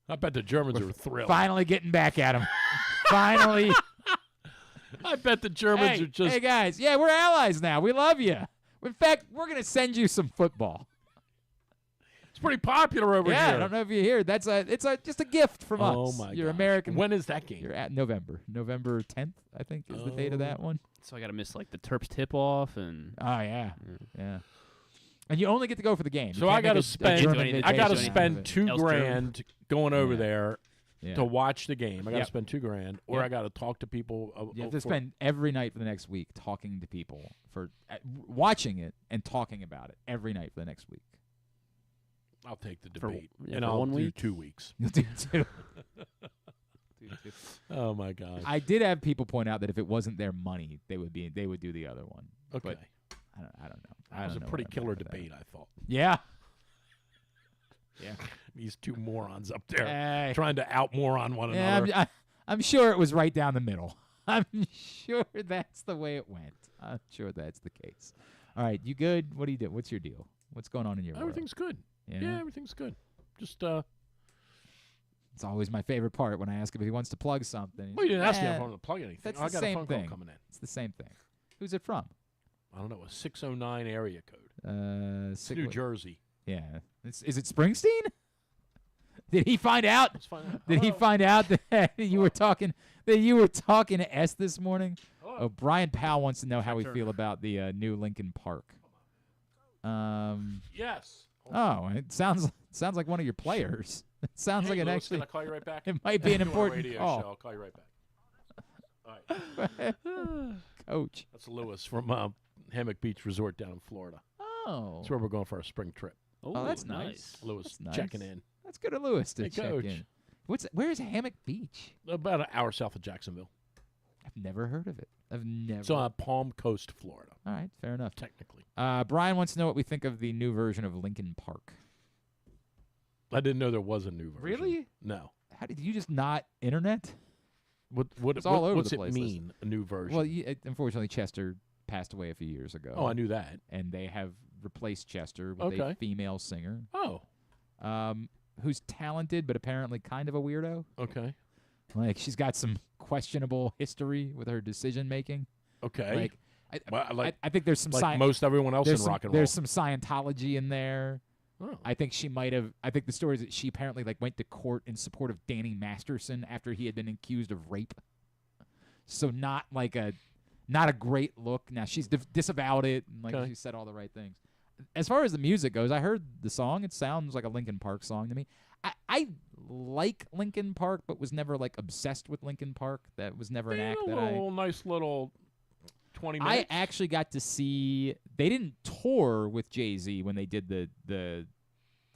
I bet the Germans We're are thrilled. Finally getting back at them. Finally. I bet the Germans are just. Hey, guys. Yeah, we're allies now. We love you. In fact, we're going to send you some football. pretty popular over here. Yeah, I don't know if you hear. It's just a gift from us. Oh my You're gosh. American. When is that game? You're at November 10th, I think, is the date of that one. So I got to miss like the Terps tip off and. Oh yeah. And you only get to go for the game. So I got to spend vacation. $2,000 going over there Yeah. to watch the game. I got to Yep. spend $2,000, or Yep. I got to talk to people. You have to spend every night for the next week talking to people for watching it and talking about it every night for the next week. I'll take the For- debate, yeah, and for I'll 1 do week? 2 weeks. You'll do two. Oh my God! I did have people point out that if it wasn't their money, they would do the other one. Okay, But I don't know. that was a pretty killer debate, I thought. Yeah. Yeah. These two morons up there Hey. trying to out-moron one Yeah, another. I'm sure it was right down the middle. I'm sure that's the way it went. I'm sure that's the case. All right, you good? What do you do? What's your deal? What's going on in your world? Everything's good. Yeah, everything's good. Just It's always my favorite part when I ask him if he wants to plug something. well, you didn't ask me if I wanted to plug anything. That's I the got same a phone thing. call coming in. It's the same thing. Who's it from? I don't know, a 609 area code. It's Sig- New Jersey. Yeah. Is it Springsteen? Did he find out? Let's find out. Did he find out that you were talking to S this morning? Oh, Brian Powell wants to know how we feel about the new Lincoln Park. Yes. Oh, it sounds like one of your players. It sounds like it Lewis, actually. Can I call you right back? It might be an You want a important radio call. show, I'll call you right back. All right. Coach. That's Lewis from Hammock Beach Resort down in Florida. Oh. That's where we're going for our spring trip. Oh, that's nice. Lewis That's nice. checking in. That's good of Lewis to Hey, check Coach. in. Where's Hammock Beach? About an hour south of Jacksonville. I've never heard of it. I've never. It's on Palm Coast, Florida. All right, fair enough. Technically. Brian wants to know what we think of the new version of Lincoln Park. I didn't know there was a new version. Really? No. How did you just not internet? What's all over what's the it place. mean, a new version? Well, unfortunately, Chester passed away a few years ago. Oh, I knew that. And they have replaced Chester with a female singer. Oh. Who's talented, but apparently kind of a weirdo. Okay. Like, she's got some questionable history with her decision making. Okay. I think there's some most everyone else in rock and roll. There's some Scientology in there. Oh. I think she might have. I think the story is that she apparently went to court in support of Danny Masterson after he had been accused of rape. So not a great look. Now she's disavowed it and she said all the right things. As far as the music goes, I heard the song. It sounds like a Linkin Park song to me. I like Linkin Park, but was never obsessed with Linkin Park. That was never an act that nice little 20 minutes. I actually got to see. They didn't tour with Jay-Z when they did the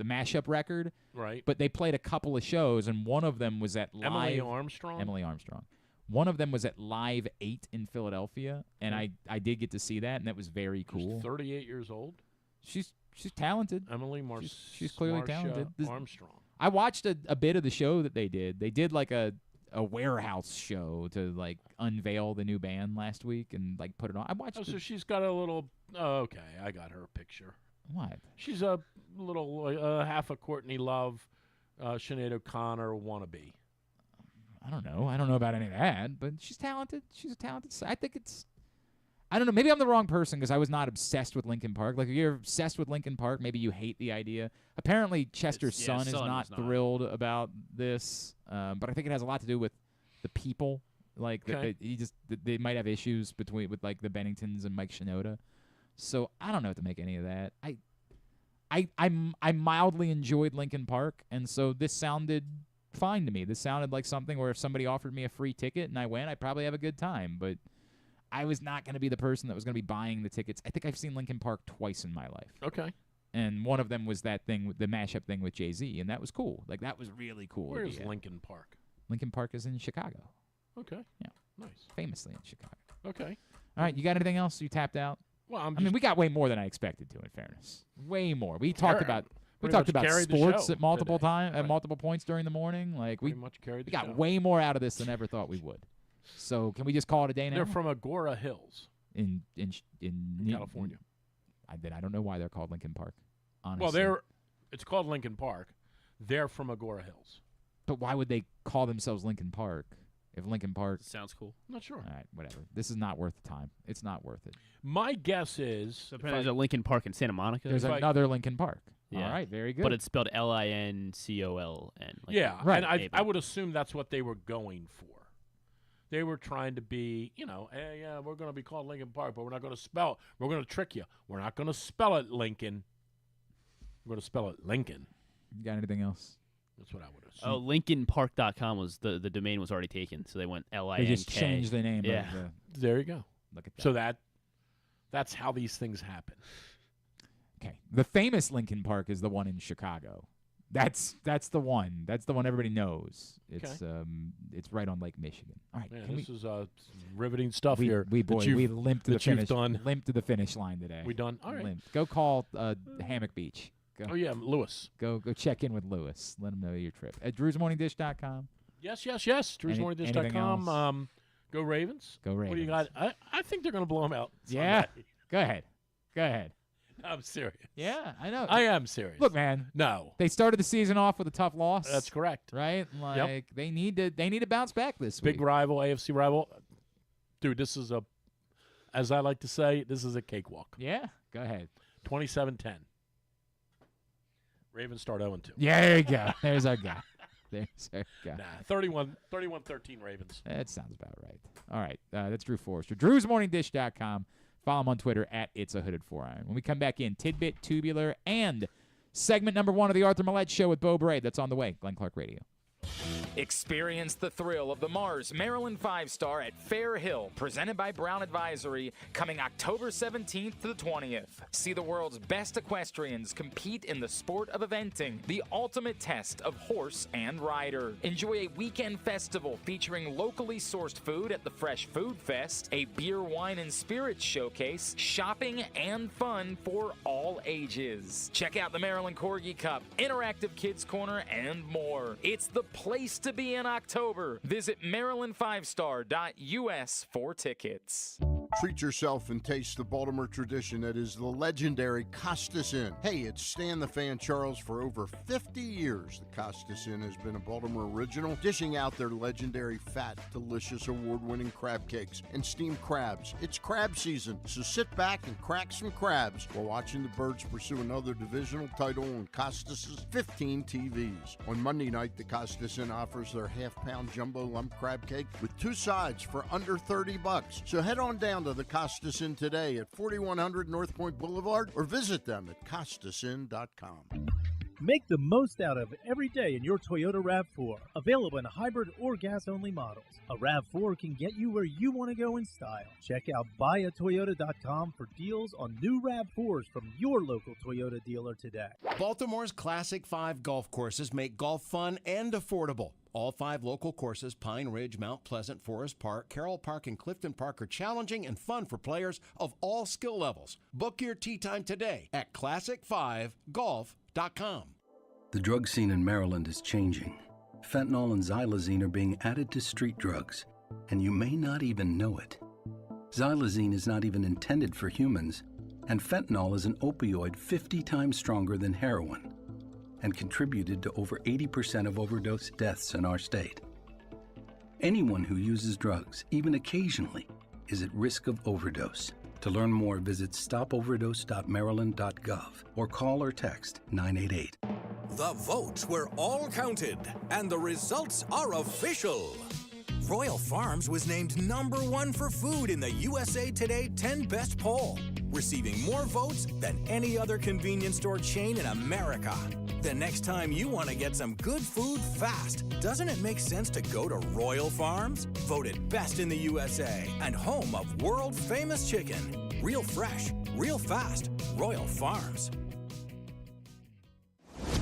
mashup record, right? But they played a couple of shows, and one of them was at Emily Armstrong. One of them was at Live 8 in Philadelphia, and I did get to see that, and that was very cool. She's 38 years old. She's talented. Emily She's clearly talented. Armstrong. I watched a bit of the show that they did. They did a warehouse show to unveil the new band last week and put it on. I watched. Oh, so she's got a little. Okay, I got her picture. What? She's a little half a Courtney Love, Sinead O'Connor wannabe. I don't know. I don't know about any of that, but she's talented. She's a talented. I think it's. I don't know. Maybe I'm the wrong person because I was not obsessed with Linkin Park. If you're obsessed with Linkin Park, maybe you hate the idea. Apparently, Chester's son is not thrilled about this, but I think it has a lot to do with the people. They might have issues with the Benningtons and Mike Shinoda. So I don't know what to make any of that. I mildly enjoyed Linkin Park, and so this sounded fine to me. This sounded like something where if somebody offered me a free ticket and I went, I'd probably have a good time. But I was not going to be the person that was going to be buying the tickets. I think I've seen Linkin Park twice in my life. Okay. And one of them was that thing, the mashup thing with Jay-Z, and that was cool. That was really cool. Where's Linkin Park? Linkin Park is in Chicago. Okay. Yeah. Nice. Famously in Chicago. Okay. All right, you got anything else? You tapped out? Well, we got way more than I expected to, in fairness. Way more. We talked about sports at multiple multiple points during the morning. We got way more out of this than ever thought we would. So can we just call it a day now? They're from Agora Hills in California. I don't know why they're called Linkin Park. Honestly. Well, it's called Linkin Park. They're from Agora Hills. But why would they call themselves Linkin Park if Linkin Park sounds cool? I'm not sure. All right, whatever. This is not worth the time. It's not worth it. My guess is there's a Linkin Park in Santa Monica. There's another Linkin Park. Yeah. All right, very good. But it's spelled Lincoln. Yeah, right. And I would assume that's what they were going for. They were trying to be, hey, yeah, we're going to be called Lincoln Park, but we're not going to spell it. We're going to trick you. We're not going to spell it Lincoln. We're going to spell it Lincoln. You got anything else? That's what I would assume. Oh, LincolnPark.com was the domain was already taken, so they went LINK. They just changed the name. Yeah. There you go. Look at that. So that's how these things happen. Okay. The famous Lincoln Park is the one in Chicago. That's the one. That's the one everybody knows. It's it's right on Lake Michigan. All right. Man, this is riveting stuff here. We limped to the finish. Limped to the finish line today. We done. All right. Limped. Go call Hammock Beach. Go. Oh yeah, Lewis. Go check in with Lewis. Let him know your trip at Drew'sMorningDish.com. Yes. Drew'sMorningDish.com. Go Ravens. Go Ravens. What do you got? I think they're going to blow them out. Yeah. Go ahead. I'm serious. Yeah, I know. I am serious. Look, man. No. They started the season off with a tough loss. That's correct. Right? They need to bounce back this week. Big rival, AFC rival. Dude, this is as I like to say, this is a cakewalk. Yeah. Go ahead. 27-10. Ravens start 0-2. Yeah, there you go. There's our guy. There's our guy. Nah, 31-13 Ravens. That sounds about right. All right. That's Drew Forrester. Drew'sMorningDish.com. Follow him on Twitter at It's a Hooded 4-Iron. When we come back in, Tidbit, Tubular, and segment number 1 of the Arthur Maulet Show with Beau Brade. That's on the way. Glenn Clark Radio. Experience the thrill of the Mars Maryland 5-Star at Fair Hill, presented by Brown Advisory, coming October 17th to the 20th. See the world's best equestrians compete in the sport of eventing, the ultimate test of horse and rider. Enjoy a weekend festival featuring locally sourced food at the Fresh Food Fest, a beer, wine, and spirits showcase, shopping, and fun for all ages. Check out the Maryland Corgi Cup, interactive kids corner, and more. It's the place to be in October. Visit MarylandFivestar.us for tickets. Treat yourself and taste the Baltimore tradition that is the legendary Costas Inn. Hey, it's Stan the Fan Charles. For over 50 years, the Costas Inn has been a Baltimore original, dishing out their legendary fat, delicious, award-winning crab cakes and steamed crabs. It's crab season, so sit back and crack some crabs while watching the Birds pursue another divisional title on Costas' 15 TVs. On Monday night, the Costas Inn offers their half-pound jumbo lump crab cake with 2 sides for under $30. So head on down to the Costas Inn today at 4100 North Point Boulevard or visit them at CostasInn.com. Make the most out of every day in your Toyota RAV4. Available in hybrid or gas-only models. A RAV4 can get you where you want to go in style. Check out buyatoyota.com for deals on new RAV4s from your local Toyota dealer today. Baltimore's Classic 5 golf courses make golf fun and affordable. All 5 local courses, Pine Ridge, Mount Pleasant, Forest Park, Carroll Park, and Clifton Park, are challenging and fun for players of all skill levels. Book your tee time today at classic5golf.com. The drug scene in Maryland is changing. Fentanyl and xylazine are being added to street drugs, and you may not even know it. Xylazine is not even intended for humans, and fentanyl is an opioid 50 times stronger than heroin, and contributed to over 80% of overdose deaths in our state. Anyone who uses drugs, even occasionally, is at risk of overdose. To learn more, visit stopoverdose.maryland.gov or call or text 988. The votes were all counted, and the results are official. Royal Farms was named #1 for food in the USA Today 10 Best poll, receiving more votes than any other convenience store chain in America. The next time you want to get some good food fast, doesn't it make sense to go to Royal Farms? Voted best in the USA and home of world-famous chicken. Real fresh, real fast, Royal Farms.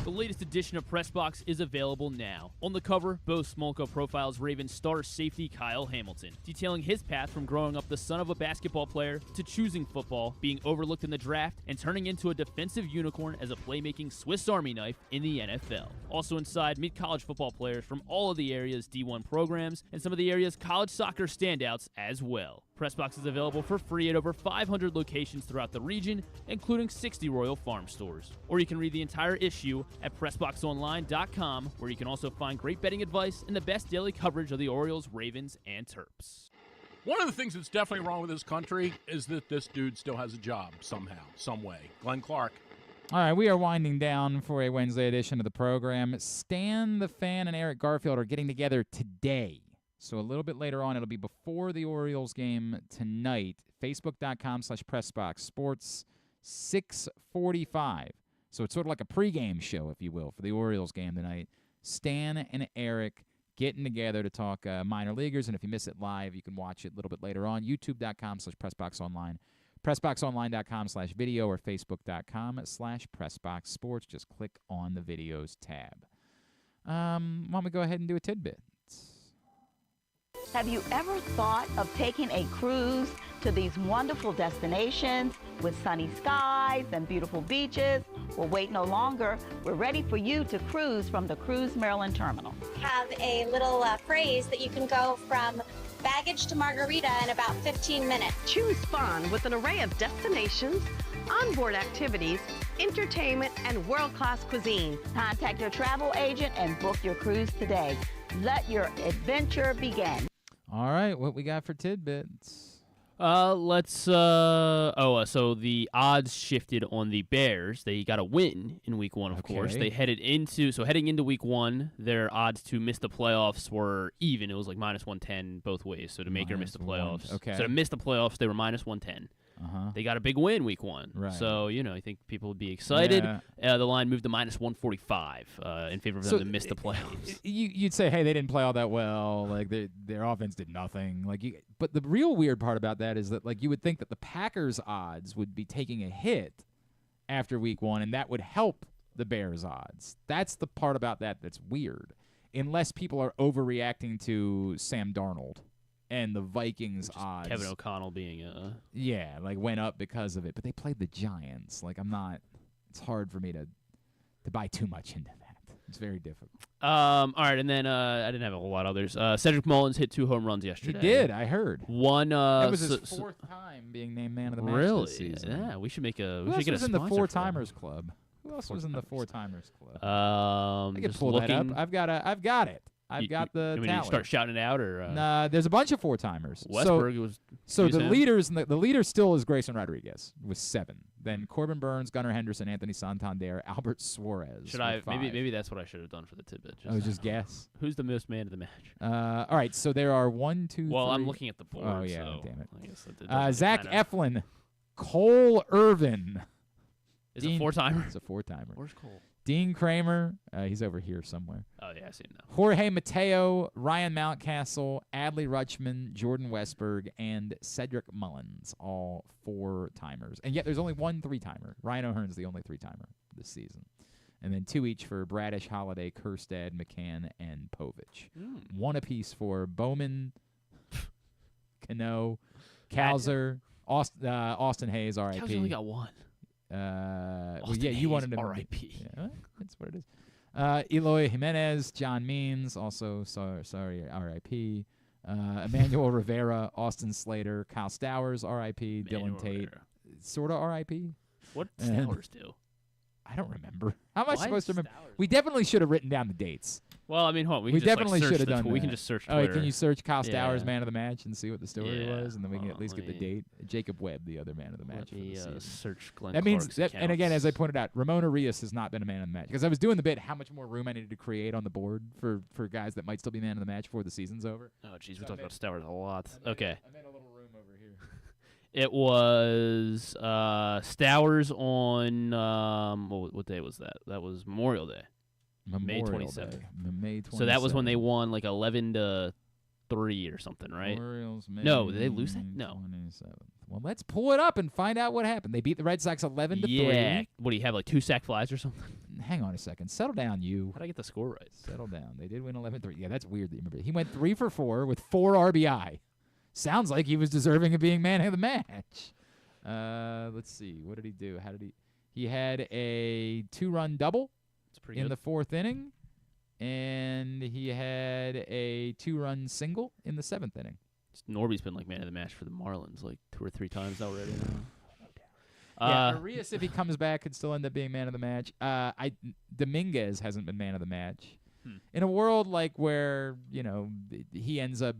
The latest edition of Pressbox is available now. On the cover, Bo Smolka profiles Ravens star safety Kyle Hamilton, detailing his path from growing up the son of a basketball player to choosing football, being overlooked in the draft, and turning into a defensive unicorn as a playmaking Swiss Army knife in the NFL. Also inside, meet college football players from all of the area's D1 programs and some of the area's college soccer standouts as well. Pressbox is available for free at over 500 locations throughout the region, including 60 Royal Farm stores. Or you can read the entire issue at PressBoxOnline.com, where you can also find great betting advice and the best daily coverage of the Orioles, Ravens, and Terps. One of the things that's definitely wrong with this country is that this dude still has a job somehow, some way. Glenn Clark. All right, we are winding down for a Wednesday edition of the program. Stan the Fan and Eric Garfield are getting together today. So a little bit later on, it'll be before the Orioles game tonight. Facebook.com/PressBoxSports, 6:45. So it's sort of like a pregame show, if you will, for the Orioles game tonight. Stan and Eric getting together to talk minor leaguers, and if you miss it live, you can watch it a little bit later on. YouTube.com/PressBoxOnline, PressBoxOnline.com/video, or Facebook.com/PressBoxSports. Just click on the videos tab. Why don't we go ahead and do a tidbit? Have you ever thought of taking a cruise to these wonderful destinations with sunny skies and beautiful beaches? Well, wait no longer. We're ready for you to cruise from the Cruise Maryland Terminal. Have a little phrase that you can go from baggage to margarita in about 15 minutes. Choose fun with an array of destinations, onboard activities, entertainment, and world-class cuisine. Contact your travel agent and book your cruise today. Let your adventure begin. All right, what we got for tidbits? So the odds shifted on the Bears. They got a win in week 1, of course. They heading into week 1, their odds to miss the playoffs were even. It was like -110 both ways. So to make or miss the playoffs. Okay. So to miss the playoffs, they were -110. They got a big win week 1. Right. So, I think people would be excited. Yeah. The line moved to -145 in favor of them to miss the playoffs. You'd say, hey, they didn't play all that well. Like their offense did nothing. But the real weird part about that is that you would think that the Packers' odds would be taking a hit after week 1, and that would help the Bears' odds. That's the part about that that's weird, unless people are overreacting to Sam Darnold. And the Vikings odds. Kevin O'Connell being went up because of it. But they played the Giants. It's hard for me to buy too much into that. It's very difficult. All right, and then I didn't have a whole lot of others. Cedric Mullins hit 2 home runs yesterday. He did, I heard. One. That was his 4th time being named man of the match this season. Yeah, we should make a. Who We should get else a was in the sponsor 4-timers club? Who else was in the 4-timers club? I can pull that up. I've got it. I've got the you tally. start shouting it out, or Nah, there's a bunch of 4-timers. Westberg was. So the leaders, the leader still is Grayson Rodriguez with 7. Then Corbin Burns, Gunnar Henderson, Anthony Santander, Albert Suarez. Should I maybe that's what I should have done for the tidbit? Just guess. Who's the most man of the match? All right, so there are 1, 2, Well, 3. I'm looking at the board. Oh yeah, so damn it. I guess that Zach Eflin, Cole Irvin. Is a 4-timer? It's a 4-timer. Where's Cole? Dean Kramer, he's over here somewhere. Oh, yeah, I see him now. Jorge Mateo, Ryan Mountcastle, Adley Rutschman, Jordan Westberg, and Cedric Mullins, all 4-timers. And yet there's only 1 3-timer. Ryan O'Hearn's the only 3-timer this season. And then 2 each for Bradish, Holiday, Kerstad, McCann, and Povich. 1 apiece for Bowman, Cano, Kalzer, Austin Hayes, R.I.P. Kalzer only got 1. You wanted him. R.I.P. Yeah, that's what it is. Eloy Jimenez, John Means, also sorry, R.I.P. Emmanuel Rivera, Austin Slater, Kyle Stowers, R.I.P. Dylan Tate, sort of R.I.P. What did Stowers do? I don't remember. How am I supposed to remember? We definitely should have written down the dates. Well, I mean, hold on. We definitely should have done that. We can just search Oh, Twitter. can you search Kyle Stowers, man of the match, and see what the story Yeah. was, and then we can at least get the date. Jacob Webb, the other man of the match. Let me search Glenn That means Clark's that, and again, accounts. as I pointed out, Ramon Arias has not been a man of the match because I was doing the bit how much more room I needed to create on the board for guys that might still be man of the match before the season's over. Oh, jeez, we talked about Stowers a lot. Okay. I made a little room over here. It was Stowers on what day was that? That was Memorial Day. May 27th. May 27th. So that was when they won like 11-3 or something, right? Orioles, no, did they lose that? No. 27th. Well, let's pull it up and find out what happened. They beat the Red Sox 11-3. Yeah. What do you have, like 2 sack flies or something? Hang on a second. Settle down, you. How did I get the score right? Settle down. They did win 11-3. Yeah, that's weird that you remember. He went 3 for 4 with 4 RBI. Sounds like he was deserving of being man of the match. Let's see. What did he do? He had a 2-run double in the 4th inning, and he had a 2-run single in the 7th inning. Norby's been like man of the match for the Marlins like 2 or 3 times already now. Yeah, Arias, if he comes back, could still end up being man of the match. Dominguez hasn't been man of the match. In a world like where, he ends up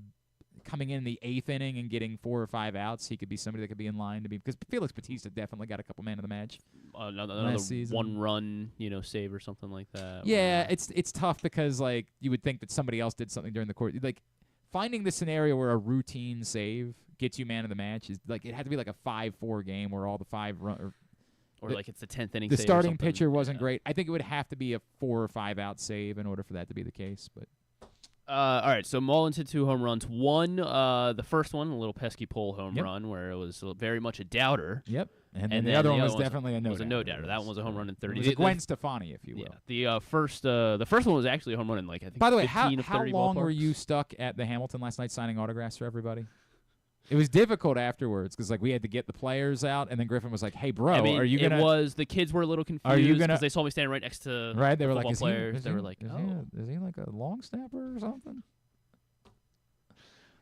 coming in the 8th inning and getting 4 or 5 outs, he could be somebody that could be in line to be, because Felix Bautista definitely got a couple man of the match. Another season. 1-run, save or something like that. Yeah, it's tough because like you would think that somebody else did something during the course. Like finding the scenario where a routine save gets you man of the match is like it had to be like a 5-4 game where all the 5 run. Or like it's the 10th inning. The save starting or something. pitcher wasn't great. I think it would have to be a 4 or 5 out save in order for that to be the case. But all right, so Mullins hit 2 home runs. One, the first one, a little pesky pole home run where it was very much a doubter. Yep. And then the other one was definitely a no-doubter. Was a no-doubter. That one was a home run in 30. It was a Gwen Stefani, if you will. Yeah. The first one was actually a home run in I think. By the way, 15 of how 30 long ballparks. were you stuck at the Hamilton last night signing autographs for everybody? It was difficult afterwards because we had to get the players out, and then Griffin was like, "Hey, bro, are you gonna?" It was the kids were a little confused because they saw me standing right next to They were like, players. Is they were like, is he like a long snapper or something?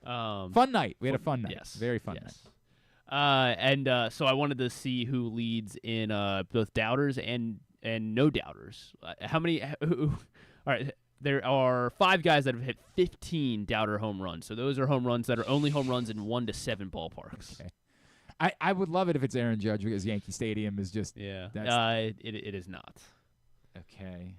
Fun night. We had a fun night. Yes, very fun night. So I wanted to see who leads in both doubters and no doubters. How many? All right. There are 5 guys that have hit 15 doubter home runs. So those are home runs that are only home runs in 1 to 7 ballparks. Okay. I would love it if it's Aaron Judge because Yankee Stadium is just it is not. Okay.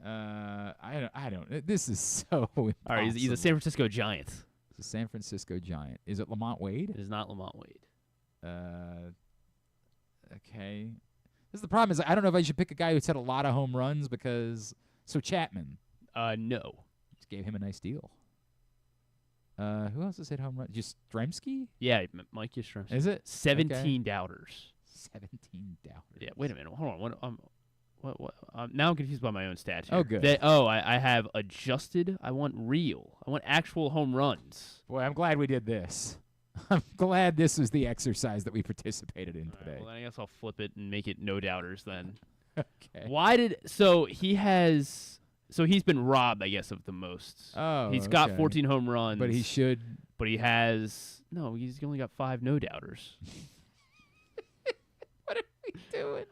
I don't. This is so impossible. All right. He's a San Francisco Giant. He's a San Francisco Giant. Is it Lamont Wade? It is not Lamont Wade. Okay. This is the problem is I don't know if I should pick a guy who's hit a lot of home runs because Chapman. No. Just gave him a nice deal. Who else has hit home runs? Just Yastrzemski? Yeah, Mike Yastrzemski. Is it 17 doubters? 17 doubters. Yeah. Wait a minute. Hold on. What? Now I'm confused by my own stats here. Oh, good. I have adjusted. I want real. I want actual home runs. Boy, I'm glad we did this. I'm glad this was the exercise that we participated in today. Right, well, then I guess I'll flip it and make it no doubters then. Okay. So he's been robbed, I guess, of the most. Oh, he's got 14 home runs. But he should. But he has he's only got 5 no doubters. What are we doing?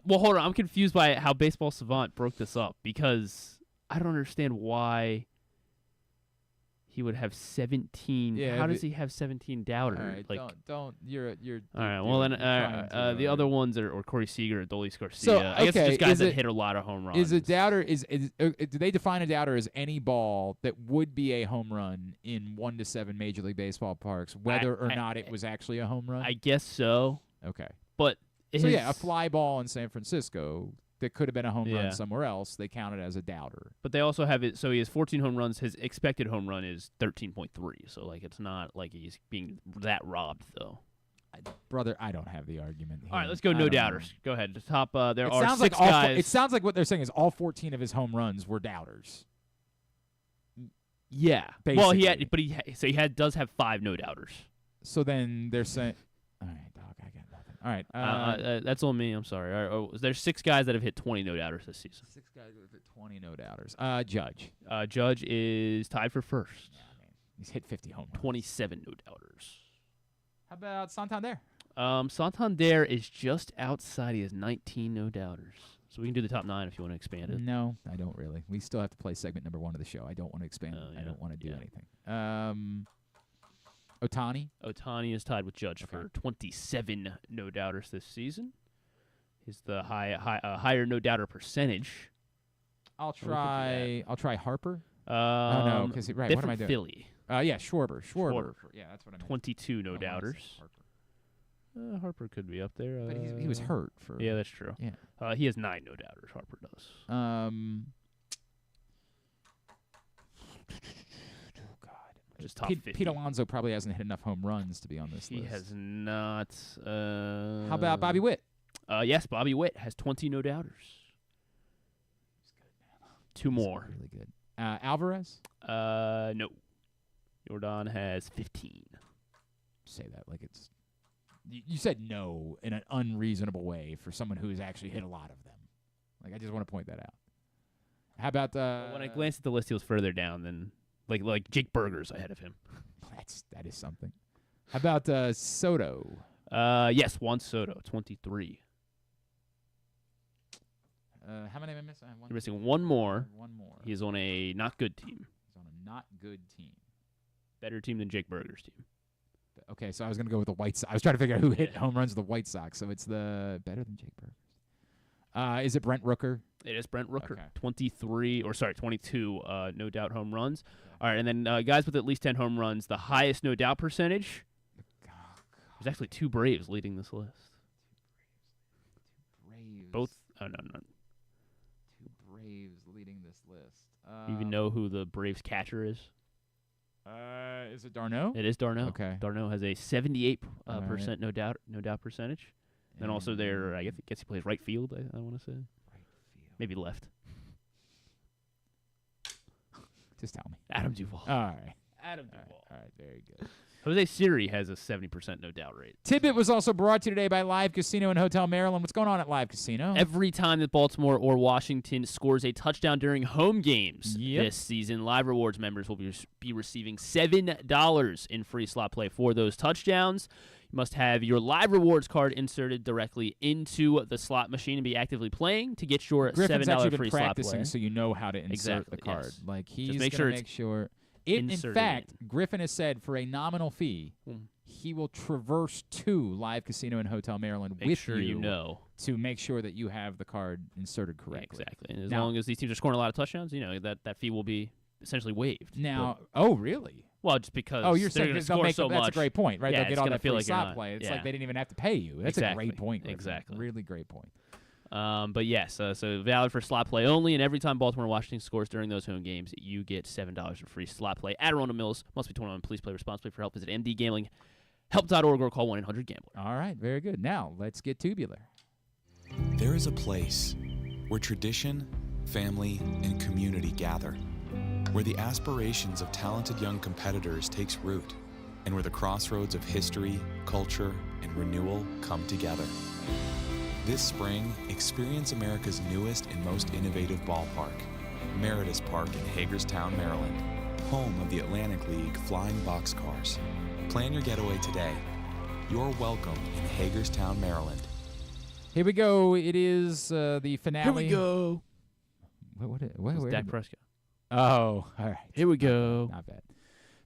Well, hold on. I'm confused by how Baseball Savant broke this up because I don't understand why he would have 17. Yeah, how does he have 17 doubters? All right, don't. You're. All right. Well, then the other ones are Corey Seager or Dolis Garcia. So, I guess it's just guys that it- hit a lot of home runs. Is a doubter do they define a doubter as any ball that would be a home run in 1 to 7 Major League Baseball parks, whether or not it was actually a home run? I guess so. Okay. But So yeah, a fly ball in San Francisco that could have been a home Yeah. run somewhere else, they count it as a doubter. But they also have it. So he has 14 home runs. His expected home run is 13.3. So it's not like he's being that robbed though. Brother, I don't have the argument here. All right, let's go I no don't know. doubters. Go ahead. The top. There It are sounds 6 like guys. it sounds like what they're saying is all 14 of his home runs were doubters. Yeah. Basically. Well, he does have 5 no doubters. So then they're saying, all right, dog, I got nothing. All right, that's on me. I'm sorry. There's 6 guys that have hit 20 no doubters this season. 6 guys with 20 no doubters. Judge. Judge is tied for first. Yeah, man, he's hit 50 home runs. 27 no doubters. How about Santander? Santander is just outside. He has 19 no doubters. So we can do the top 9 if you want to expand it. No, I don't really. We still have to play segment number 1 of the show. I don't want to expand. I don't want to do anything. Ohtani? Ohtani is tied with Judge for 27 no doubters this season. He's the higher no doubter percentage. I'll try Harper. Oh no, because what am I doing? Philly. Yeah, Schwarber. Yeah, that's what I meant. 22 no doubters. Harper could be up there. But he was hurt for. Yeah, that's true. Yeah. He has 9 no doubters. Harper does. Just top 50. Pete Alonso probably hasn't hit enough home runs to be on this list. He has not. How about Bobby Witt? Yes, Bobby Witt has 20 no doubters. He's good, man. 2 more. Really good. Alvarez? No. Jordan has 15. Say that like it's. You said no in an unreasonable way for someone who has actually hit a lot of them. Like I just want to point that out. How about when I glanced at the list, he was further down than like Jake Berger's ahead of him. That is something. How about Soto? Yes, Juan Soto, 23. How many am I missing? You're missing 1 more. 1 more. He is on a not good team. He's on a not good team. Better team than Jake Berger's team. Okay, so I was going to go with the White Sox. I was trying to figure out who hit home runs with the White Sox, so it's the better than Jake Berger's. Is it Brent Rooker? It is Brent Rooker. Okay. 22 no doubt home runs. All right, and then guys with at least 10 home runs, the highest no doubt percentage. There's actually 2 Braves leading this list. Braves. Both. Oh, no. 2 Braves leading this list. You even know who the Braves catcher is? Is it d'Arnaud? It is d'Arnaud. Okay. d'Arnaud has a 78% right. no doubt percentage. And also I guess he plays right field, I want to say. Right field. Maybe left. Just tell me. Adam Duvall. All right. Adam Duvall. All right, very good. Jose Siri has a 70% no doubt rate. Tidbit was also brought to you today by Live Casino and Hotel Maryland. What's going on at Live Casino? Every time that Baltimore or Washington scores a touchdown during home games this season, Live Rewards members will be receiving $7 in free slot play for those touchdowns. You must have your Live Rewards card inserted directly into the slot machine and be actively playing to get your Griffin's actually $7 been free slot play. practicing, so you know how to insert the card. Yes. Like he's Just going to make sure. In fact, Griffin has said for a nominal fee, he will traverse to Live Casino and Hotel Maryland with you to make sure that you have the card inserted correctly. Yeah, exactly. And as long as these teams are scoring a lot of touchdowns, that fee will be essentially waived. Now, oh, really? Well, just because you're saying they'll score so much. That's a great point, right? Yeah, they'll get all that free like slot play. It's like they didn't even have to pay you. That's a great point, Griffin. Exactly. Really great point. But yes, so valid for slot play only, and every time Baltimore or Washington scores during those home games, you get $7 in free slot play at Arundel Mills. Must be 21. Please play responsibly. For help, visit mdgamblinghelp.org or call 1-800-GAMBLER. All right, very good. Now, let's get tubular. There is a place where tradition, family, and community gather, where the aspirations of talented young competitors takes root, and where the crossroads of history, culture, and renewal come together. This spring, experience America's newest and most innovative ballpark, Meritus Park in Hagerstown, Maryland, home of the Atlantic League Flying Boxcars. Plan your getaway today. You're welcome in Hagerstown, Maryland. Here we go. It is the finale. Here we go. Where Dak Prescott. Oh, all right. Here we go. Not bad.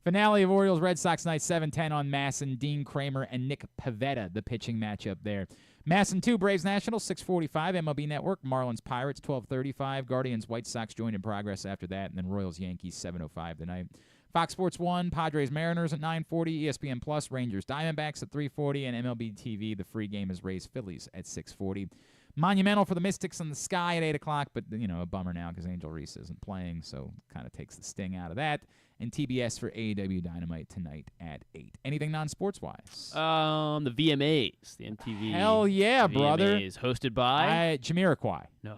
Finale of Orioles Red Sox night 7-10 on Masson, Dean Kramer, and Nick Pivetta, the pitching matchup there. Masson 2, Braves Nationals, 6:45, MLB Network, Marlins Pirates, 12:35, Guardians White Sox joined in progress after that, and then Royals Yankees, 7:05 tonight. Fox Sports 1, Padres Mariners at 9:40, ESPN Plus, Rangers Diamondbacks at 3:40, and MLB TV, the free game is Rays Phillies at 6:40. Monumental for the Mystics in the Sky at 8 o'clock, but, a bummer now because Angel Reese isn't playing, so kind of takes the sting out of that. And TBS for AEW Dynamite tonight at 8. Anything non-sports-wise? The VMAs, the MTV. Hell yeah, brother. VMAs, hosted by? Jamiroquai. No.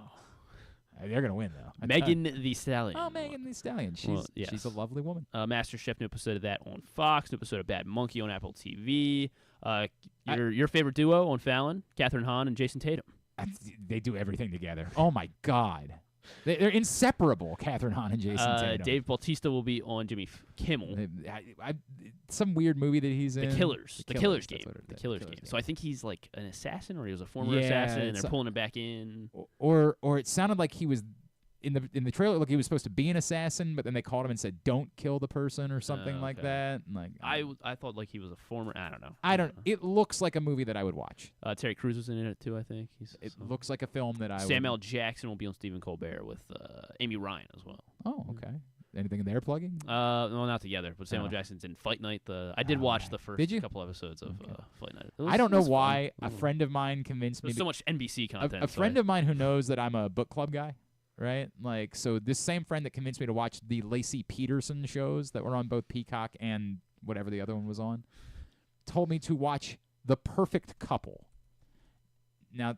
They're going to win, though. Megan Thee Stallion. Oh, Megan Thee Stallion. She's a lovely woman. MasterChef, new episode of that on Fox, new episode of Bad Monkey on Apple TV. Your favorite duo on Fallon, Katherine Hahn and Jason Tatum. They do everything together. Oh, my God. They're inseparable, Katherine Hahn and Jason Tatum. Dave Bautista will be on Jimmy Kimmel. Some weird movie that he's in. The Killers Game. The Killers Game. So I think he's like an assassin, or he was a former assassin, and they're pulling him back in. Or it sounded like he was in the trailer. Like he was supposed to be an assassin, but then they called him and said, "Don't kill the person" or something like that. And like I thought like he was a former. I don't know. It looks like a movie that I would watch. Terry Crews was in it too. I think it looks like a film that I. Samuel Jackson will be on Stephen Colbert with Amy Ryan as well. Oh, okay. Anything they're plugging? No, not together. But Samuel Jackson's in Fight Night. I did watch the first couple episodes of Fight Night. I don't know why a friend of mine convinced me. There's so much NBC content. A friend of mine who knows that I'm a book club guy. Right? Like, so this same friend that convinced me to watch the Lacey Peterson shows that were on both Peacock and whatever the other one was on, told me to watch The Perfect Couple. Now,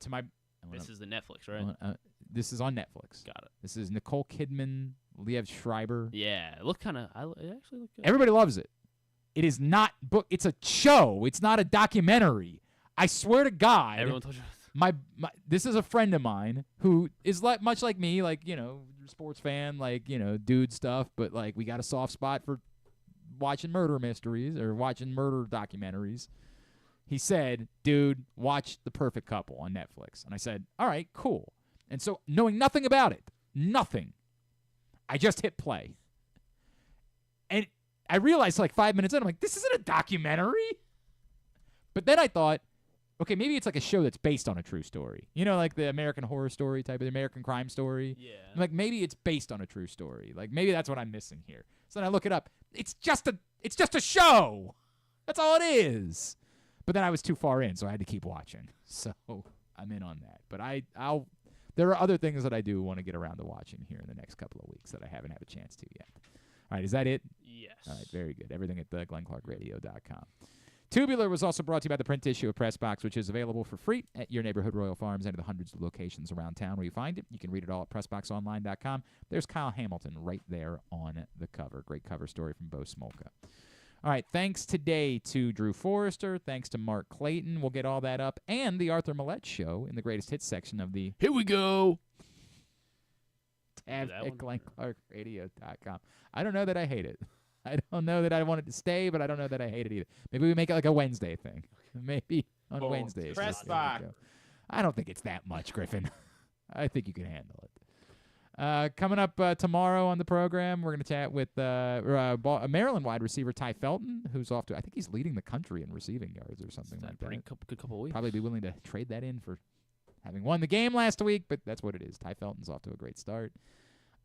this is the Netflix, right? This is on Netflix. Got it. This is Nicole Kidman, Liev Schreiber. Yeah, it actually looked good. Everybody loves it. It is not book. It's a show. It's not a documentary. I swear to God. Everyone told you. This is a friend of mine who is much like me, like, sports fan, like, dude stuff, but like we got a soft spot for watching murder mysteries or watching murder documentaries. He said, "Dude, watch The Perfect Couple on Netflix." And I said, "All right, cool." And so, knowing nothing about it, I just hit play. And I realized like 5 minutes in, I'm like, this isn't a documentary. But then I thought, okay, maybe it's like a show that's based on a true story. You know, like the American Horror Story type of the American Crime Story. Yeah. I'm like, maybe it's based on a true story. Like maybe that's what I'm missing here. So then I look it up. It's just a show. That's all it is. But then I was too far in, so I had to keep watching. So I'm in on that. But I'll there are other things that I do want to get around to watching here in the next couple of weeks that I haven't had a chance to yet. All right, is that it? Yes. All right, very good. Everything at GlennClarkRadio.com. Tubular was also brought to you by the print issue of Press Box, which is available for free at your neighborhood Royal Farms and the hundreds of locations around town where you find it. You can read it all at PressBoxOnline.com. There's Kyle Hamilton right there on the cover. Great cover story from Beau Smolka. All right, thanks today to Drew Forrester. Thanks to Mark Clayton. We'll get all that up. And the Arthur Maulet Show in the greatest hits section of the Here we go tab at GlennClarkRadio.com. I don't know that I hate it. I don't know that I want it to stay, but I don't know that I hate it either. Maybe we make it like a Wednesday thing. Maybe on Wednesdays. Press box. I don't think it's that much, Griffin. I think you can handle it. Coming up tomorrow on the program, we're going to chat with Maryland wide receiver Ty Felton, who's off to, I think he's leading the country in receiving yards or something like that. Good couple weeks. Probably be willing to trade that in for having won the game last week, but that's what it is. Ty Felton's off to a great start.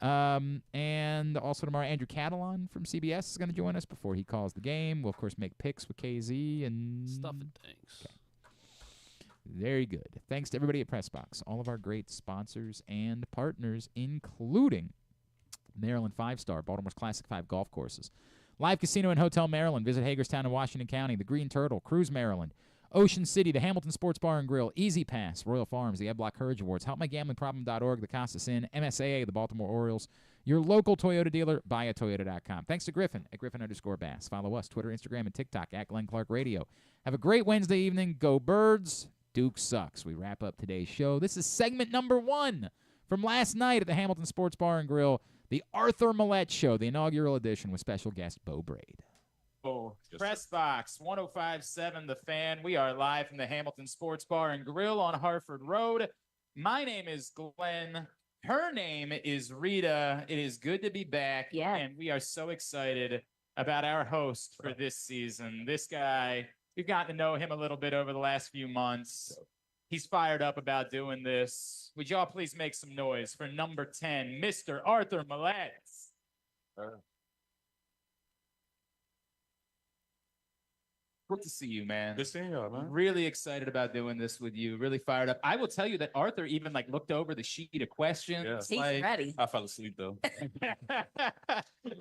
And also tomorrow, Andrew Catalon from CBS is going to join us before he calls the game. We'll, of course, make picks with KZ and stuff and things. Okay. Very good. Thanks to everybody at PressBox, all of our great sponsors and partners, including Maryland 5-Star, Baltimore's Classic 5 golf courses, Live Casino and Hotel Maryland, visit Hagerstown in Washington County, the Green Turtle, Cruise Maryland, Ocean City, the Hamilton Sports Bar and Grill, Easy Pass, Royal Farms, the Ed Block Courage Awards, HelpMyGamblingProblem.org, the Costas Inn, MSAA, the Baltimore Orioles, your local Toyota dealer, buyatoyota.com. Thanks to Griffin at Griffin_Bass. Follow us, Twitter, Instagram, and TikTok at Glenn Clark Radio. Have a great Wednesday evening. Go Birds. Duke sucks. We wrap up today's show. This is segment number 1 from last night at the Hamilton Sports Bar and Grill, the Arthur Maulet Show, the inaugural edition with special guest Beau Brade. Press Box 105.7 The Fan. We are live from the Hamilton Sports Bar and Grill on Harford Road. My name is Glenn. Her name is Rita. It is good to be back. Yeah. And we are so excited about our host for this season. This guy, we've gotten to know him a little bit over the last few months. He's fired up about doing this. Would y'all please make some noise for number 10, Mr. Arthur Maulet? Good to see you, man. Good seeing y'all, man. Really excited about doing this with you. Really fired up. I will tell you that Arthur even looked over the sheet of questions. Yeah. He's ready. I fell asleep though.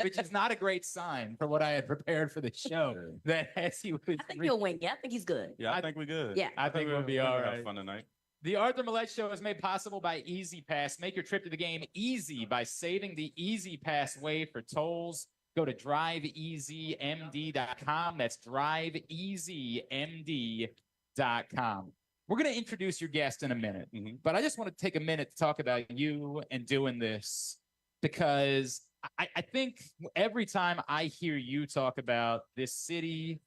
Which is not a great sign for what I had prepared for the show. That as he was I think he'll win. Yeah, I think he's good. Yeah, I think we're good. Yeah. I think we'll be all right. Have fun tonight. The Arthur Maulet Show is made possible by Easy Pass. Make your trip to the game easy by saving the Easy Pass way for tolls. Go to driveeasymd.com. That's driveeasymd.com. We're going to introduce your guest in a minute, but I just want to take a minute to talk about you and doing this because I think every time I hear you talk about this city,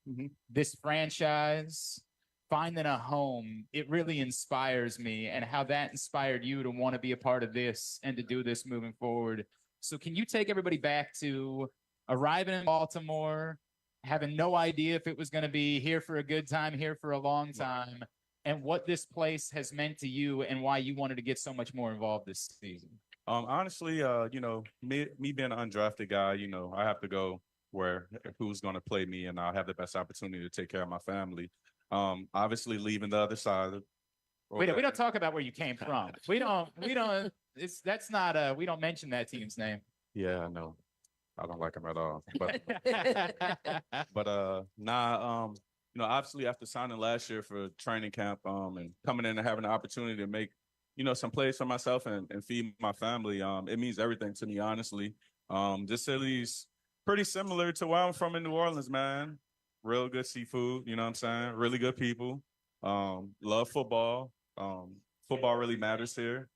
this franchise, finding a home, it really inspires me, and how that inspired you to want to be a part of this and to do this moving forward. So can you take everybody back to arriving in Baltimore, having no idea if it was going to be here for a good time, here for a long time, and what this place has meant to you and why you wanted to get so much more involved this season? Honestly, me being an undrafted guy, I have to go where who's going to play me, and I'll have the best opportunity to take care of my family. Obviously, leaving the other side. We don't talk about where you came from. We don't. We don't mention that team's name. Yeah, I know. I don't like him at all. But obviously after signing last year for training camp, and coming in and having the opportunity to make, some plays for myself and feed my family, it means everything to me, honestly. This city's pretty similar to where I'm from in New Orleans, man. Real good seafood, you know what I'm saying? Really good people. Love football. Football really matters here.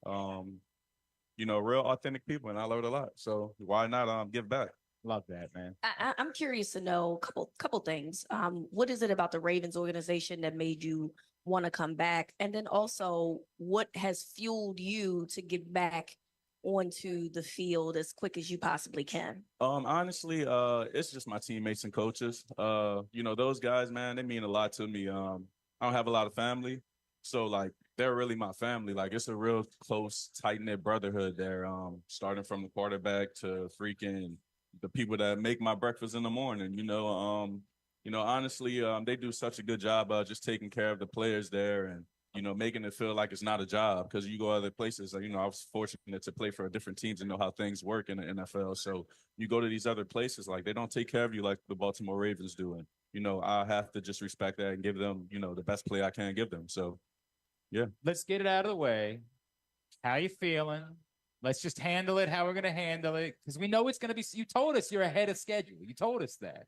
Real authentic people, and I love it a lot. So why not give back? Love that, man. I'm curious to know a couple things. What is it about the Ravens organization that made you want to come back? And then also, what has fueled you to give back onto the field as quick as you possibly can? Honestly, it's just my teammates and coaches. Those guys, man, they mean a lot to me. I don't have a lot of family, so like they're really my family. Like it's a real close, tight-knit brotherhood there. Starting from the quarterback to freaking the people that make my breakfast in the morning. Honestly, they do such a good job of just taking care of the players there and making it feel like it's not a job because you go other places. I was fortunate to play for different teams and know how things work in the NFL. So you go to these other places, like they don't take care of you like the Baltimore Ravens do. And, I have to just respect that and give them, the best play I can give them. So, yeah. Let's get it out of the way. How you feeling? Let's just handle it how we're going to handle it because we know it's going to be – you told us you're ahead of schedule. You told us that.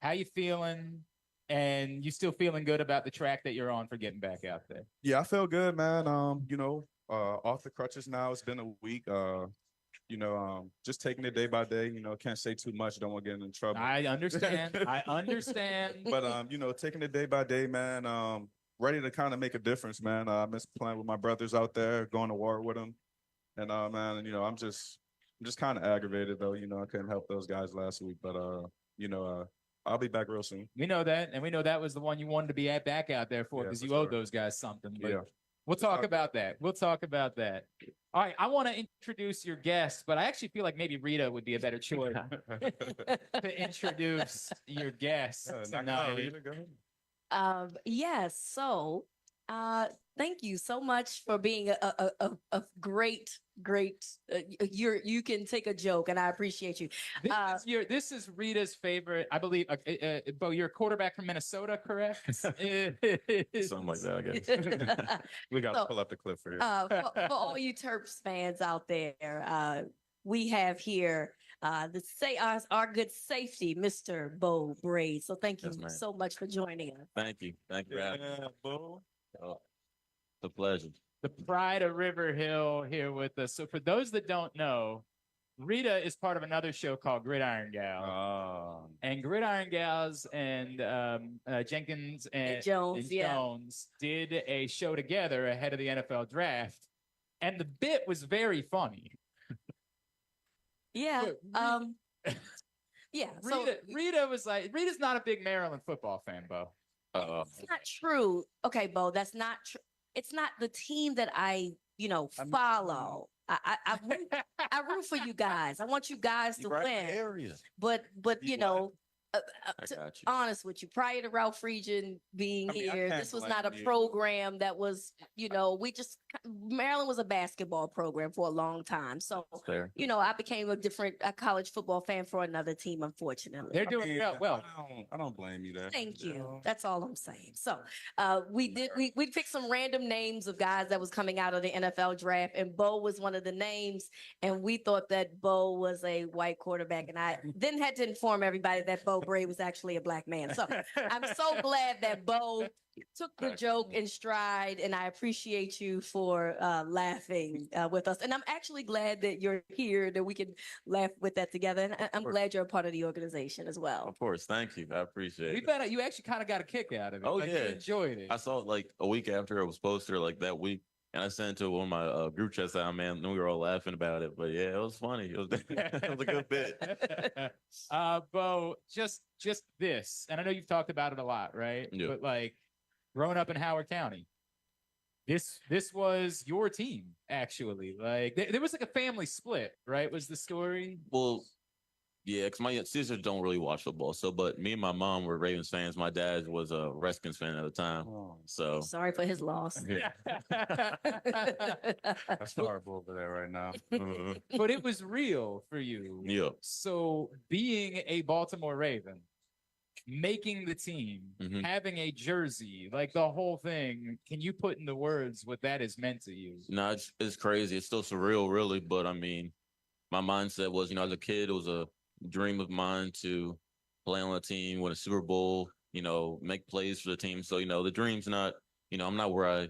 How you feeling? And you still feeling good about the track that you're on for getting back out there? Yeah, I feel good, man. Off the crutches now. It's been a week. Just taking it day by day. Can't say too much. Don't want to get in trouble. I understand. But taking it day by day, man. Ready to kind of make a difference, man. I miss playing with my brothers out there, going to war with them, and man, I'm just kind of aggravated though. I couldn't help those guys last week, but I'll be back real soon. We know that, and we know that was the one you wanted to be back out there for because you owed those guys something. But yeah. We'll talk about that. All right, I want to introduce your guest, but I actually feel like maybe Rita would be a better choice to introduce your guest tonight. Yes. So, thank you so much for being a great. You can take a joke, and I appreciate you. This is Rita's favorite, I believe. Beau, you're a quarterback from Minnesota, correct? Something like that, I guess. We got to pull up the clip for you. For all you Terps fans out there, we have here our good safety, Mr. Beau Brade. So thank you so much for joining us. Thank you for having me. Oh, it's a pleasure. The pride of River Hill here with us. So for those that don't know, Rita is part of another show called Gridiron Gals. Oh. And Gridiron Gals and Jenkins and Jones did a show together ahead of the NFL draft. And the bit was very funny. Yeah. Yeah. Rita was like, Rita's not a big Maryland football fan, Beau. It's not true. Okay, Beau, that's not true. It's not the team that I follow. I root for you guys. I want you guys to win. But to be honest with you, prior to Ralph Friedgen being here, this was not a program that was, Maryland was a basketball program for a long time. So, I became a college football fan for another team, unfortunately. They're doing well. I don't blame you there. Thank you. That's all I'm saying. So we picked some random names of guys that was coming out of the NFL draft, and Beau was one of the names. And we thought that Beau was a white quarterback. And I then had to inform everybody that Beau Brade was actually a black man. So I'm so glad that Beau took the joke in stride, and I appreciate you for laughing with us. And I'm actually glad that you're here, that we can laugh with that together. And I'm glad you're a part of the organization as well. Of course. Thank you. I appreciate it. You actually kind of got a kick out of it. Oh, like, yeah. You enjoyed it. I saw it like a week after it was posted, like that week. And I sent it to one of my group chats out, man, and we were all laughing about it. But yeah, it was funny. It was a good bit. Beau, just this, and I know you've talked about it a lot, right? Yeah. But like growing up in Howard County, this was your team, actually. Like there was like a family split, right? Was the story? Well, yeah, because my sisters don't really watch football. But me and my mom were Ravens fans. My dad was a Redskins fan at the time. So sorry for his loss. Yeah. That's horrible over there right now. But it was real for you. Yeah. So being a Baltimore Raven, making the team, having a jersey, like the whole thing, can you put into words what that has meant to you? No, it's crazy. It's still surreal, really. But I mean, my mindset was, as a kid, it was a dream of mine to play on a team, win a Super Bowl, make plays for the team. So, the dream's not, I'm not where I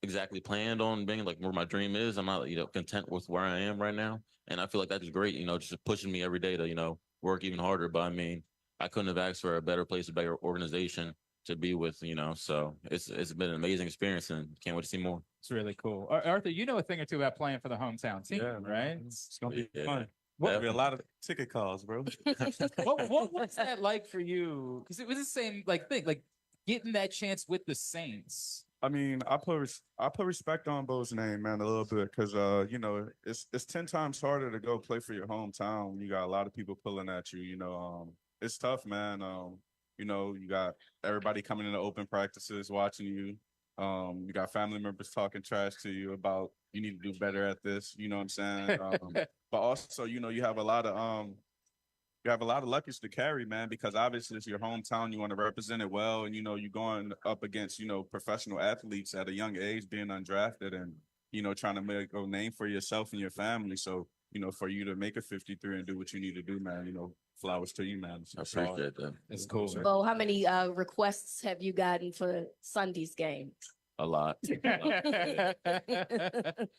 exactly planned on being, like where my dream is. I'm not, content with where I am right now. And I feel like that's great, just pushing me every day to, work even harder. But I mean, I couldn't have asked for a better place, a better organization to be with, so it's been an amazing experience and can't wait to see more. It's really cool. Arthur, you know a thing or two about playing for the hometown team, right? It's gonna be Yeah. fun. There'll be a lot of ticket calls, bro. What was that like for you? Because it was the same thing, like getting that chance with the Saints. I mean, I put respect on Beau's name, man, a little bit, because it's 10 times harder to go play for your hometown when you got a lot of people pulling at you. It's tough, man. You got everybody coming into open practices watching you. You got family members talking trash to you about you need to do better at this. You know what I'm saying? But also, you have a lot of luggage to carry, man, because obviously it's your hometown. You want to represent it well, and you're going up against professional athletes at a young age, being undrafted, and trying to make a name for yourself and your family. So for you to make a 53 and do what you need to do, man, flowers to you, man. I appreciate that. It's cool. Beau, how many requests have you gotten for Sunday's game? A lot.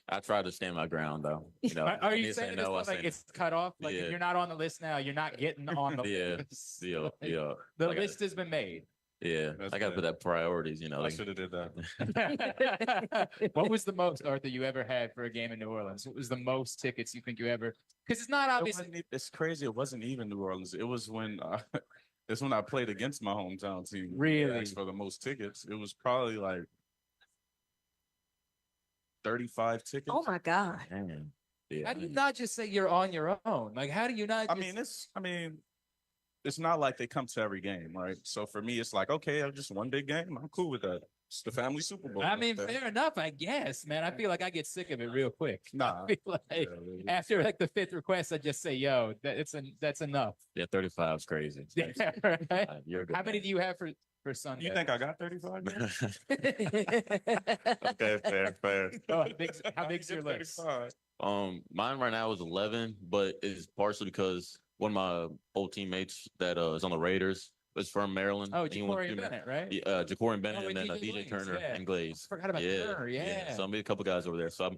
I try to stand my ground, though. Are you saying it's cut off? Like if you're not on the list now, you're not getting on the list. Yeah. The list has been made. Yeah, I got to put that priorities. I should have did that. What was the most, Arthur, you ever had for a game in New Orleans? What was the most tickets you think you ever? Because it's not obvious. It's crazy. It wasn't even New Orleans. It was when it's when I played against my hometown team. Really? Asked for the most tickets. It was probably like 35 tickets. Oh my God. Yeah. How do you not just say you're on your own? Like, how do you not? It's not like they come to every game, right? So for me, it's like, okay, just one big game. I'm cool with that. It's the family Super Bowl. I mean, fair enough, I guess, man. I feel like I get sick of it real quick. Nah. I feel like after the fifth request, I just say, "Yo, that's enough." Yeah, 35 is crazy. Yeah, right? You're good. How many do you have for Sunday? You think I got 35? Okay, fair. Oh, how big's your list? Mine right now is 11, but it's partially because one of my old teammates that is on the Raiders is from Maryland. Oh, Ja'Cory Bennett, right? Yeah, Ja'Cory Bennett, Oh, and then DJ DJ Glaze, Turner yeah. and Glaze. I forgot about Turner, yeah. So I made a couple guys over there. So I'm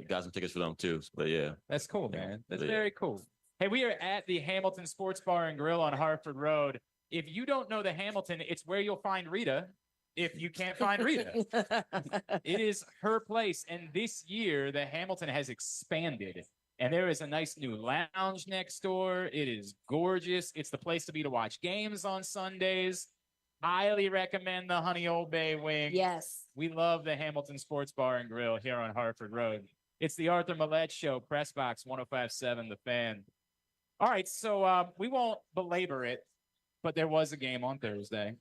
got some tickets for them too. But yeah, That's cool, man. That's Yeah. very cool. Hey, we are at the Hamilton Sports Bar and Grill on Hartford Road. If you don't know the Hamilton, it's where you'll find Rita. If you can't find Rita, it is her place. And this year, the Hamilton has expanded. And there is a nice new lounge next door. It is gorgeous. It's the place to be to watch games on Sundays. Highly recommend the Honey Old Bay wing. Yes. We love the Hamilton Sports Bar and Grill here on Hartford Road. It's the Arthur Maulet Show, Press Box 105.7, The Fan. All right, so we won't belabor it, but there was a game on Thursday.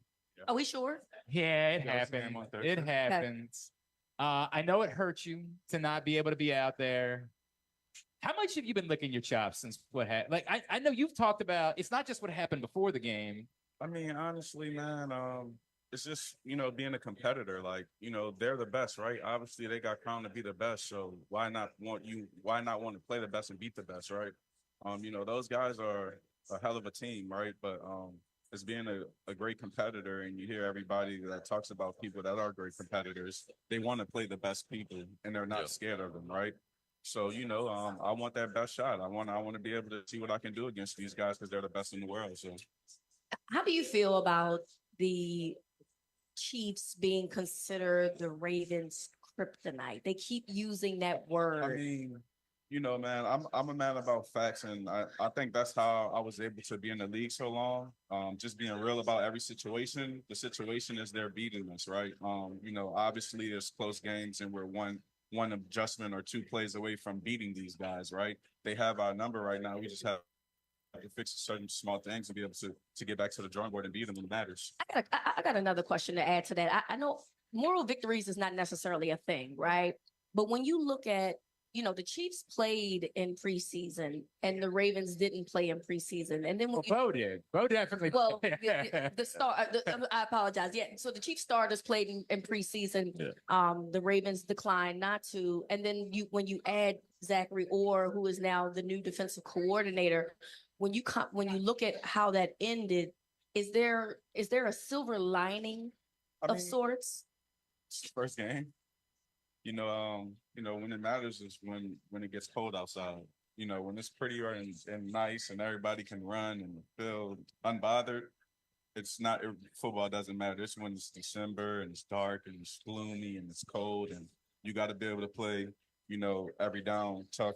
Are we sure? Yeah, it There was a game happened. on Thursday. It happens. I know it hurt you to not be able to be out there. How much have you been licking your chops since what happened? Like, I know you've talked about, it's not just what happened before the game. I mean, honestly, man, it's just, being a competitor. Like, they're the best, right? Obviously, they got crowned to be the best. So why not want to play the best and beat the best, right? Those guys are a hell of a team, right? But as being a great competitor, and you hear everybody that talks about people that are great competitors, they want to play the best people, and they're not scared of them, right? So, I want that best shot. I want to be able to see what I can do against these guys because they're the best in the world. So, How do you feel about the Chiefs being considered the Ravens' kryptonite? They keep using that word. I mean, man, I'm a man about facts, and I think that's how I was able to be in the league so long. Just being real about every situation. The situation is they're beating us, right? Obviously there's close games, and we're one adjustment or two plays away from beating these guys, right? They have our number right now. We just have to fix certain small things and be able to get back to the drawing board and beat them when it matters. I got another question to add to that. I know moral victories is not necessarily a thing, right? But when you look at, the Chiefs played in preseason and the Ravens didn't play in preseason. And then when Beau did. Beau definitely Well, did. the star. I apologize. Yeah. So the Chiefs starters played in preseason. The Ravens declined not to. And then when you add Zachary Orr, who is now the new defensive coordinator, when you look at how that ended, is there a silver lining of sorts? It's the first game. When it matters is when it gets cold outside. When it's pretty and nice and everybody can run and feel unbothered. it's not football doesn't matter. This when it's December and it's dark and it's gloomy and it's cold and you got to be able to play, every down tough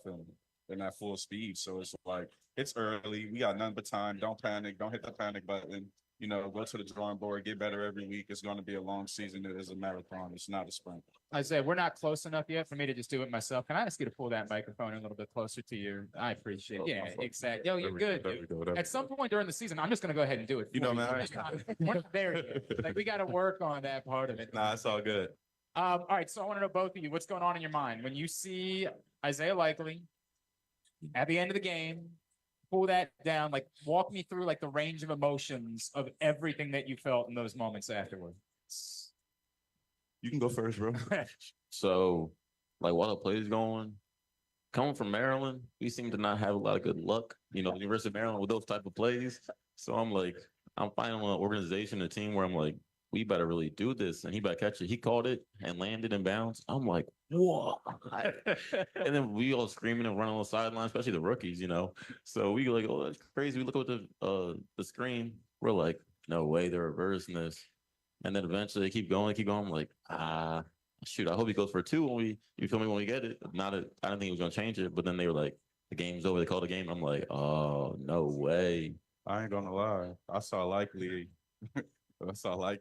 and at full speed. So it's like it's early. We got none but time. Don't panic. Don't hit the panic button. Go to the drawing board, get better every week. It's going to be a long season. It is a marathon. It's not a sprint. Isaiah, we're not close enough yet for me to just do it myself. Can I ask you to pull that microphone a little bit closer to you? I appreciate it. Yeah, exactly. Yo, you're good. At some point during the season, I'm just going to go ahead and do it. Man. We're not there yet. Like, we got to work on that part of it. Nah, it's all good. All right, so I want to know both of you, what's going on in your mind when you see Isaiah Likely at the end of the game, pull that down, like walk me through like the range of emotions of everything that you felt in those moments afterwards. You can go first, bro. So, like, while the play is going, coming from Maryland, we seem to not have a lot of good luck, the University of Maryland with those type of plays. So I'm like, I'm finding an organization, a team where I'm like, we better really do this. And he better catch it. He caught it and landed in bounds. I'm like, whoa. And then we all screaming and running on the sideline, especially the rookies, So we like, oh, that's crazy. We look at the screen. We're like, no way, they're reversing this. And then eventually they keep going. I'm like, shoot, I hope he goes for 2 when we get it. I didn't think he was going to change it. But then they were like, the game's over. They called the game. I'm like, oh, no way. I ain't going to lie. I saw likely, I think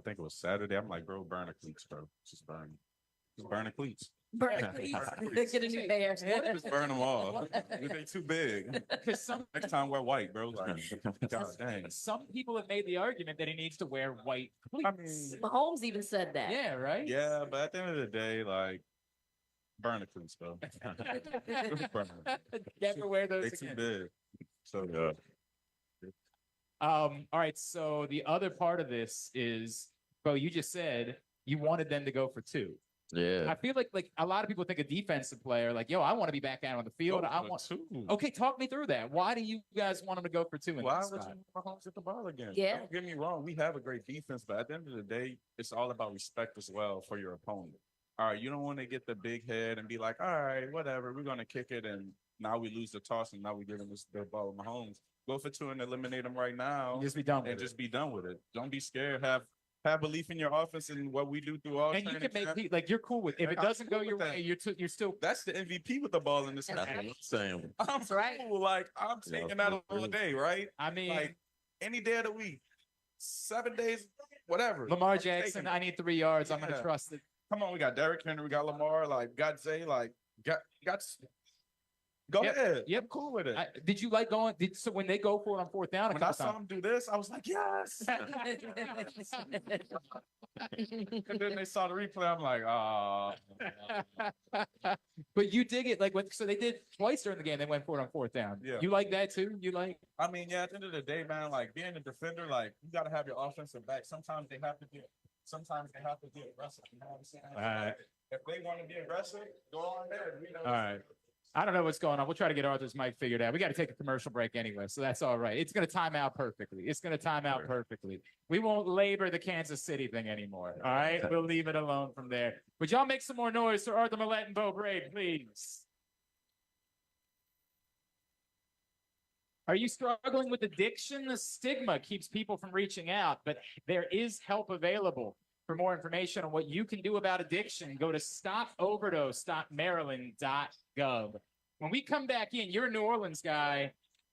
it was Saturday. I'm like, bro, burn the cleats, bro. Just burn the cleats. Burn the cleats. Get a new pair. Just burn them all. They too big. Next time wear white, bro. Like, God dang. Some people have made the argument that he needs to wear white cleats. Mahomes even said that. Yeah, right? Yeah, but at the end of the day, like, burn the cleats, bro. Never wear those They again. too big. So, yeah. All right, so the other part of this is, Beau, you just said you wanted them to go for 2. Yeah. I feel like a lot of people think a defensive player, like, yo, I want to be back out on the field. I want 2. Okay, talk me through that. Why do you guys want them to go for 2? Why would you Mahomes hit the ball again? Yeah. Don't get me wrong. We have a great defense, but at the end of the day, it's all about respect as well for your opponent. All right, you don't want to get the big head and be like, all right, whatever, we're going to kick it, and now we lose the toss, and now we're giving this the ball to Mahomes. Go for 2 and eliminate them right now. Just be done with and just be done with it. Don't be scared. Have belief in your offense and what we do through all. And you can make like you're cool with if it doesn't go your way, you're still. That's the MVP with the ball in this. That's what I'm saying. I'm right. Cool. Like I'm taking that all day, right? I mean, like any day of the week, 7 days, whatever. Lamar Jackson, I need 3 yards. I'm gonna trust it. Come on, we got Derrick Henry, we got Lamar, like got Zay, like got. Go ahead. Yep, I'm cool with it. Did you like going? So when they go for it on 4th down, when I saw him do this, I was like, yes. And then they saw the replay. I'm like, oh. But you dig it, like so they did twice during the game. They went for it on 4th down. Yeah. You like that too? You like? I mean, yeah. At the end of the day, man, like being a defender, like you got to have your offensive back. Sometimes they have to be aggressive. You know what I'm saying? All right. If they want to be aggressive, go on there. All right. I don't know what's going on. We'll try to get Arthur's mic figured out. We got to take a commercial break anyway, so that's all right. It's going to time out perfectly. We won't labor the Kansas City thing anymore, all right? We'll leave it alone from there. Would y'all make some more noise for Arthur Maulet and Beau Brade, please? Are you struggling with addiction? The stigma keeps people from reaching out, but there is help available. For more information on what you can do about addiction, go to stopoverdose.maryland.gov. When we come back in, you're a New Orleans guy.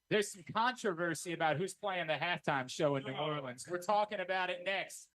There's some controversy about who's playing the halftime show in New Orleans. We're talking about it next